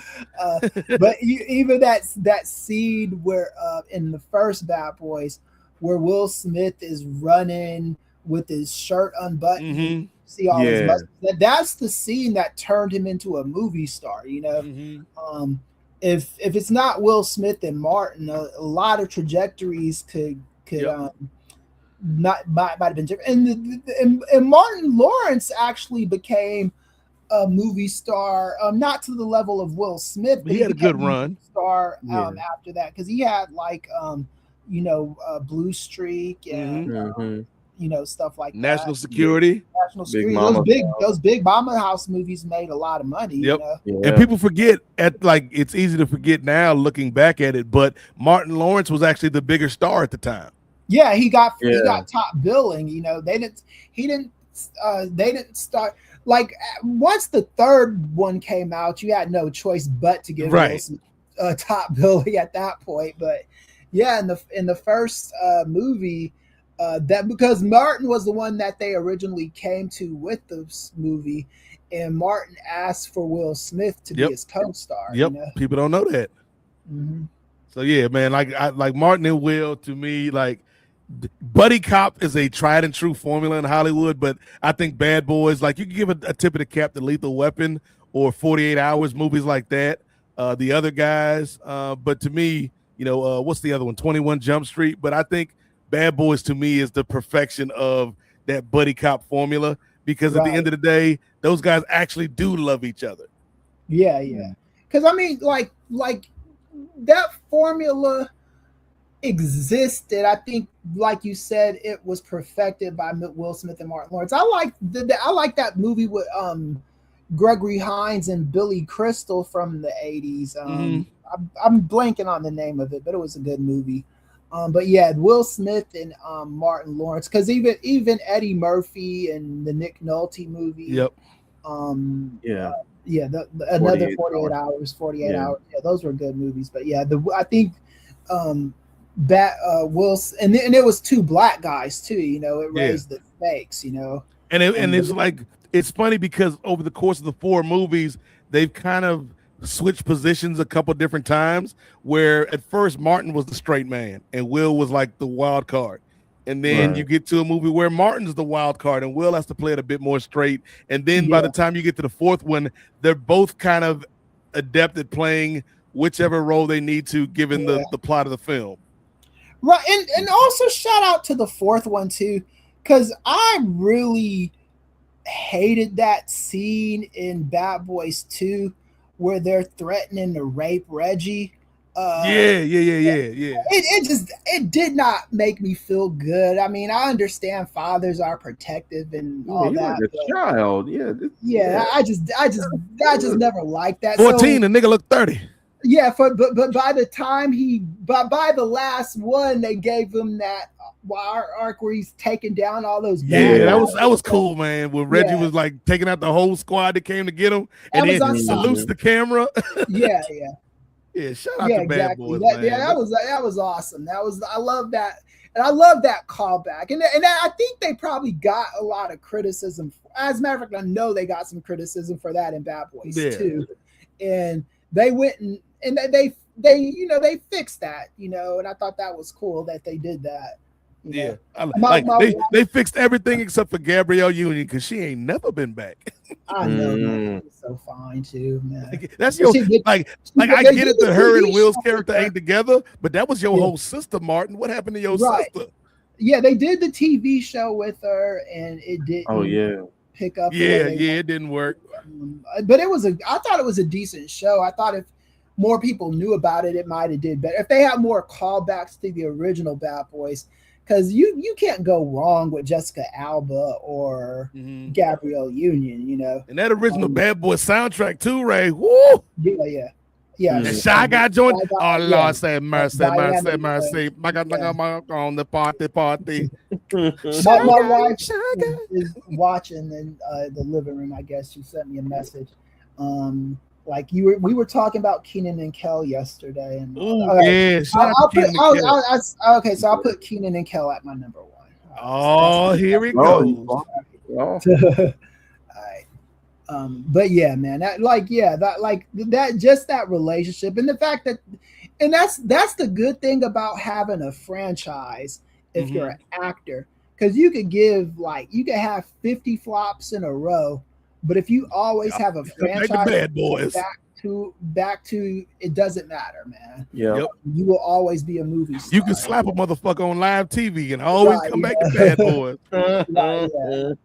But even that scene where in the first Bad Boys, where Will Smith is running with his shirt unbuttoned, see all his muscles. That's the scene that turned him into a movie star. You know, if it's not Will Smith and Martin, a lot of trajectories could might have been different. And Martin Lawrence actually became a movie star, not to the level of Will Smith, but he had a good run. Star after that, because he had like Blue Streak and stuff like National Security. National Security. Those big Mama House movies made a lot of money. Yep. And people forget, it's easy to forget now looking back at it, but Martin Lawrence was actually the bigger star at the time. Yeah, he got top billing. You know, they didn't start. Like, once the third one came out, you had no choice but to give Wilson top billing at that point. But yeah, in the first movie, that because Martin was the one that they originally came to with this movie, and Martin asked for Will Smith to be his co-star. Yep, you know? People don't know that. So yeah, man, like Martin and Will, to me, like, buddy cop is a tried and true formula in Hollywood, but I think Bad Boys, like, you can give a tip of the cap to Lethal Weapon or 48 Hours, movies like that. The other guys, but to me, what's the other one? 21 Jump Street. But I think Bad Boys to me is the perfection of that buddy cop formula, because at the end of the day, those guys actually do love each other. Yeah. Because I mean, like that formula existed. I think, like you said, it was perfected by Will Smith and Martin Lawrence. I like that movie with Gregory Hines and Billy Crystal from the 80s. I'm blanking on the name of it, but it was a good movie. But yeah, Will Smith and Martin Lawrence, because even Eddie Murphy and the Nick Nolte movie. Another 48 hours. Yeah, those were good movies. But yeah, I think Will, and it was two black guys too. It raised the stakes. And it's like, it's funny because over the course of the four movies, they've kind of switched positions a couple different times, where at first Martin was the straight man and Will was like the wild card. And then you get to a movie where Martin's the wild card and Will has to play it a bit more straight. And then by the time you get to the fourth one, they're both kind of adept at playing whichever role they need to, given the plot of the film. Right, and also shout out to the fourth one too, because I really hated that scene in Bad Boys 2 where they're threatening to rape Reggie. Yeah. It did not make me feel good. I mean, I understand fathers are protective and all that. Like a child, I just never liked that. 14, the nigga looked 30. Yeah, but by the time by the last one, they gave him that arc where he's taking down all those. That was cool, man. When Reggie was like taking out the whole squad that came to get him, and then salutes the camera. Shout out to Bad Boys, man. That was awesome. I love that, and I love that callback. And I think they probably got a lot of criticism. As a matter of fact, I know they got some criticism for that in Bad Boys too, and they went and they fixed that, and I thought that was cool that they did that. They fixed everything except for Gabrielle Union because she ain't never been back. I know, man. It's so fine too, man. That's your I get it that her and Will's character ain't together, but that was your whole sister, Martin. What happened to your sister? Yeah, they did the TV show with her, and it didn't. Oh yeah. Pick up. It didn't work. But I thought it was a decent show. I thought if more people knew about it, it might have did better. If they had more callbacks to the original Bad Boys. Because you can't go wrong with Jessica Alba or Gabrielle Union, And that original Bad Boy soundtrack too, Ray. Woo! Yeah. And Shy Guy joined. Oh Lord, say mercy. My God, on the party. My wife is watching in the living room. I guess she sent me a message. We were talking about Kenan and Kel yesterday, and I'll put Kenan and Kel at my number one. Here we go. All right. But yeah, man, that relationship and the fact that, and that's the good thing about having a franchise if you're an actor, because you could have 50 flops in a row. But if you always have a franchise Bad Boys back to it doesn't matter, man. Yeah, you will always be a movie star. You can slap a motherfucker on live TV and always come back to Bad Boys.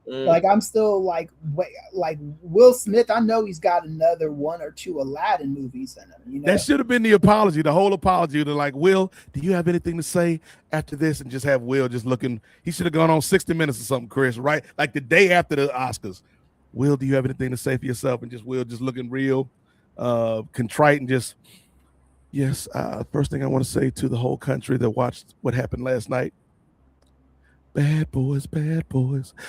Like I'm still like Will Smith. I know he's got another 1 or 2 Aladdin movies in him. That should have been the apology, the whole apology to Will, do you have anything to say after this? And just have Will just looking. He should have gone on 60 Minutes or something, Chris. Right, like the day after the Oscars. Will, do you have anything to say for yourself? And just Will just looking real contrite and just, yes, first thing I want to say to the whole country that watched what happened last night. Bad boys,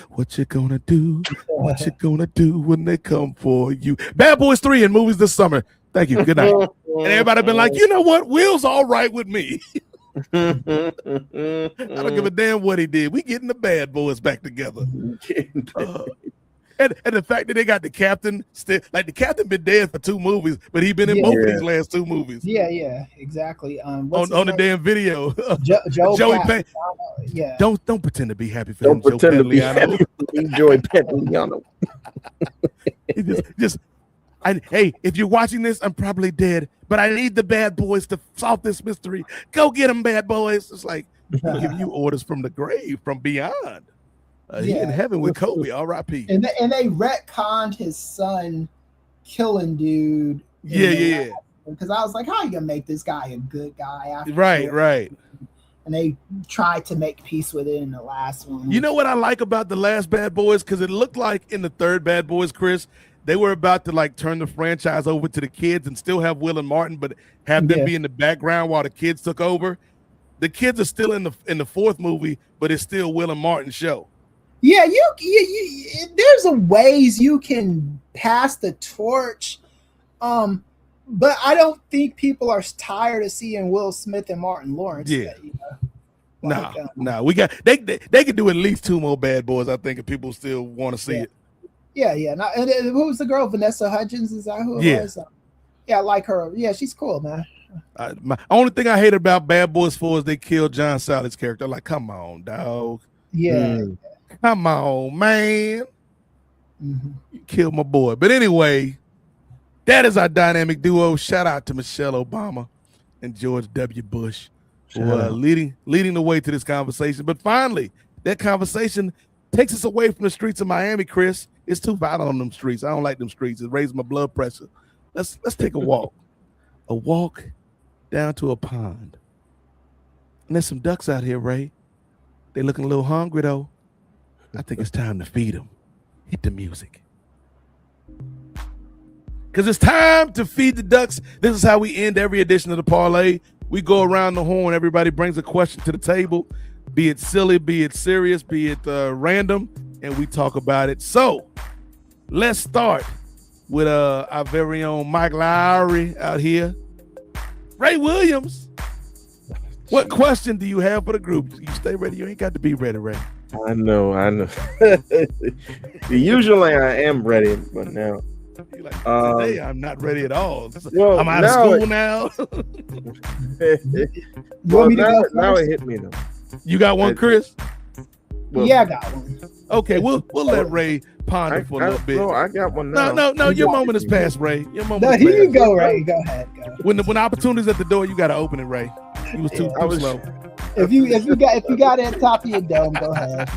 what you gonna do? What you gonna do when they come for you? Bad Boys 3 in movies this summer. Thank you. Good night. And everybody been like, you know what? Will's all right with me. I don't give a damn what he did. We getting the Bad Boys back together. And the fact that they got the captain still, like the captain been dead for 2 movies, but he been in both of these last 2 movies. Yeah, exactly. On the damn video, Joey Payne. Yeah. Don't pretend to be happy for him. Don't pretend to be happy for Joey Pantoliano. Hey, if you're watching this, I'm probably dead, but I need the Bad Boys to solve this mystery. Go get them, Bad Boys. It's like giving you orders from the grave, from beyond. He in heaven with Kobe, R.I.P. And they retconned his son killing dude. Yeah. Because I was like, how are you gonna make this guy a good guy after? Right. And they tried to make peace with it in the last one. You know what I like about the last Bad Boys? Because it looked like in the third Bad Boys, Chris, they were about to turn the franchise over to the kids and still have Will and Martin, but have them be in the background while the kids took over. The kids are still in the fourth movie, but it's still Will and Martin's show. Yeah, you there's a ways you can pass the torch, but I don't think people are tired of seeing Will Smith and Martin Lawrence. Yeah, no, we got they could do at least 2 more Bad Boys. I think if people still want to see it. Yeah. And who was the girl? Vanessa Hudgens, is that who it was? Yeah, I like her. Yeah, she's cool, man. My only thing I hate about Bad Boys 4 is they killed John Salet's character. Like, come on, dog. Yeah. Come on, man. You killed my boy. But anyway, That is our dynamic duo. Shout out to Michelle Obama and George W. Bush for leading the way to this conversation. But finally, that conversation takes us away from the streets of Miami, Kris. It's too violent on them streets. I don't like them streets. It raises my blood pressure. Let's take a walk. A walk down to a pond. And there's some ducks out here, Ray. They're looking a little hungry, though. I think it's time to feed them. Hit the music. Because it's time to feed the ducks. This is how we end every edition of the Parlay. We go around the horn. Everybody brings a question to the table, be it silly, be it serious, be it random, and we talk about it. So let's start with our very own Mike Lowry out here. Ray Williams, what question do you have for the group? You stay ready. You ain't got to be ready, Ray. I know. Usually I am ready, but now. Like, today I'm not ready at all. Well, I'm out of school now. Now it hit me though. You got one, Kris? Well, yeah, I got one. Okay, we'll let Ray ponder for a little bit. No, I got one now. No, your moment is past, Ray. Your moment. No, here you go, Ray. Go ahead. Go. When opportunity's at the door, you got to open it, Ray. You was too slow. If you got it at the top of your dome, go ahead.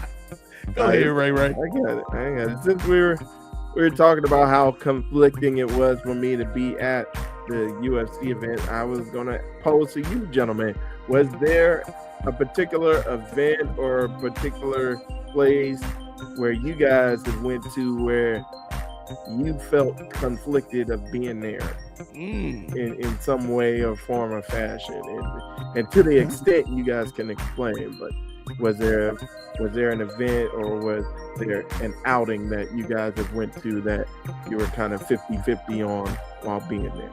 Go ahead, Ray. I got it. Since we were talking about how conflicting it was for me to be at the UFC event, I was going to pose to you, gentlemen. Was there a particular event or a particular place where you guys went to where you felt conflicted of being there in some way or form or fashion? And to the extent you guys can explain, but was there an event or was there an outing that you guys have went to that you were kind of 50-50 on while being there?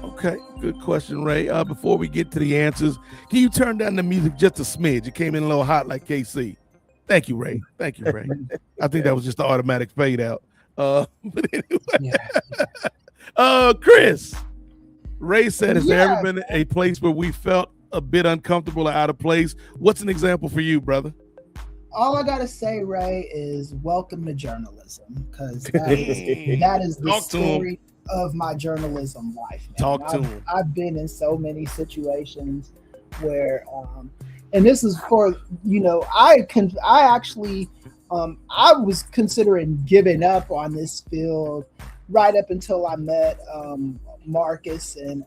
Okay, good question, Ray. Before we get to the answers, can you turn down the music just a smidge? It came in a little hot like KC. Thank you, Ray. I think that was just the automatic fade out. But anyway, Kris, Ray said, has there ever been a place where we felt a bit uncomfortable or out of place? What's an example for you, brother? All I gotta say, Ray, is welcome to journalism, because that is the story of my journalism life. Man. I've been in so many situations where, and this is for, I was considering giving up on this field right up until I met Marcus and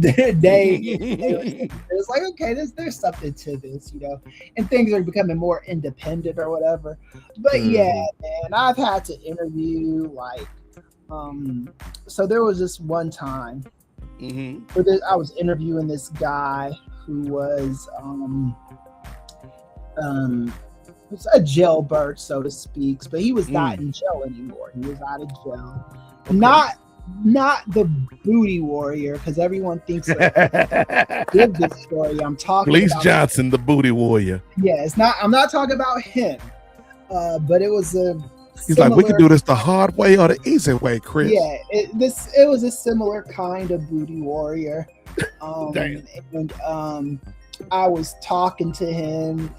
Dave. It was like, okay, there's something to this, and things are becoming more independent or whatever. But yeah, man, I've had to interview so there was this one time where I was interviewing this guy who was a jailbird, so to speak, but he was not in jail anymore. He was out of jail. Okay. Not the booty warrior, because everyone thinks that did this story. I'm talking Police about Johnson, the booty warrior. Yeah, I'm not talking about him. But it was He's like, we can do this the hard way or the easy way, Kris. Yeah, it was a similar kind of booty warrior. Damn. And I was talking to him,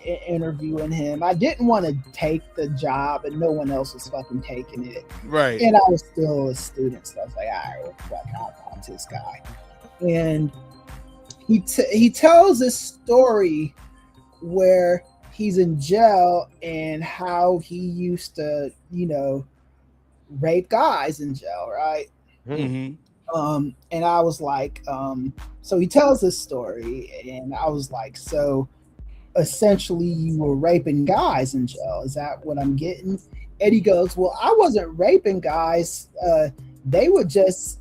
interviewing him. I didn't want to take the job, and no one else was fucking taking it. Right. And I was still a student, so I was like, all right, well, fuck, I'll talk to this guy. And he tells this story where he's in jail and how he used to, rape guys in jail, right? Mm-hmm. And I was like, so he tells this story, and I was like, so essentially you were raping guys in jail. Is that what I'm getting? And he goes, well, I wasn't raping guys. They would just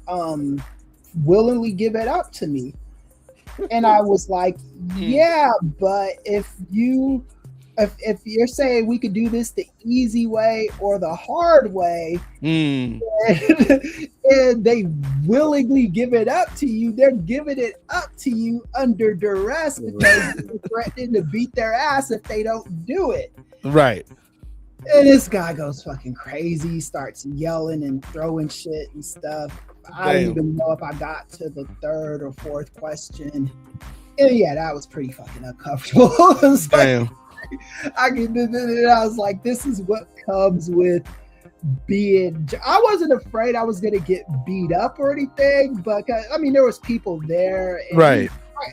willingly give it up to me. And I was like, yeah, but if you're saying we could do this the easy way or the hard way, and they willingly give it up to you, they're giving it up to you under duress because you're threatening to beat their ass if they don't do it. Right. And this guy goes fucking crazy, starts yelling and throwing shit and stuff. I don't even know if I got to the third or fourth question. And yeah, that was pretty fucking uncomfortable. Damn. I was like, this is what comes with I wasn't afraid I was going to get beat up or anything, but I mean, there was people there, and, Right.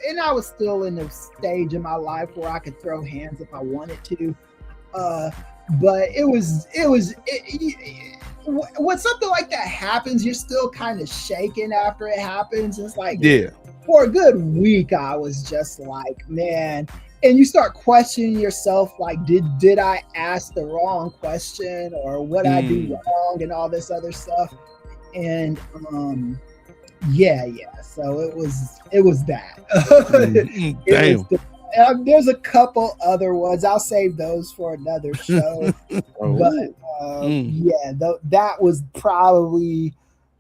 And I was still in the stage in my life where I could throw hands if I wanted to. But when something like that happens, you're still kind of shaken after it happens. It's like, Yeah. For a good week, I was just like, man. And you start questioning yourself, like, did I ask the wrong question, or what I do wrong, and all this other stuff. And yeah. So it was bad. Damn. There's a couple other ones. I'll save those for another show. But yeah, that was probably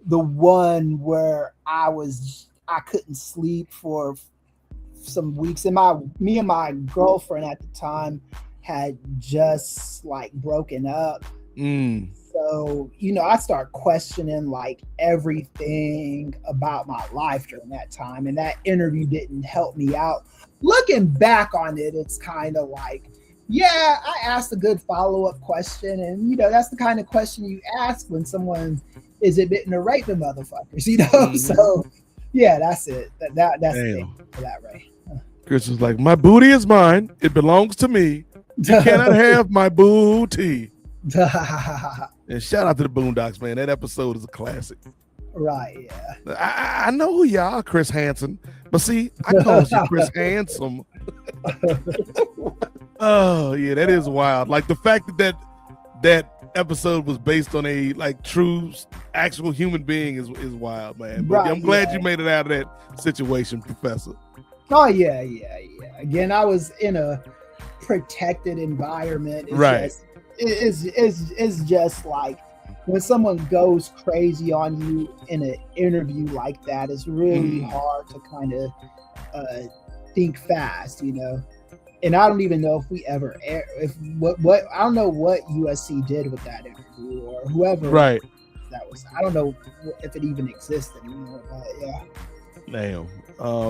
the one where I couldn't sleep for some weeks, and me and my girlfriend at the time had just like broken up. So, I start questioning like everything about my life during that time, and that interview didn't help me out. Looking back on it, it's kind of like, yeah, I asked a good follow-up question, and that's the kind of question you ask when someone is admitting to raping motherfuckers, So yeah, that's it. That's it for that, Ray. Kris was like, my booty is mine. It belongs to me. You cannot have my booty. And shout out to the Boondocks, man. That episode is a classic. Right, yeah. I know who you are, Chris Hansen. But see, I call you Chris Handsome. Oh, yeah, that is wild. Like the fact that episode was based on a like true actual human being is wild, man. But right, I'm glad you made it out of that situation, Professor. Oh yeah. Again, I was in a protected environment. It's just like when someone goes crazy on you in an interview like that, it's really hard to kind of think fast, And I don't even know if we ever air, what I don't know what USC did with that interview or whoever. Right. That was. I don't know if it even exists anymore. But yeah. Damn.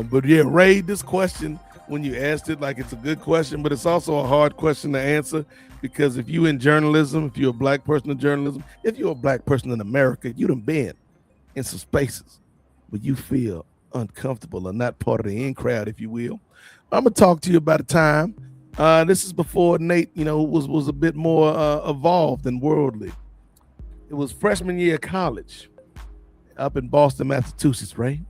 But yeah, Ray, this question, when you asked it, like it's a good question, but it's also a hard question to answer, because if you in journalism, if you're a black person in journalism, if you're a black person in America, you done been in some spaces where you feel uncomfortable or not part of the in crowd, if you will. I'm gonna talk to you about a time. This is before Nate, was a bit more evolved and worldly. It was freshman year of college up in Boston, Massachusetts, right?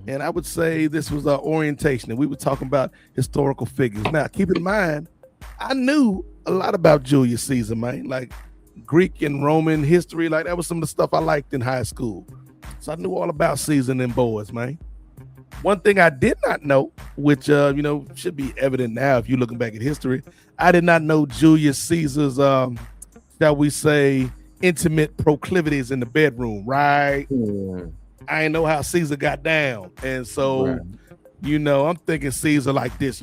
And I would say this was our orientation, and we were talking about historical figures. Now, keep in mind, I knew a lot about Julius Caesar, man, like Greek and Roman history. Like that was some of the stuff I liked in high school. So I knew all about Caesar and them boys, man. One thing I did not know, which should be evident now if you're looking back at history, I did not know Julius Caesar's, shall we say, intimate proclivities in the bedroom, right? I didn't know how Caesar got down. And so, I'm thinking Caesar like this,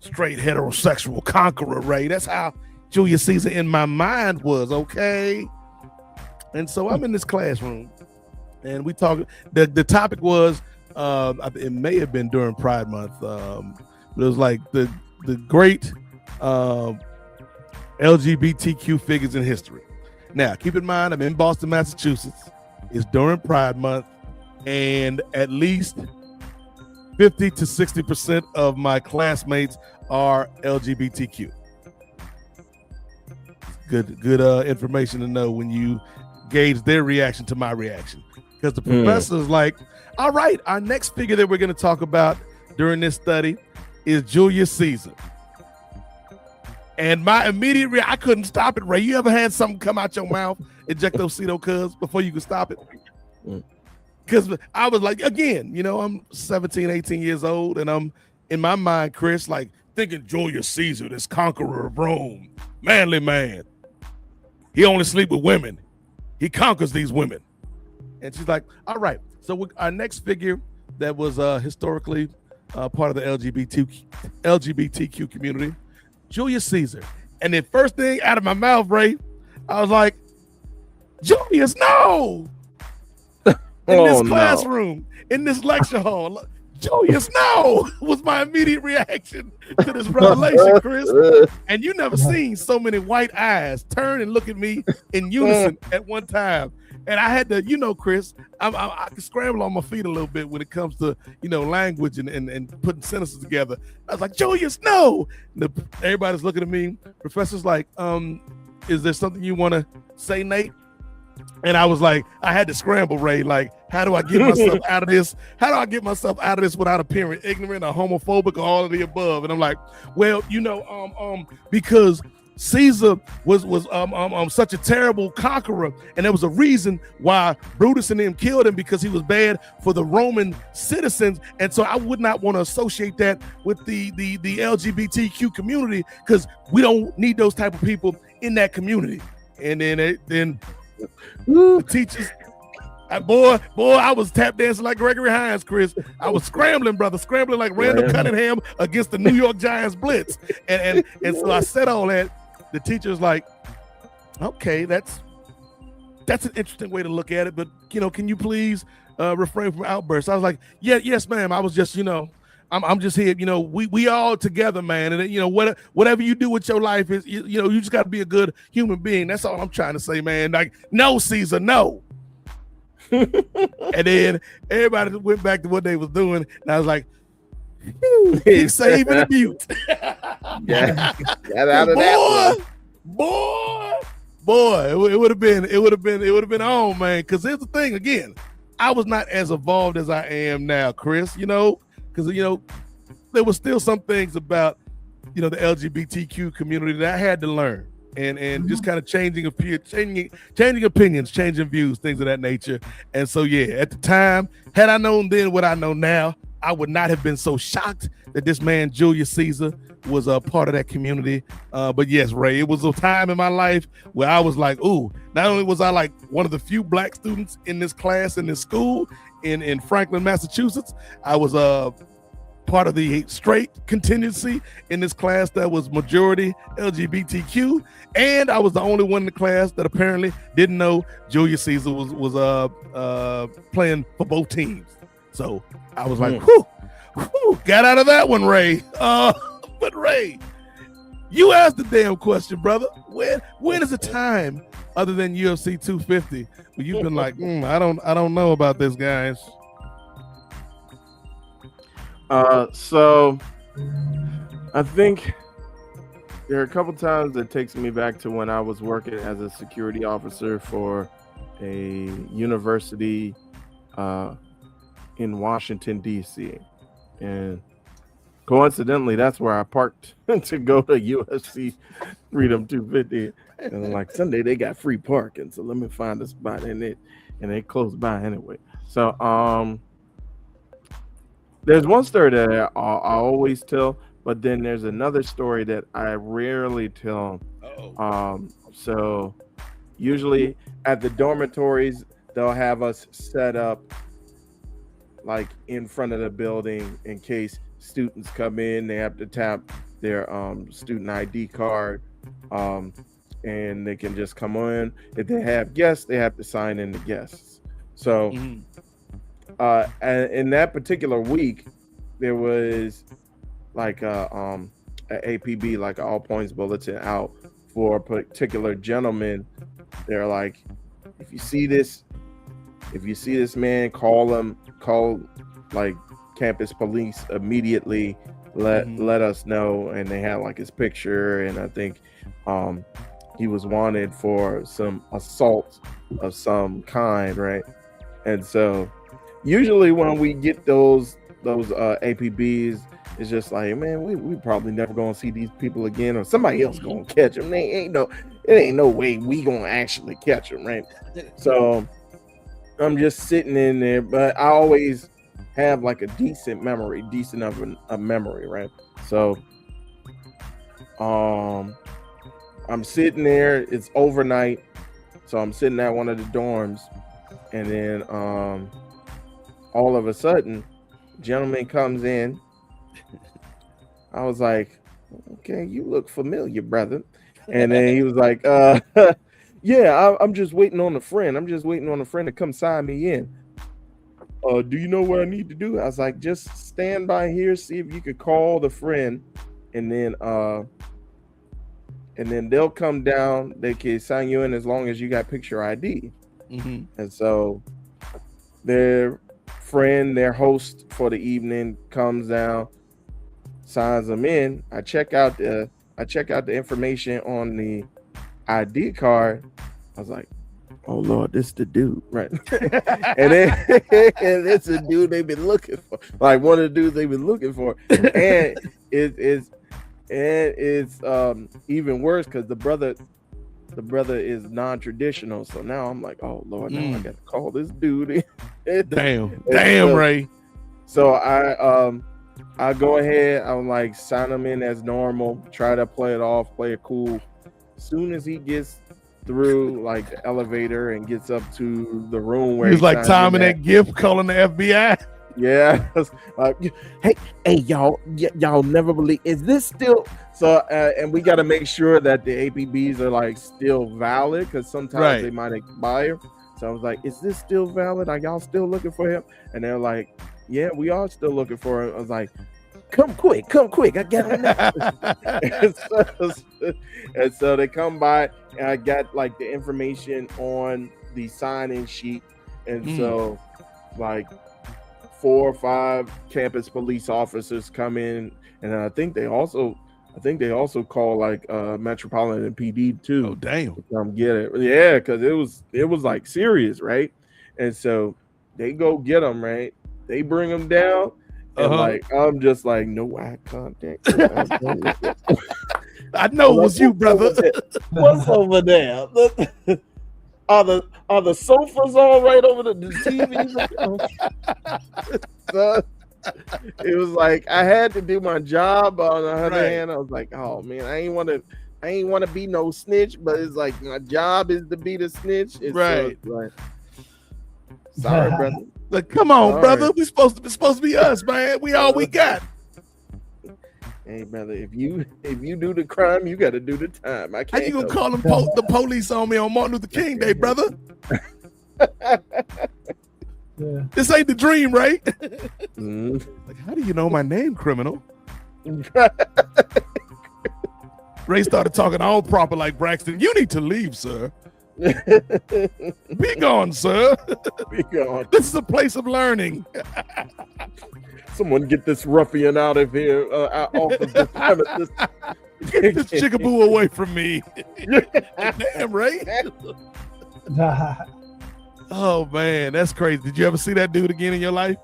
straight heterosexual conqueror, right? That's how Julius Caesar in my mind was, okay? And so I'm in this classroom, and we talk. The topic was, it may have been during Pride Month. It was like the great LGBTQ figures in history. Now, keep in mind, I'm in Boston, Massachusetts. It's during Pride Month, and at least 50 to 60% of my classmates are LGBTQ. Good information to know when you gauge their reaction to my reaction. Because the professor's like, all right, our next figure that we're going to talk about during this study is Julius Caesar. And my immediate reaction, I couldn't stop it, Ray. You ever had something come out your mouth, ejectocito, cuz, before you could stop it? Because I was like, again, I'm 17, 18 years old, and I'm, in my mind, Kris, like thinking Julius Caesar, this conqueror of Rome, manly man. He only sleep with women. He conquers these women. And she's like, all right. So our next figure that was historically part of the LGBTQ community, Julius Caesar. And the first thing out of my mouth, Ray, I was like, Julius, no! In this classroom, in this lecture hall, Julius, no, was my immediate reaction to this revelation, Kris. And you never seen so many white eyes turn and look at me in unison at one time. And I had to, Kris, I can scramble on my feet a little bit when it comes to, language and putting sentences together. I was like, Julius, no. Everybody's looking at me. Professor's like, is there something you want to say, Nate? And I was like, I had to scramble, Ray. Like, how do I get myself out of this? How do I get myself out of this without appearing ignorant or homophobic or all of the above? And I'm like, well, because Caesar was such a terrible conqueror, and there was a reason why Brutus and them killed him, because he was bad for the Roman citizens. And so I would not want to associate that with the LGBTQ community, because we don't need those type of people in that community. And then the teachers, boy, I was tap dancing like Gregory Hines, Kris. I was scrambling like Randall Cunningham against the New York Giants blitz. And so I said all that. The teacher's like, okay, that's an interesting way to look at it, but can you please refrain from outbursts? I was like, yes, ma'am. I was just, I'm just here. We all together, man. And whatever you do with your life is, you just got to be a good human being. That's all I'm trying to say, man. Like, no, Caesar, no. And then everybody went back to what they was doing, and I was like, he's saving the mute. Yeah, got out of that one. Boy, it would have been on, man. Because here's the thing, again, I was not as evolved as I am now, Kris. Because there was still some things about the LGBTQ community that I had to learn, and just kind of changing opinions, changing views, things of that nature. And so at the time, had I known then what I know now, I would not have been so shocked that this man Julius Caesar was a part of that community. But yes, Ray, it was a time in my life where I was like, ooh, not only was I like one of the few black students in this class in this school in Franklin, Massachusetts, I was part of the straight contingency in this class that was majority LGBTQ, and I was the only one in the class that apparently didn't know Julius Caesar was playing for both teams. So I was like, whew, got out of that one, Ray. But Ray, you asked the damn question, brother. When is a time other than UFC 250 where you've been like, I don't know about this, guys? So I think there are a couple times that takes me back to when I was working as a security officer for a university in Washington, D.C. And coincidentally, that's where I parked to go to UFC Freedom 250. And I'm like, Sunday they got free parking, so let me find a spot in it. And they close by anyway. So there's one story that I always tell, but then there's another story that I rarely tell. So usually at the dormitories, they'll have us set up like in front of the building in case students come in. They have to tap their student ID card, and they can just come on. If they have guests, they have to sign in the guests. So and in that particular week, there was like a APB, like an all points bulletin out for a particular gentleman. They're like, if you see this man, call like campus police immediately. Let us know. And they had like his picture, and I think he was wanted for some assault of some kind, right? And so usually when we get those APBs, it's just like, man, we probably never gonna see these people again, or somebody else gonna catch them. It ain't no way we gonna actually catch them, right? So I'm just sitting in there, but I always have like a decent of a memory, right? So I'm sitting there, it's overnight, so I'm sitting at one of the dorms, and then all of a sudden, gentleman comes in. I was like, okay, you look familiar, brother. And then he was like, yeah, I'm just waiting on a friend. I'm just waiting on a friend to come sign me in. do you know what I need to do? I was like, just stand by here, see if you could call the friend, and then they'll come down. They can sign you in as long as you got picture ID. And so their friend, their host for the evening, comes down, signs them in. I check out the information on the ID card. I was like, oh Lord, this is the dude, right? and it's a dude they've been looking for, like one of the dudes they've been looking for. And it's even worse because the brother is non-traditional. So now I'm like, oh Lord, now I gotta call this dude. Damn, Ray. So I go ahead, I'm like, sign him in as normal, try to play it off, play it cool. As soon as he gets through like the elevator and gets up to the room where he's like Tom in that gift calling the FBI. Yeah. Hey, y'all never believe, is this still so? And we got to make sure that the APBs are like still valid, because sometimes they might expire. So I was like, is this still valid? Are y'all still looking for him? And they're like, yeah, we are still looking for him. I was like, come quick, I got him now. and so they come by, and I got like the information on the sign-in sheet, and so like 4 or 5 campus police officers come in, and I think they also call like Metropolitan PD too. Oh damn! To come get it, yeah, because it was like serious, right? And so they go get them, right? They bring them down, and like I'm just like, no eye contact. I know it was you, brother. What's over there? Are the sofas all right over the TVs? So it was like I had to do my job. On the other hand, I was like, oh man, I ain't want to be no snitch, but it's like my job is to be the snitch. It's right. So like, sorry, brother. Like, come on, brother. We supposed to be us, man. We all we got. Hey, brother, if you do the crime, you got to do the time. I can't. How you gonna call them the police on me on Martin Luther King Day, brother? This ain't the dream, right? Like, how do you know my name, criminal? Ray started talking all proper like Braxton. You need to leave, sir. Be gone, sir. Be gone. This is a place of learning. Someone get this ruffian out of here, off of the premises. Get this chickaboo away from me. Damn, right? Oh man, that's crazy. Did you ever see that dude again in your life?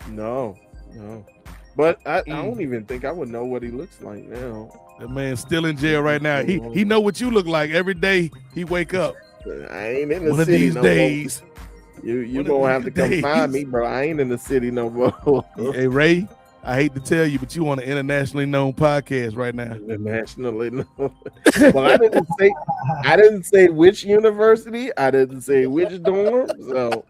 No. But I don't even think I would know what he looks like now. That man's still in jail right now. He know what you look like every day he wake up. I ain't in the One city of these days. You gonna have to come find me, bro. I ain't in the city no more. Hey Ray, I hate to tell you, but you on an internationally known podcast right now. Internationally known. Well, I didn't say which university. I didn't say which dorm. So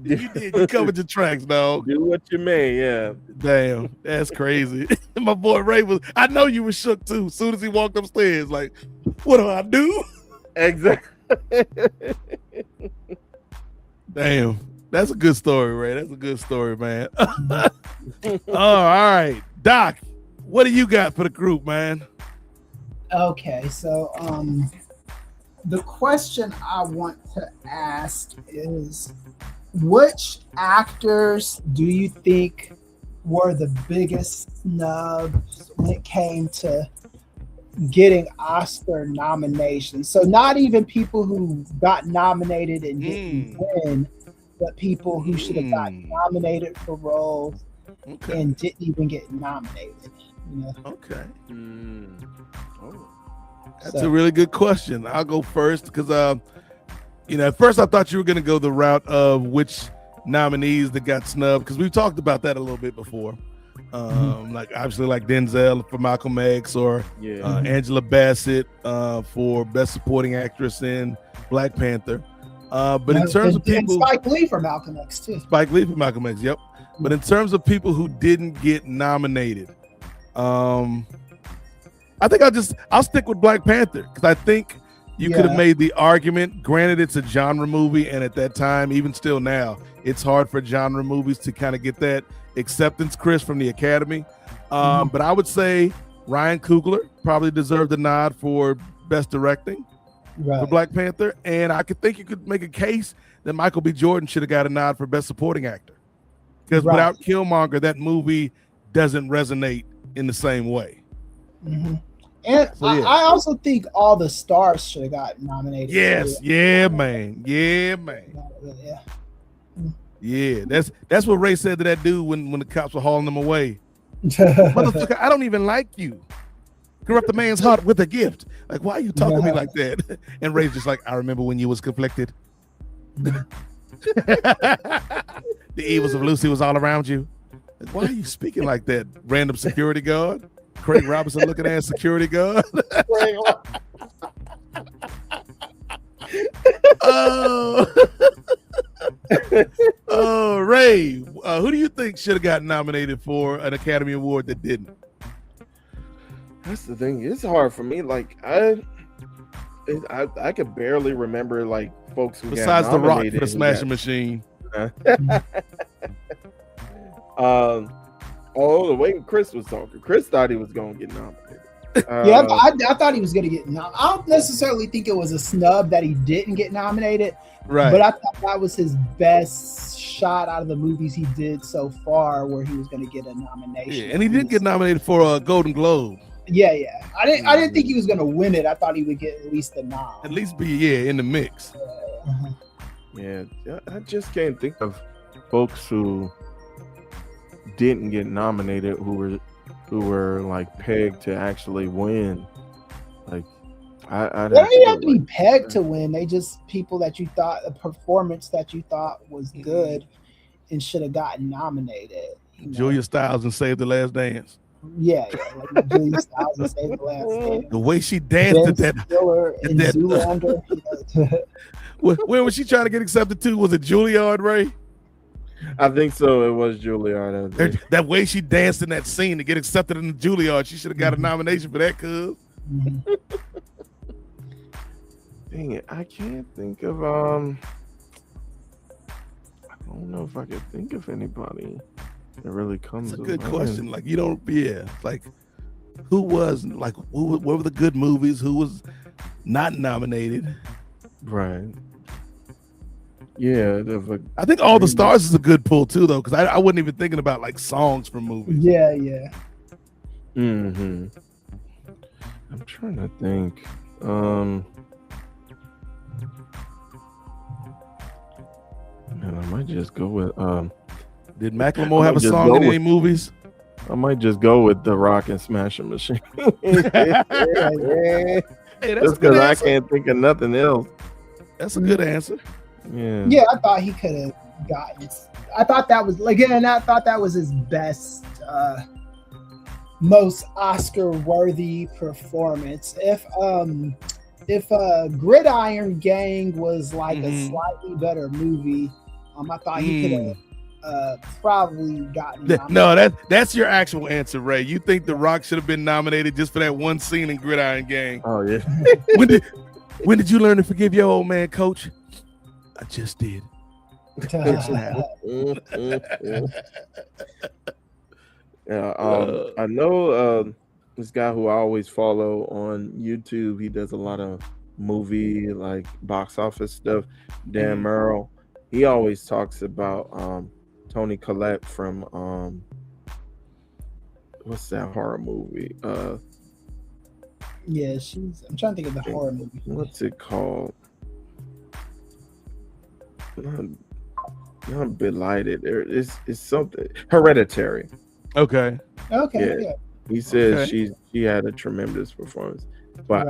you did. You covered your tracks, dog. Do what you may. Yeah. Damn, that's crazy. My boy Ray I know you were shook too. As soon as he walked upstairs, like, what do I do? Exactly. Damn, that's a good story, Ray. That's a good story, man. All right, Doc, what do you got for the group, man? Okay, so the question I want to ask is, which actors do you think were the biggest snubs when it came to getting Oscar nominations? So not even people who got nominated and didn't win, but people who should have got nominated for roles and didn't even get nominated. You know? Okay. That's a really good question. I'll go first because at first I thought you were going to go the route of which nominees that got snubbed, because we've talked about that a little bit before. Like obviously like Denzel for Malcolm X, or Angela Bassett for Best Supporting Actress in Black Panther. But in terms of people, Spike Lee for Malcolm X too. Spike Lee for Malcolm X, yep. But in terms of people who didn't get nominated, I think I'll stick with Black Panther, because I think You could have made the argument. Granted, it's a genre movie, and at that time, even still now, it's hard for genre movies to kind of get that acceptance, Kris, from the Academy. But I would say Ryan Coogler probably deserved a nod for Best Directing for Black Panther, and I could think you could make a case that Michael B. Jordan should have got a nod for Best Supporting Actor, because without Killmonger, that movie doesn't resonate in the same way. And so, I also think all the stars should have got nominated. Yes, man. That's what Ray said to that dude when the cops were hauling him away. Motherfucker, I don't even like you. Corrupt the man's heart with a gift. Like, why are you talking to me like that? And Ray's just like, I remember when you was conflicted. The evils of Lucy was all around you. Like, why are you speaking like that? Random security guard? Craig Robinson looking at security guard. Ray, who do you think should have gotten nominated for an Academy Award that didn't? That's the thing. It's hard for me. Like I could barely remember like folks who besides got The Rock nominated for Smashing Machine. Oh, the way Kris was talking, Kris thought he was going to get nominated. I thought he was going to get nominated. I don't necessarily think it was a snub that he didn't get nominated, right? But I thought that was his best shot out of the movies he did so far, where he was going to get a nomination. Yeah, and he did get nominated for a Golden Globe. Yeah. I didn't think he was going to win it. I thought he would get at least a nom. At least be in the mix. Yeah, I just can't think of folks who didn't get nominated who were like pegged to actually win. Like I they didn't have to be pegged to win. They just people that you thought a performance that you thought was good and should have gotten nominated. Julia Stiles and Save the Last Dance. Yeah, like Julia Stiles and Save the Last Dance. The way she danced at that. Where was she trying to get accepted to? Was it Juilliard, Ray? I think so. It was Juilliard. That way she danced in that scene to get accepted in the Juilliard. She should have got a nomination for that, cuz. Dang it. I can't think of I don't know if I could think of anybody that really comes. It's a good question. Like, you don't, like, who was, like, what were the good movies? Who was not nominated? Right. Yeah. I think All the Stars is a good pull, too, though, because I wasn't even thinking about, like, songs from movies. Yeah. I'm trying to think. Man, I might just go with did Macklemore have a song in any movies? I might just go with The Rock and Smashing Machine. Hey, just because I can't think of nothing else. That's a good answer. Yeah, I thought he could have gotten. I thought that was his best, most Oscar-worthy performance. If Gridiron Gang was like a slightly better movie, I thought he could have probably gotten nominated. No, that's your actual answer, Ray. You think The Rock should have been nominated just for that one scene in Gridiron Gang? Oh yeah. When did you learn to forgive your old man, Coach? I just did. I know this guy who I always follow on YouTube. He does a lot of movie like box office stuff. Dan Merrill. He always talks about Toni Collette from what's that horror movie? Yeah, I'm trying to think of the horror movie. What's it called? Not Belighted. It's something Hereditary. Okay. Yeah. He says she had a tremendous performance. But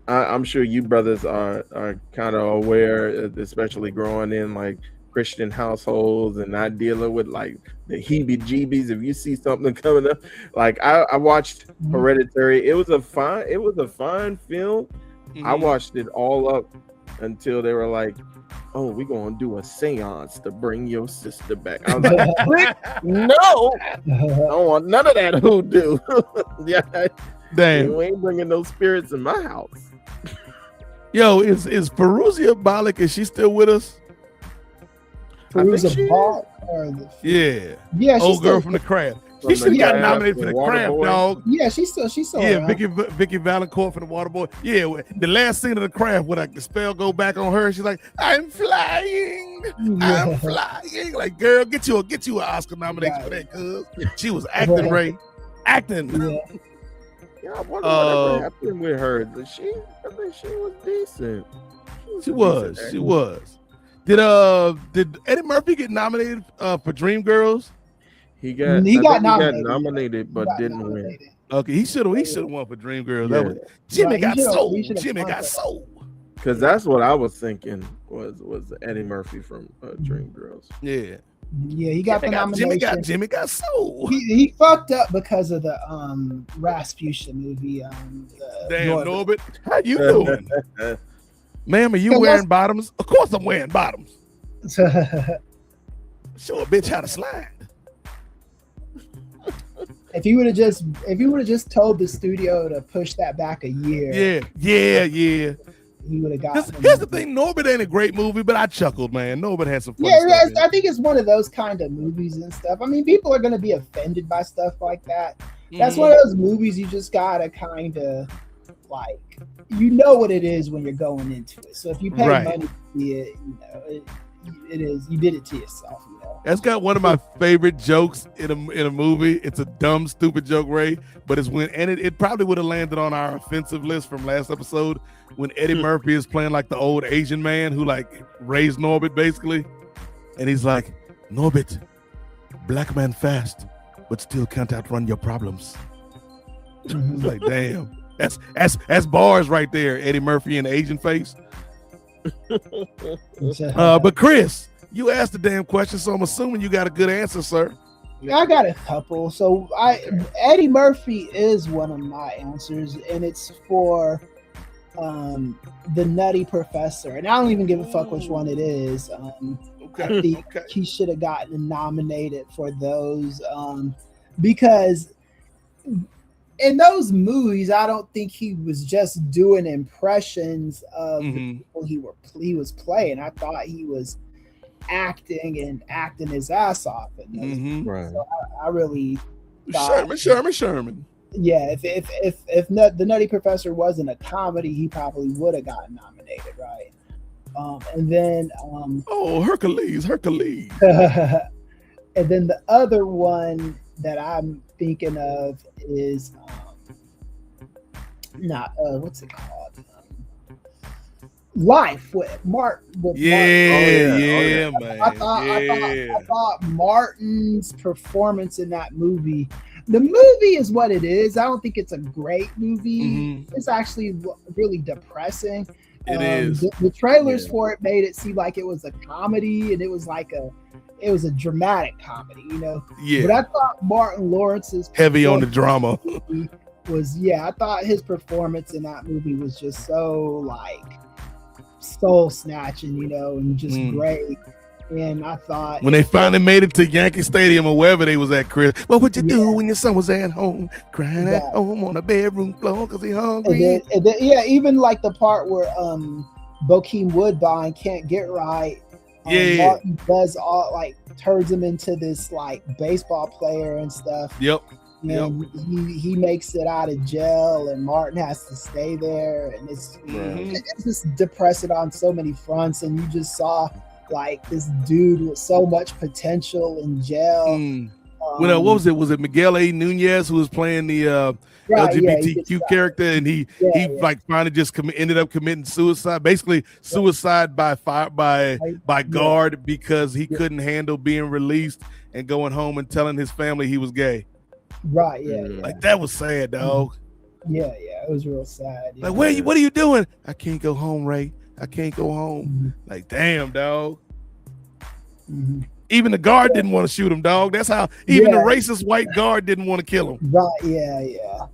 I'm sure you brothers are kind of aware, especially growing in like Christian households and not dealing with like the heebie-jeebies. If you see something coming up, like I watched Hereditary. It was a fine film. I watched it all up until they were like, "Oh, we're gonna do a seance to bring your sister back." I was like, "No, I don't want none of that hoodoo." Yeah, damn, we ain't bringing those spirits in my house. Yo, is Peruzia Balik? Is she still with us? Perusa Ball Yeah. Yeah, she's old girl still, from the Craft. She should have got nominated for the Craft, dog. Yeah, she's still Yeah, around. Vicky Valancourt for the Waterboy. Yeah, the last scene of the Craft when like the spell go back on her, she's like, "I'm flying, I'm flying." Like, girl, get you an Oscar nomination for that, cuz she was acting, Ray, acting. Yeah. Yeah, I wonder whatever happened with her. I think she was decent. She was. Did Eddie Murphy get nominated for Dreamgirls? He got nominated, but didn't win. Okay, he should have won for Dreamgirls. Yeah. That was Jimmy got soul. Jimmy got soul. Because that's what I was thinking was Eddie Murphy from Dreamgirls. Yeah. Yeah, he got the nomination. Jimmy got soul. He fucked up because of the Rasputia movie. Damn, Norbit. How you doing? Ma'am, are you wearing bottoms? Of course I'm wearing bottoms. Show a bitch how to slide. If he would have just told the studio to push that back a year. Yeah. He would have got. Here's the thing, Norbit ain't a great movie, but I chuckled, man. Norbit had some fun stuff. I think it's one of those kind of movies and stuff. I mean, people are gonna be offended by stuff like that. That's one of those movies you just gotta kind of like, you know what it is when you're going into it. So if you pay money to see it, you know it is. You did it to yourself. You know. That's got one of my favorite jokes in a movie. It's a dumb, stupid joke, Ray, but it's it probably would have landed on our offensive list from last episode when Eddie Murphy is playing like the old Asian man who like raised Norbit basically, and he's like, "Norbit, black man fast, but still can't outrun your problems." It's like, damn. That's bars right there, Eddie Murphy in the Asian face. But Kris, you asked the damn question, so I'm assuming you got a good answer, sir. I got a couple. So Eddie Murphy is one of my answers, and it's for the Nutty Professor. And I don't even give a fuck which one it is. I think he should have gotten nominated for those because in those movies, I don't think he was just doing impressions of the people he was playing. I thought he was acting his ass off. Right. So I really thought, Sherman. Yeah, if the Nutty Professor wasn't a comedy, he probably would have gotten nominated, right? And then Hercules. And then the other one that I'm thinking of is what's it called? Life with Martin. Man. I thought Martin's performance in that movie. The movie is what it is. I don't think it's a great movie. It's actually really depressing. It is. The trailers for it made it seem like it was a comedy, and it was a dramatic comedy, you know. Yeah. But I thought Martin Lawrence's heavy on the drama I thought his performance in that movie was just so like soul snatching, you know, and just great. And I thought when they finally made it to Yankee Stadium or wherever they was at, Kris, what would you do when your son was at home, crying at home on the bedroom floor because he hungry? And then, even like the part where Bokeem Woodbine can't get right. Martin does turns him into this like baseball player and stuff. Yep. And he makes it out of jail, and Martin has to stay there, and it's just depressing on so many fronts. And you just saw like this dude with so much potential in jail. What was it? Was it Miguel A. Nunez who was playing the LGBTQ character, and he finally just ended up committing suicide, basically suicide by guard because he couldn't handle being released and going home and telling his family he was gay. Right. Yeah. Like that was sad, dog. Yeah. It was real sad. Like, what are you doing? I can't go home, Ray. I can't go home. Like, damn, dog. Even the guard didn't want to shoot him, dog. That's how even the racist white guard didn't want to kill him. Right. Yeah.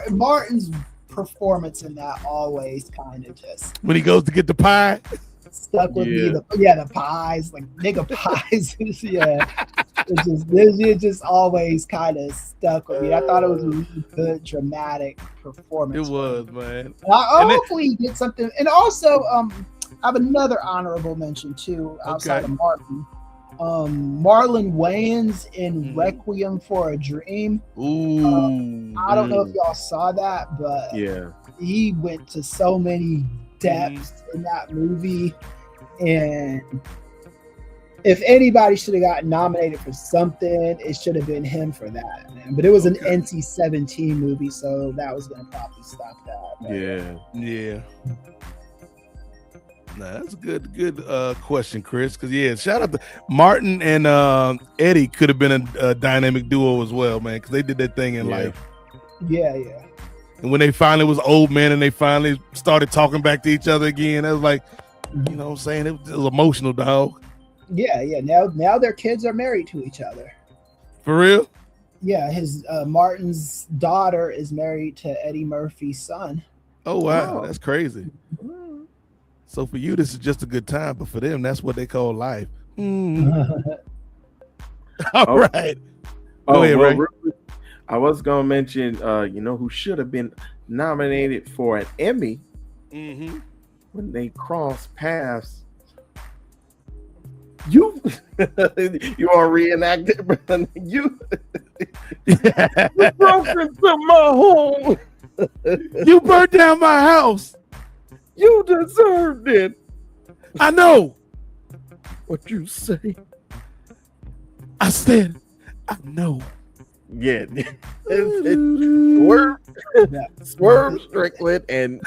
Martin's performance in that always kind of just when he goes to get the pie stuck with me. The pies, like nigga pies. it just always kind of stuck with me. I thought it was a really good dramatic performance. It was, man. Hopefully he did something. And also, I have another honorable mention too, outside of Martin. Marlon Wayans in Requiem for a Dream. I don't know if y'all saw that, but he went to so many depths in that movie, and if anybody should have gotten nominated for something, it should have been him for that, man. But it was an NC-17 movie, so that was gonna probably stop that. But yeah. Nah, that's a good question, Kris. Because shout out to Martin and Eddie. Could have been a dynamic duo as well, man. Because they did that thing in life. Yeah. And when they finally was old men and they finally started talking back to each other again, that was like, you know what I'm saying? It was emotional, dog. Yeah. Now their kids are married to each other. For real? Yeah, his Martin's daughter is married to Eddie Murphy's son. Oh wow, that's crazy. So for you, this is just a good time, but for them, that's what they call life. All right. Go ahead, Ray. I was gonna mention, who should have been nominated for an Emmy when they crossed paths. You want to reenact it, brother? You broke into my home. You burnt down my house. You deserved it. I know. What you say? I said, I know. Yeah. Swerve Strickland and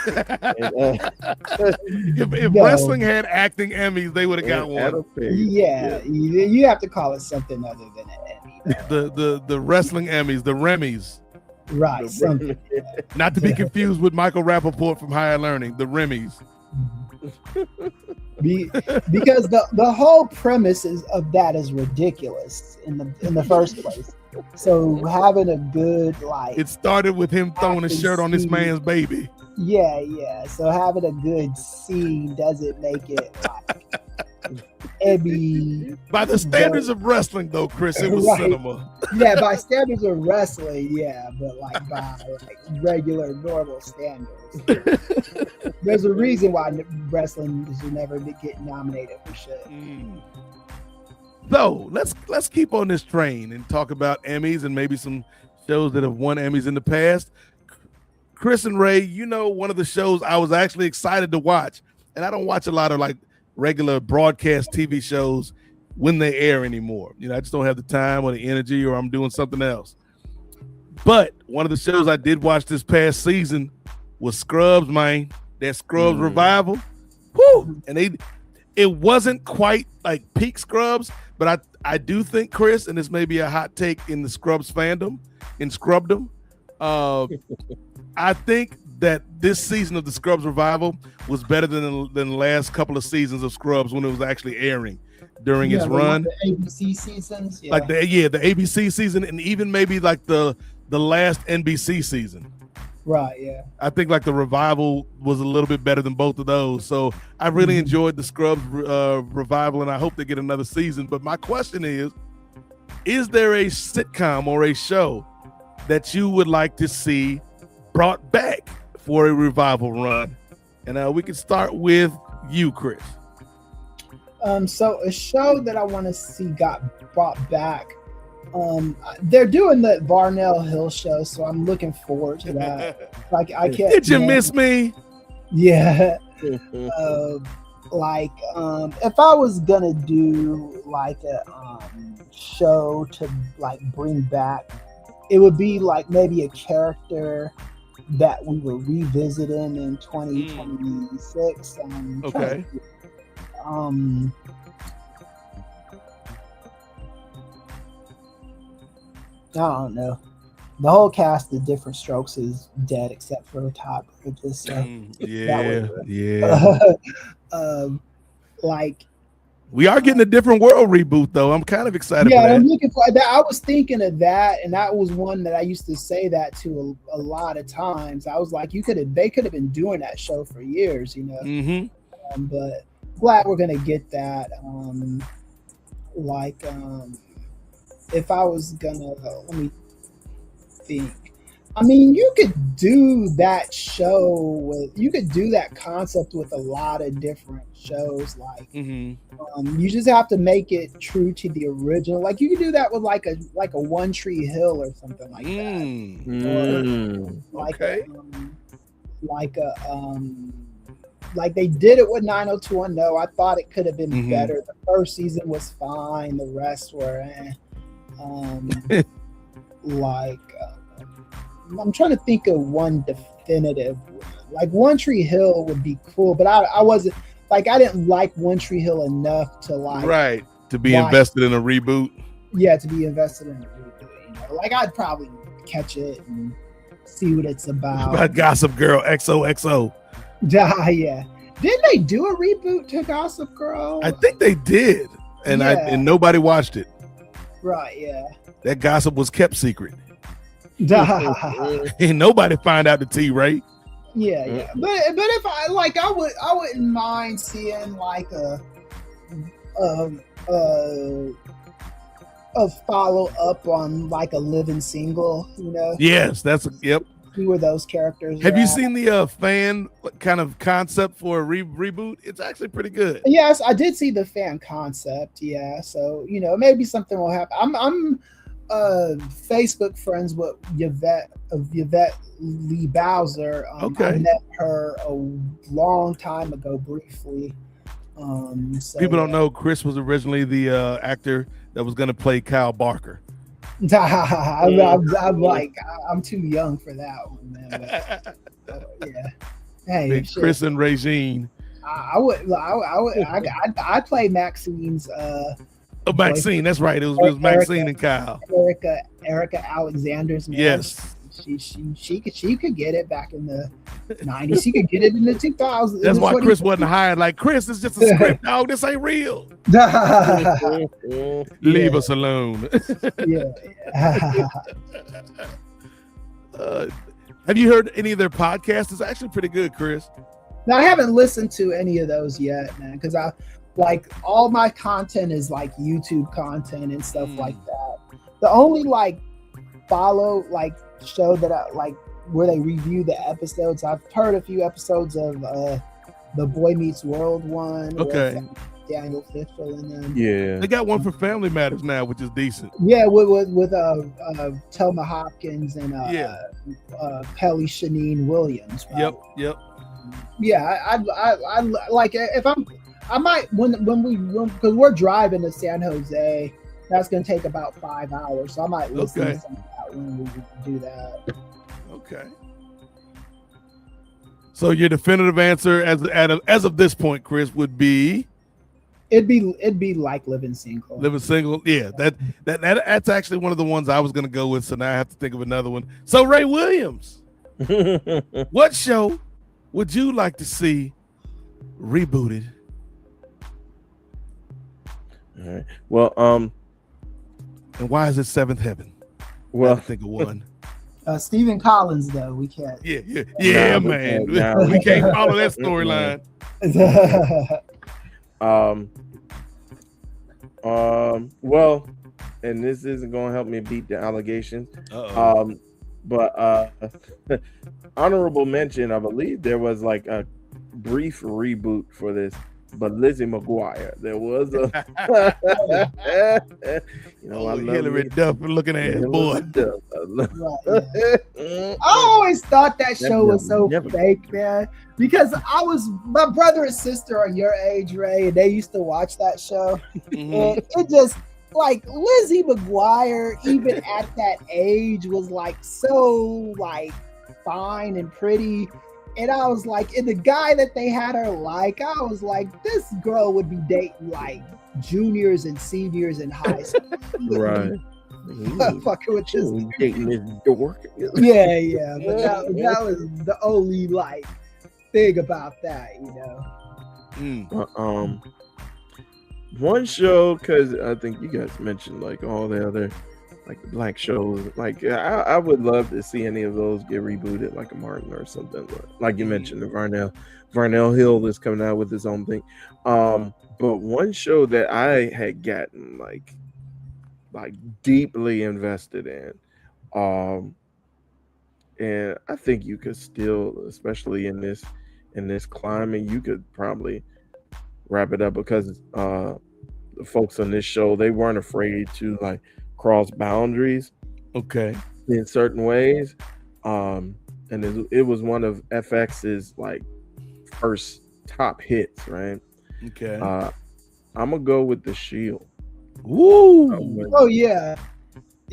if wrestling had acting Emmys, they would have got one. Yeah, you have to call it something other than an Emmy. The wrestling Emmys, the Remys. Right. Not to be confused with Michael Rappaport from Higher Learning, the Remys. Because the whole premise of that is ridiculous in the first place. So having a good it started with him throwing a shirt on this man's baby. Yeah. So having a good scene doesn't make it like Emmy. By the standards of wrestling, though, Kris, it was cinema. Yeah, by standards of wrestling, yeah, but by regular normal standards, there's a reason why wrestling should never get nominated for shit. So let's keep on this train and talk about Emmys and maybe some shows that have won Emmys in the past. Kris and Ray, one of the shows I was actually excited to watch, and I don't watch a lot of regular broadcast TV shows when they air anymore. I just don't have the time or the energy, or I'm doing something else. But one of the shows I did watch this past season was Scrubs, man. That Scrubs revival. Woo! And it wasn't quite like peak Scrubs, but I do think, Kris, and this may be a hot take in the Scrubs fandom, in Scrubdom, I think that this season of the Scrubs revival was better than the last couple of seasons of Scrubs when it was actually airing during its run. The ABC seasons, the ABC season, and even maybe the last NBC season. Right, yeah. I think the revival was a little bit better than both of those. So I really enjoyed the Scrubs revival, and I hope they get another season. But my question is there a sitcom or a show that you would like to see brought back for a revival run? And we can start with you, Kris. So a show that I want to see got brought back. They're doing the Varnell Hill show, so I'm looking forward to that. I can't. Did you miss me? Yeah. If I was gonna do a show to bring back, it would be maybe a character that we were revisiting in 2026. Okay. I don't know. The whole cast of Different Strokes is dead except for Todd Bridges. We are getting a Different World reboot, though. I'm kind of excited for that. I'm looking for that. I was thinking of that, and that was one that I used to say that to a lot of times. I was like, they could have been doing that show for years, But glad we're gonna get that. if I was gonna let me think. I mean, you could do that show with, you could do that concept with a lot of different shows. Like, you just have to make it true to the original. Like, you could do that with like a One Tree Hill or something like that. Or like they did it with 90210. I thought it could have been better. The first season was fine. The rest were I'm trying to think of one definitive one. Like One Tree Hill would be cool, but I wasn't like, I didn't like One Tree Hill enough to to be invested in a reboot. Yeah, to be invested in a reboot. You know, like I'd probably catch it and see what it's about. Gossip Girl XOXO. Yeah. Didn't they do a reboot to Gossip Girl? I think they did, and and nobody watched it. Right. Yeah. That gossip was kept secret. Ain't nobody find out the tea, right? Yeah. But if I like, I wouldn't mind seeing like a follow up on like a Living Single. You know? Yes, that's yep. See where those characters. Have you seen the fan kind of concept for a reboot? It's actually pretty good. Yes, I did see the fan concept. Yeah, so you know, maybe something will happen. I'm Facebook friends with Yvette Lee Bowser. I met her a long time ago, briefly. So, people don't know Kris was originally the actor that was going to play Kyle Barker. I'm like, I'm too young for that one, man. But, yeah. Hey, Kris and Regine. I'd play Maxine's. Maxine, that's right. It was Maxine and Kyle. Erica Alexander's. Man. Yes. She could get it back in the 90s. She could get it in the 2000s. That's why Kris wasn't hired. Like, Kris, it's just a script. Dog, this ain't real. Leave us alone. Have you heard any of their podcasts? It's actually pretty good, Kris. No, I haven't listened to any of those yet, man, because I like all my content is like YouTube content and stuff like that. The only like follow like show that I like where they review the episodes, I've heard a few episodes of the Boy Meets World one. Okay. With Daniel Fishel and them. Yeah. They got one for Family Matters now, which is decent. Yeah, with Thelma Hopkins and Kelly Shaneen Williams. Right? Yep. Yeah, I like if I might when because we're driving to San Jose. That's going to take about 5 hours, so I might listen to some of that when we do that. Okay. So your definitive answer as of this point, Kris, would be? It'd be like Living Single. Living Single, yeah. That's actually one of the ones I was going to go with. So now I have to think of another one. So Ray Williams, what show would you like to see rebooted? All right. Well, and why is it Seventh Heaven? Well, I think of one. Stephen Collins, though, we can't. Yeah, man. We can't follow that storyline. Well, and this isn't going to help me beat the allegations. But honorable mention, I believe there was like a brief reboot for this. But Lizzie McGuire, there was a I Hillary Duff looking at his boy. I always thought that show was so fake, man, because my brother and sister are your age, Ray, and they used to watch that show. And it just like Lizzie McGuire, even at that age, was like so like fine and pretty. And I was like, and the guy that they had her like, I was like, this girl would be dating like juniors and seniors in high school. Right. Fucking with this. Dating this dork. Yeah. But that was the only like thing about that, you know. One show, because I think you guys mentioned like all the other like the black shows. Like I would love to see any of those get rebooted, like a Martin or something. Like you mentioned, the Varnell Hill is coming out with his own thing. But one show that I had gotten like like deeply invested in. And I think you could still, especially in this climate, you could probably wrap it up, because the folks on this show, they weren't afraid to like cross boundaries Okay. in certain ways. And it was one of FX's like first top hits, right? Okay. I'm gonna go with the Shield. Woo! Oh yeah.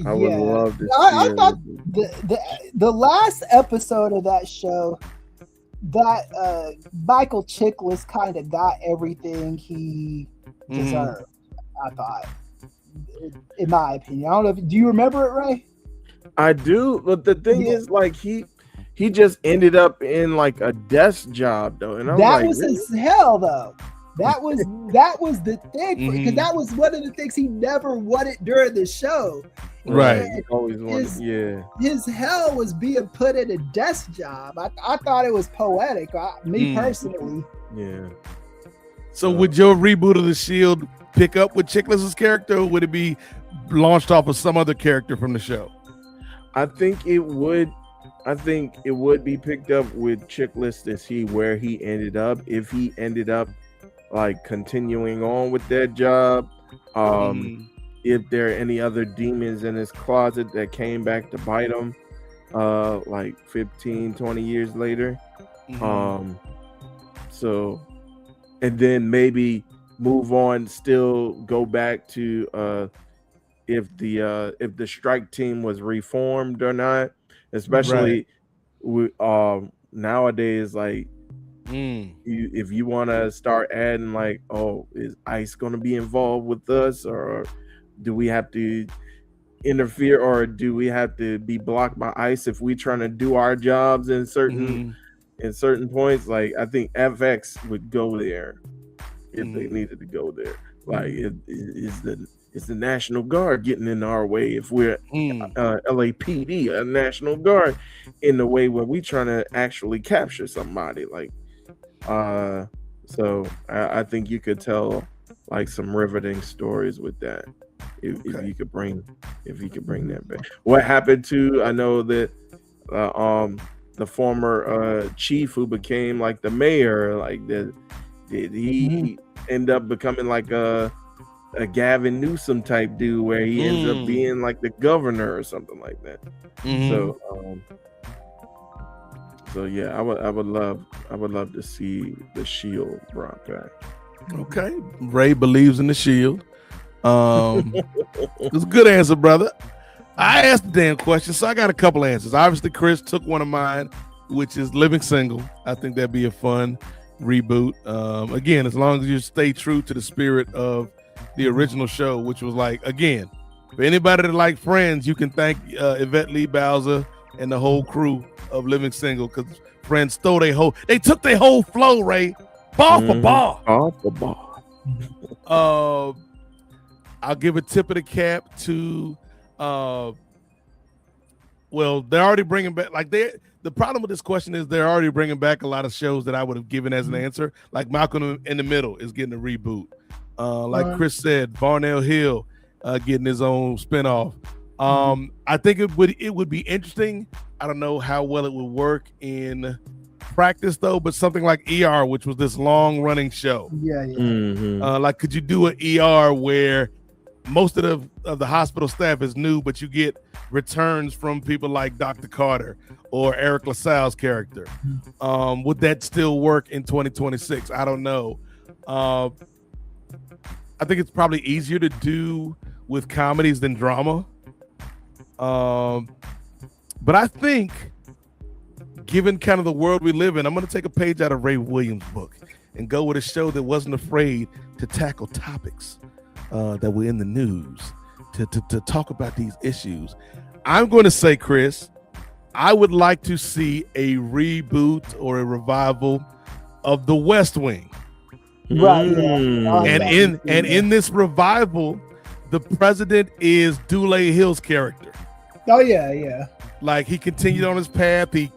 I would love to see I it. thought the last episode of that show, that Michael Chiklis kind of got everything he deserved. I thought, in my opinion. I don't know. Do you remember it, Ray? I do, but the thing is, like, he just ended up in like a desk job though, and I'm that like, was really? his hell though. That was the thing, because that was one of the things he never wanted during the show. Right. He always wanted, His hell was being put in a desk job. I thought it was poetic. Me personally. Yeah. So would your reboot of the Shield pick up with Chiklis' character, or would it be launched off of some other character from the show? I think it would be picked up with Chiklis to see where he ended up. If he ended up like continuing on with that job, if there are any other demons in his closet that came back to bite him like 15-20 years later. So, and then maybe move on, still go back to if the strike team was reformed or not, especially with nowadays, like if you want to start adding like, oh, is ICE going to be involved with us, or do we have to interfere, or do we have to be blocked by ICE if we trying to do our jobs in certain points? Like, I think FX would go there if they needed to go there. Like, is the National Guard getting in our way if we're LAPD, a National Guard, in the way where we trying to actually capture somebody? Like, so I think you could tell like some riveting stories with that if you could bring that back. What happened to, I know that the former chief who became like the mayor, like did he end up becoming like a Gavin Newsom type dude, where he ends up being like the governor or something like that? So yeah, I would love to see the Shield brought back. Okay, Ray believes in the Shield. It's a good answer, brother. I asked the damn question, so I got a couple answers. Obviously, Kris took one of mine, which is Living Single. I think that'd be a fun reboot. Again, as long as you stay true to the spirit of the original show, which was like, again, for anybody that like Friends, you can thank Yvette Lee Bowser and the whole crew of Living Single, because Friends they took their whole flow, Ray, bar for bar. I'll give a tip of the cap to well, they're already bringing back, like, the problem with this question is they're already bringing back a lot of shows that I would have given as an answer. Like Malcolm in the Middle is getting a reboot. Like Kris said, Barnell Hill getting his own spinoff. I think it would be interesting. I don't know how well it would work in practice though, but something like ER, which was this long running show. Like, could you do an ER where most of the hospital staff is new, but you get returns from people like Dr. Carter or Eric LaSalle's character? Would that still work in 2026? I don't know. I think it's probably easier to do with comedies than drama. But I think, given kind of the world we live in, I'm going to take a page out of Ray Williams' book and go with a show that wasn't afraid to tackle topics that were in the news, to talk about these issues. I'm going to say, Kris, I would like to see a reboot or a revival of The West Wing. And in this revival, the president is Dule Hill's character. Like, he continued on his path. He,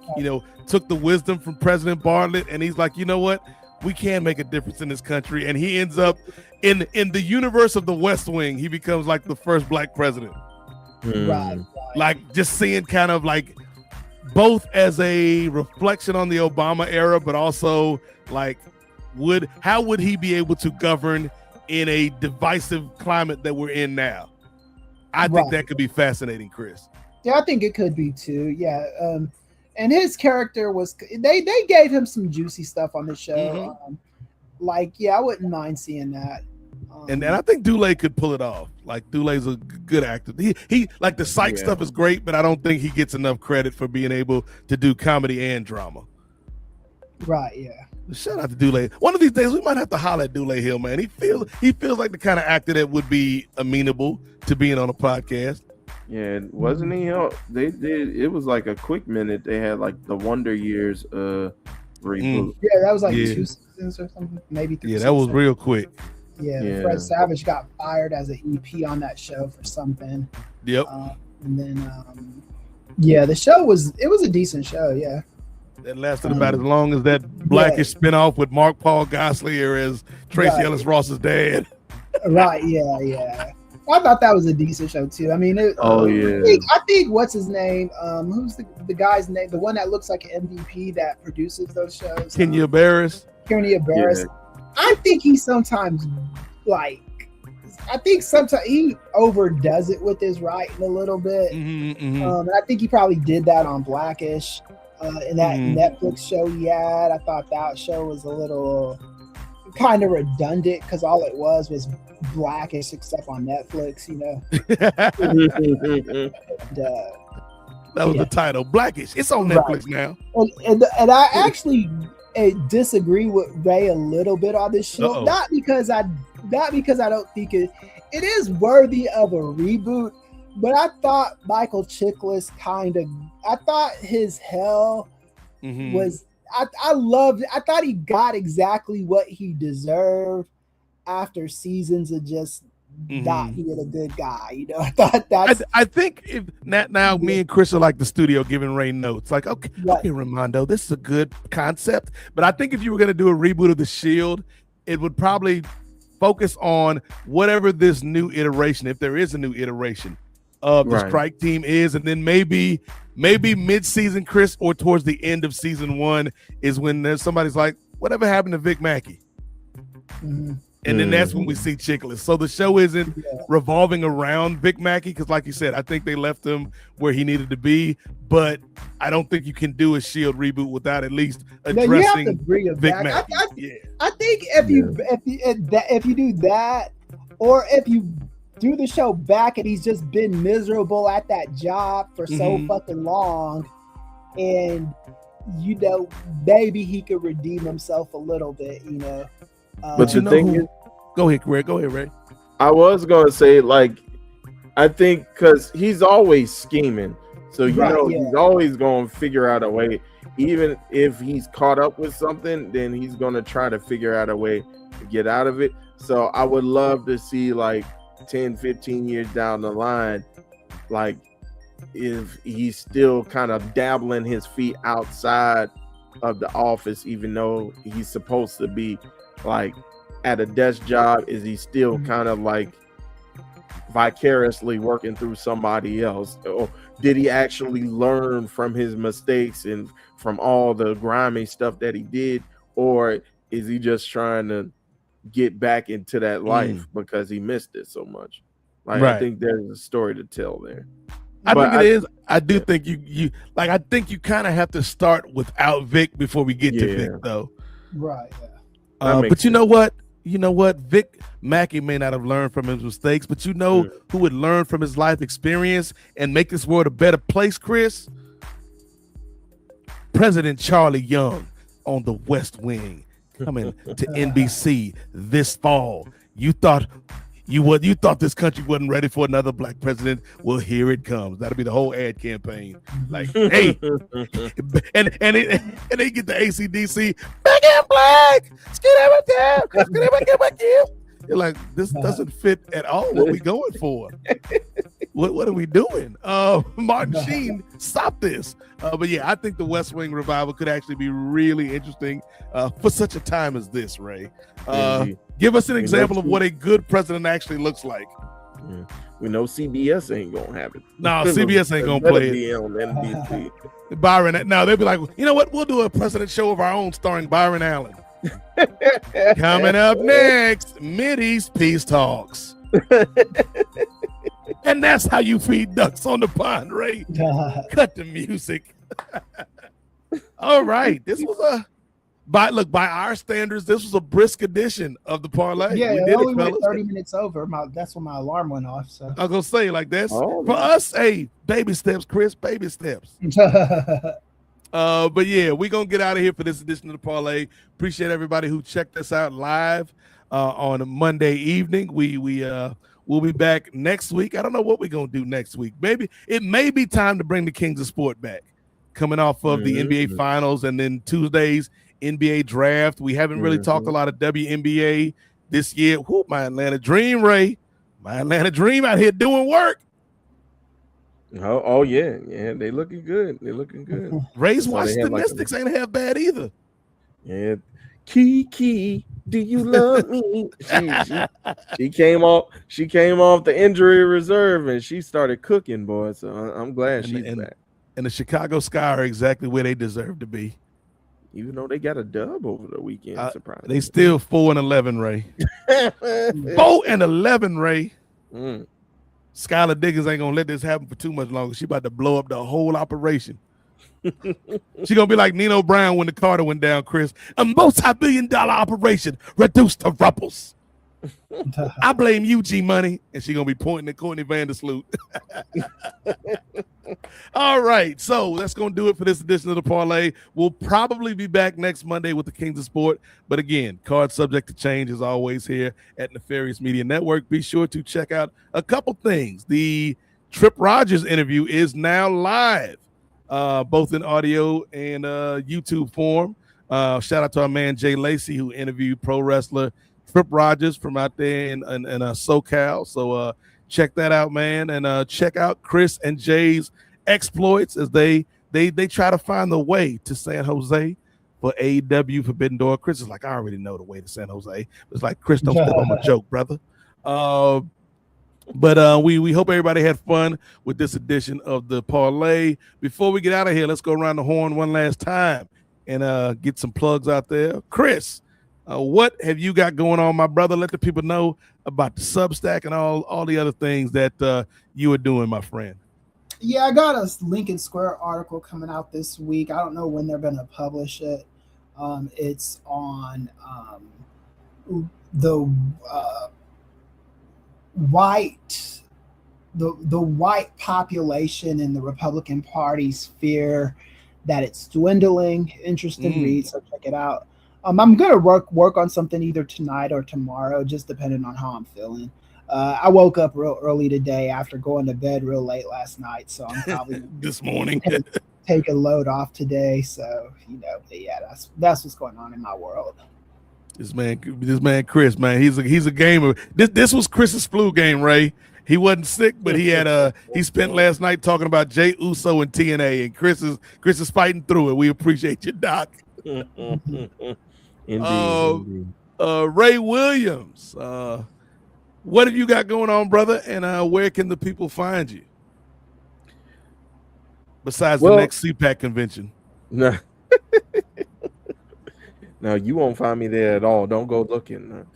took the wisdom from President Bartlett, and he's like, you know what? we can make a difference in this country. And he ends up in the universe of the West Wing. He becomes like the first black president. Right. Like just seeing kind of like both as a reflection on the Obama era, but also like how would he be able to govern in a divisive climate that we're in now? I think that could be fascinating, Kris. Yeah, I think it could be too. Yeah. And his character was, they gave him some juicy stuff on the show. I wouldn't mind seeing that. And I think Dule could pull it off. Like Dule's a good actor. He like the psych stuff is great, but I don't think he gets enough credit for being able to do comedy and drama. Right, yeah. Shout out to Dule. One of these days we might have to holler at Dule Hill, man. He feels like the kind of actor that would be amenable to being on a podcast. Yeah, wasn't he? They did. It was like a quick minute. They had like the Wonder Years reboot. Yeah, that was like 2 seasons or something, maybe 3 Yeah, that was real quick. Yeah, Fred Savage got fired as an EP on that show for something. Yep. And then, the show was a decent show. Yeah. That lasted about as long as that Blackish spinoff with Mark Paul Gosselaar as Tracy Ellis Ross's dad. Right. Yeah. I thought that was a decent show too. I mean, I think what's his name? Who's the guy's name? The one that looks like an MVP that produces those shows. Kenya Barris. Yeah. I think he sometimes he overdoes it with his writing a little bit. And I think he probably did that on Blackish. In that Netflix show he had, I thought that show was a little kind of redundant because all it was Blackish except on Netflix, you know. That was the title, Blackish. It's on Netflix now. And I actually disagree with Ray a little bit on this show. Not because I don't think it is worthy of a reboot. But I thought Michael Chiklis I thought his hell was, I loved it. I thought he got exactly what he deserved after seasons of just not being a good guy. You know, I thought I think if now me and Kris are like the studio giving Ray notes. Like, okay, Ramondo, this is a good concept. But I think if you were going to do a reboot of The Shield, it would probably focus on whatever this new iteration, if there is a new iteration, of the strike team is, and then maybe mid-season, Kris, or towards the end of season 1 is when there's somebody's like, whatever happened to Vic Mackey? And then that's when we see Chiklis. So the show isn't revolving around Vic Mackey because, like you said, I think they left him where he needed to be. But I don't think you can do a Shield reboot without at least addressing Vic Mackey. I think if you do that, or if you do the show back and he's just been miserable at that job for so fucking long, and you know, maybe he could redeem himself a little bit, you know. But the thing is, go ahead, Ray. I was gonna say, like, I think because he's always scheming, so he's always gonna figure out a way. Even if he's caught up with something, then he's gonna try to figure out a way to get out of it. So I would love to see, like, 10, 15 years down the line, like, if he's still kind of dabbling his feet outside of the office, even though he's supposed to be like at a desk job, is he still kind of like vicariously working through somebody else? Or did he actually learn from his mistakes and from all the grimy stuff that he did? Or is he just trying to get back into that life because he missed it so much? Like, I think there's a story to tell there. I think you like, I think you kind of have to start without Vic before we get to Vic, though. Right. But you know what? Vic Mackey may not have learned from his mistakes, but you know who would learn from his life experience and make this world a better place, Kris? President Charlie Young on the West Wing, coming to NBC this fall. You thought this country wasn't ready for another black president? Well, here it comes. That'll be the whole ad campaign. Like, hey, and they get the AC/DC, back in black, You're like, this doesn't fit at all what we going for. What are we doing? Martin Sheen, stop this. But yeah, I think the West Wing revival could actually be really interesting for such a time as this, Ray. Give us an example of what a good president actually looks like. Yeah. We know CBS ain't gonna have it. No, CBS ain't gonna play it. On NBC. Byron, now they'll be like, you know what? We'll do a president show of our own starring Byron Allen. Coming up next, Mideast Peace Talks. And that's how you feed ducks on the pond, Ray. Cut the music. All right. This was by our standards, this was a brisk edition of the parlay. Yeah, we it did only it, went fellas. 30 minutes over. That's when my alarm went off. So I was gonna say like this. Oh, for us, hey, baby steps, Kris, baby steps. But yeah, we're gonna get out of here for this edition of the parlay. Appreciate everybody who checked us out live on a Monday evening. We'll be back next week. I don't know what we're gonna do next week. Maybe it may be time to bring the Kings of Sport back, coming off of the NBA Finals and then Tuesday's NBA draft. We haven't really talked a lot of WNBA this year. Whoop, my Atlanta Dream, Ray. My Atlanta Dream out here doing work. Oh yeah, they looking good. They're looking good. Ray's Washington Mystics ain't half bad either. Yeah, Kiki, do you love me? She came off the injury reserve and she started cooking, boy. So I'm glad she's back. And the Chicago Sky are exactly where they deserve to be. Even though they got a dub over the weekend, surprisingly. They still 4-11, Ray. 4-11, Ray. Skylar Diggins ain't gonna let this happen for too much longer. She about to blow up the whole operation. She gonna be like Nino Brown when the Carter went down, Kris. A multi-billion-dollar operation reduced to rupples. I blame you, G Money, and she gonna be pointing at Courtney Vandersloot. All right, so that's gonna do it for this edition of the parlay. We'll probably be back next Monday with the Kings of Sport, but again, card subject to change as always here at Nefarious Media Network. Be sure to check out a couple things. The Trip Rogers interview is now live, both in audio and YouTube form. Shout out to our man Jay Lacey, who interviewed pro wrestler Trip Rogers from out there in SoCal. So check that out, man, and check out Kris and Jay's exploits as they try to find the way to San Jose for AEW Forbidden Door. Kris is like, I already know the way to San Jose. It's like, Kris, don't step on my joke, brother. But we hope everybody had fun with this edition of the parlay. Before we get out of here, let's go around the horn one last time and get some plugs out there. Kris, what have you got going on, my brother? Let the people know about the Substack and all the other things that you are doing, my friend. Yeah, I got a Lincoln Square article coming out this week. I don't know when they're going to publish it. It's on the white population in the Republican Party's fear that it's dwindling. Interesting read, so check it out. I'm gonna work on something either tonight or tomorrow, just depending on how I'm feeling. I woke up real early today after going to bed real late last night, so I'm probably this morning take a load off today. So but yeah, that's what's going on in my world. This man Kris, man, he's a gamer. This was Kris's flu game, Ray. He wasn't sick, but he spent last night talking about Jey Uso and TNA, and Kris is fighting through it. We appreciate you, Doc. Indeed. Ray Williams, what have you got going on, brother? And where can the people find you? Besides the next CPAC convention. No. No, you won't find me there at all. Don't go looking.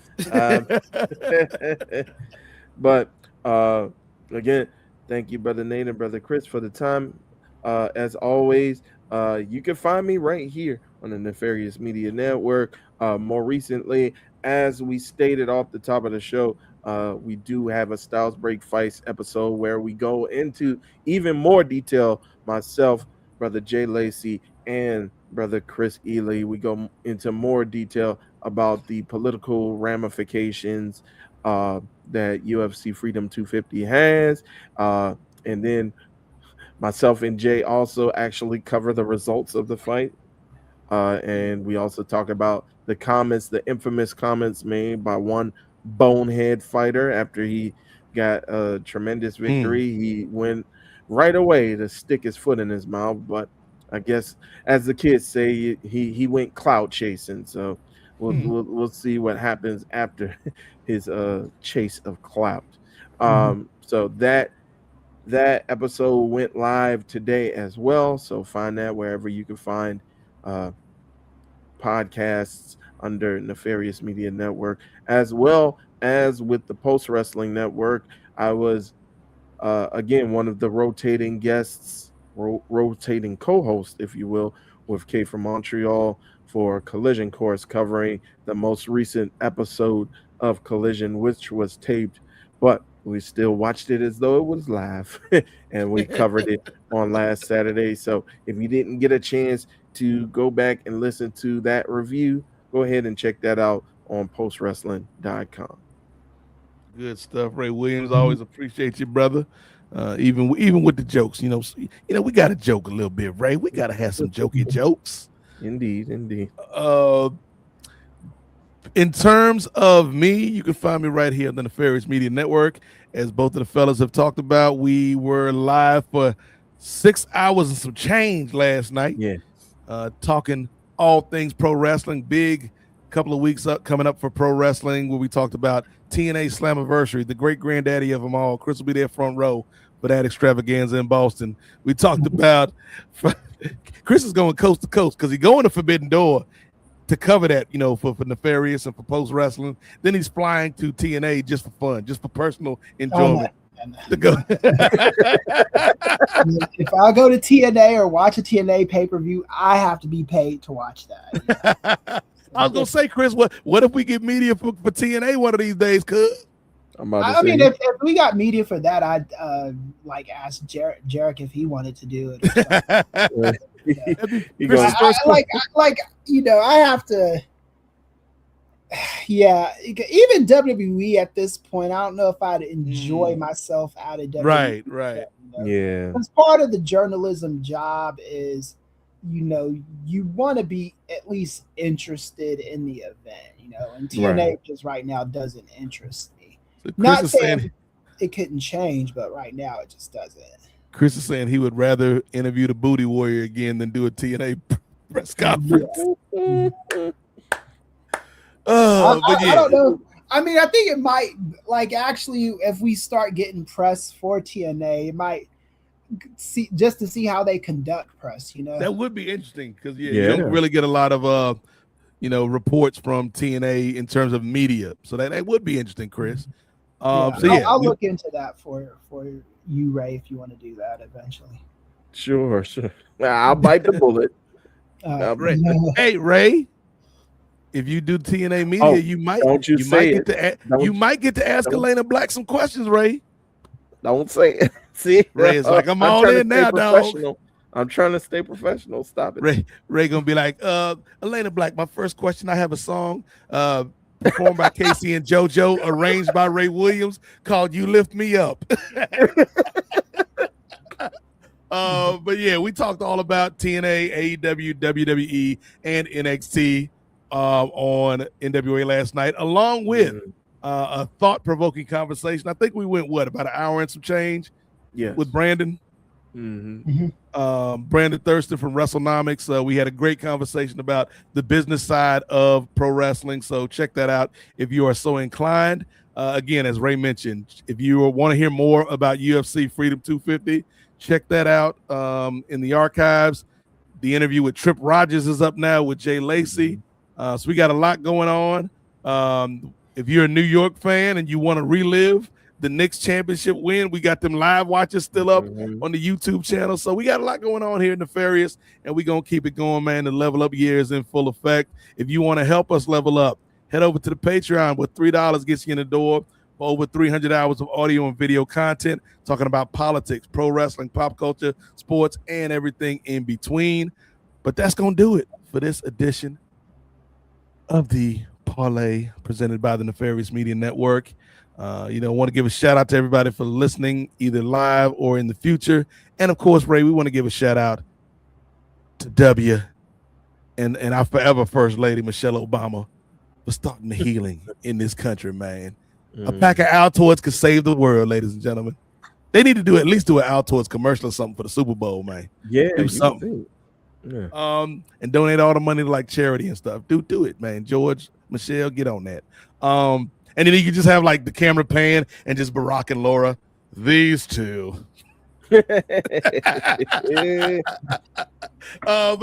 But again, thank you, Brother Nate and Brother Kris, for the time. As always, you can find me right here on the Nefarious Media Network. More recently, as we stated off the top of the show, we do have a Styles Break Fights episode where we go into even more detail. Myself, Brother Jay Lacey, and Brother Kris Ely, we go into more detail about the political ramifications that UFC Freedom 250 has. And then myself and Jay also actually cover the results of the fight. And we also talk about the infamous comments made by one bonehead fighter after he got a tremendous victory. He went right away to stick his foot in his mouth, but I guess, as the kids say, he went clout chasing. So we'll see what happens after his chase of clout. So that episode went live today as well. So find that wherever you can find podcasts under Nefarious Media Network, as well as with the Post Wrestling Network. I was again one of the rotating guests, rotating co-host, if you will, with Kay from Montreal for Collision Course, covering the most recent episode of Collision, which was taped, but we still watched it as though it was live, and we covered it on last Saturday. So if you didn't get a chance to go back and listen to that review, go ahead and check that out on postwrestling.com. Good stuff, Ray Williams. Always appreciate you, brother. Even with the jokes, you know, we got to joke a little bit, Ray. We got to have some jokey jokes. Indeed. In terms of me, you can find me right here on the Nefarious Media Network. As both of the fellas have talked about, we were live for 6 hours and some change last night. Yeah. Talking all things pro wrestling. Big couple of weeks coming up for pro wrestling, where we talked about TNA Slammiversary, the great granddaddy of them all. Kris will be there front row for that extravaganza in Boston. We talked about Kris is going coast to coast because he's going to Forbidden Door to cover that, you know, for Nefarious and for post wrestling. Then he's flying to TNA just for fun, just for personal enjoyment. To go. If I go to TNA or watch a TNA pay-per-view, I have to be paid to watch that. I was gonna say, Kris, what if we get media for TNA one of these days? Cuz I mean, if we got media for that, I'd like ask Jarek if he wanted to do it. Like you know, I have to. Yeah, even WWE at this point, I don't know if I'd enjoy myself out of WWE. Right. You know? Yeah. Because part of the journalism job is, you know, you want to be at least interested in the event, you know, and TNA just right now doesn't interest me. So not saying it couldn't change, but right now it just doesn't. Kris is saying he would rather interview the Booty Warrior again than do a TNA press conference. Yeah. I don't know. I mean, I think it might, like, actually, if we start getting press for TNA, it might see just to see how they conduct press, you know. That would be interesting because you don't really get a lot of you know, reports from TNA in terms of media. So that would be interesting, Kris. I'll look into that for you, Ray, if you want to do that eventually. Sure. I'll bite the bullet. Hey, Ray. If you do TNA media, you might get to ask Elena Black some questions, Ray. Don't say it. See, Ray is like, I'm all in now, dog. I'm trying to stay professional. Stop it. Ray gonna be like, Elena Black, my first question, I have a song performed by Casey and JoJo, arranged by Ray Williams, called You Lift Me Up. But yeah, we talked all about TNA, AEW, WWE, and NXT on NWA last night, along with a thought-provoking conversation. I think we went about an hour and some change with Brandon. Brandon Thurston from WrestleNomics. We had a great conversation about the business side of pro wrestling, so check that out if you are so inclined. Again, as Ray mentioned, if you want to hear more about UFC Freedom 250, check that out in the archives. The interview with Trip Rogers is up now with Jay Lacey. So we got a lot going on. If you're a New York fan and you want to relive the Knicks championship win, we got them live watches still up on the YouTube channel. So we got a lot going on here in Nefarious, and we're going to keep it going, man. The level up year is in full effect. If you want to help us level up, head over to the Patreon, where $3 gets you in the door for over 300 hours of audio and video content, talking about politics, pro wrestling, pop culture, sports, and everything in between. But that's going to do it for this edition of the Parley presented by the Nefarious Media Network. Want to give a shout out to everybody for listening, either live or in the future. And of course, Ray, we want to give a shout out to W and our forever First Lady, Michelle Obama, for starting the healing in this country, man. A pack of Altoids could save the world, ladies and gentlemen. They need to at least do an Altoids commercial or something for the Super Bowl, man. Yeah, do something. Yeah. And donate all the money to like charity and stuff. Do it, man. George, Michelle, get on that. And then you can just have like the camera pan and just Barack and Laura. These two. But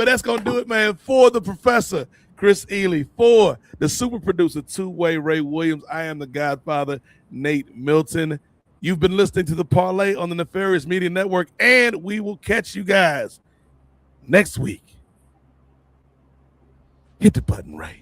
that's gonna do it, man. For the professor, Kris Ely, for the super producer, two-way Ray Williams. I am the Godfather, Nate Milton. You've been listening to the Parlay on the Nefarious Media Network, and we will catch you guys next week. Hit the button, Ray.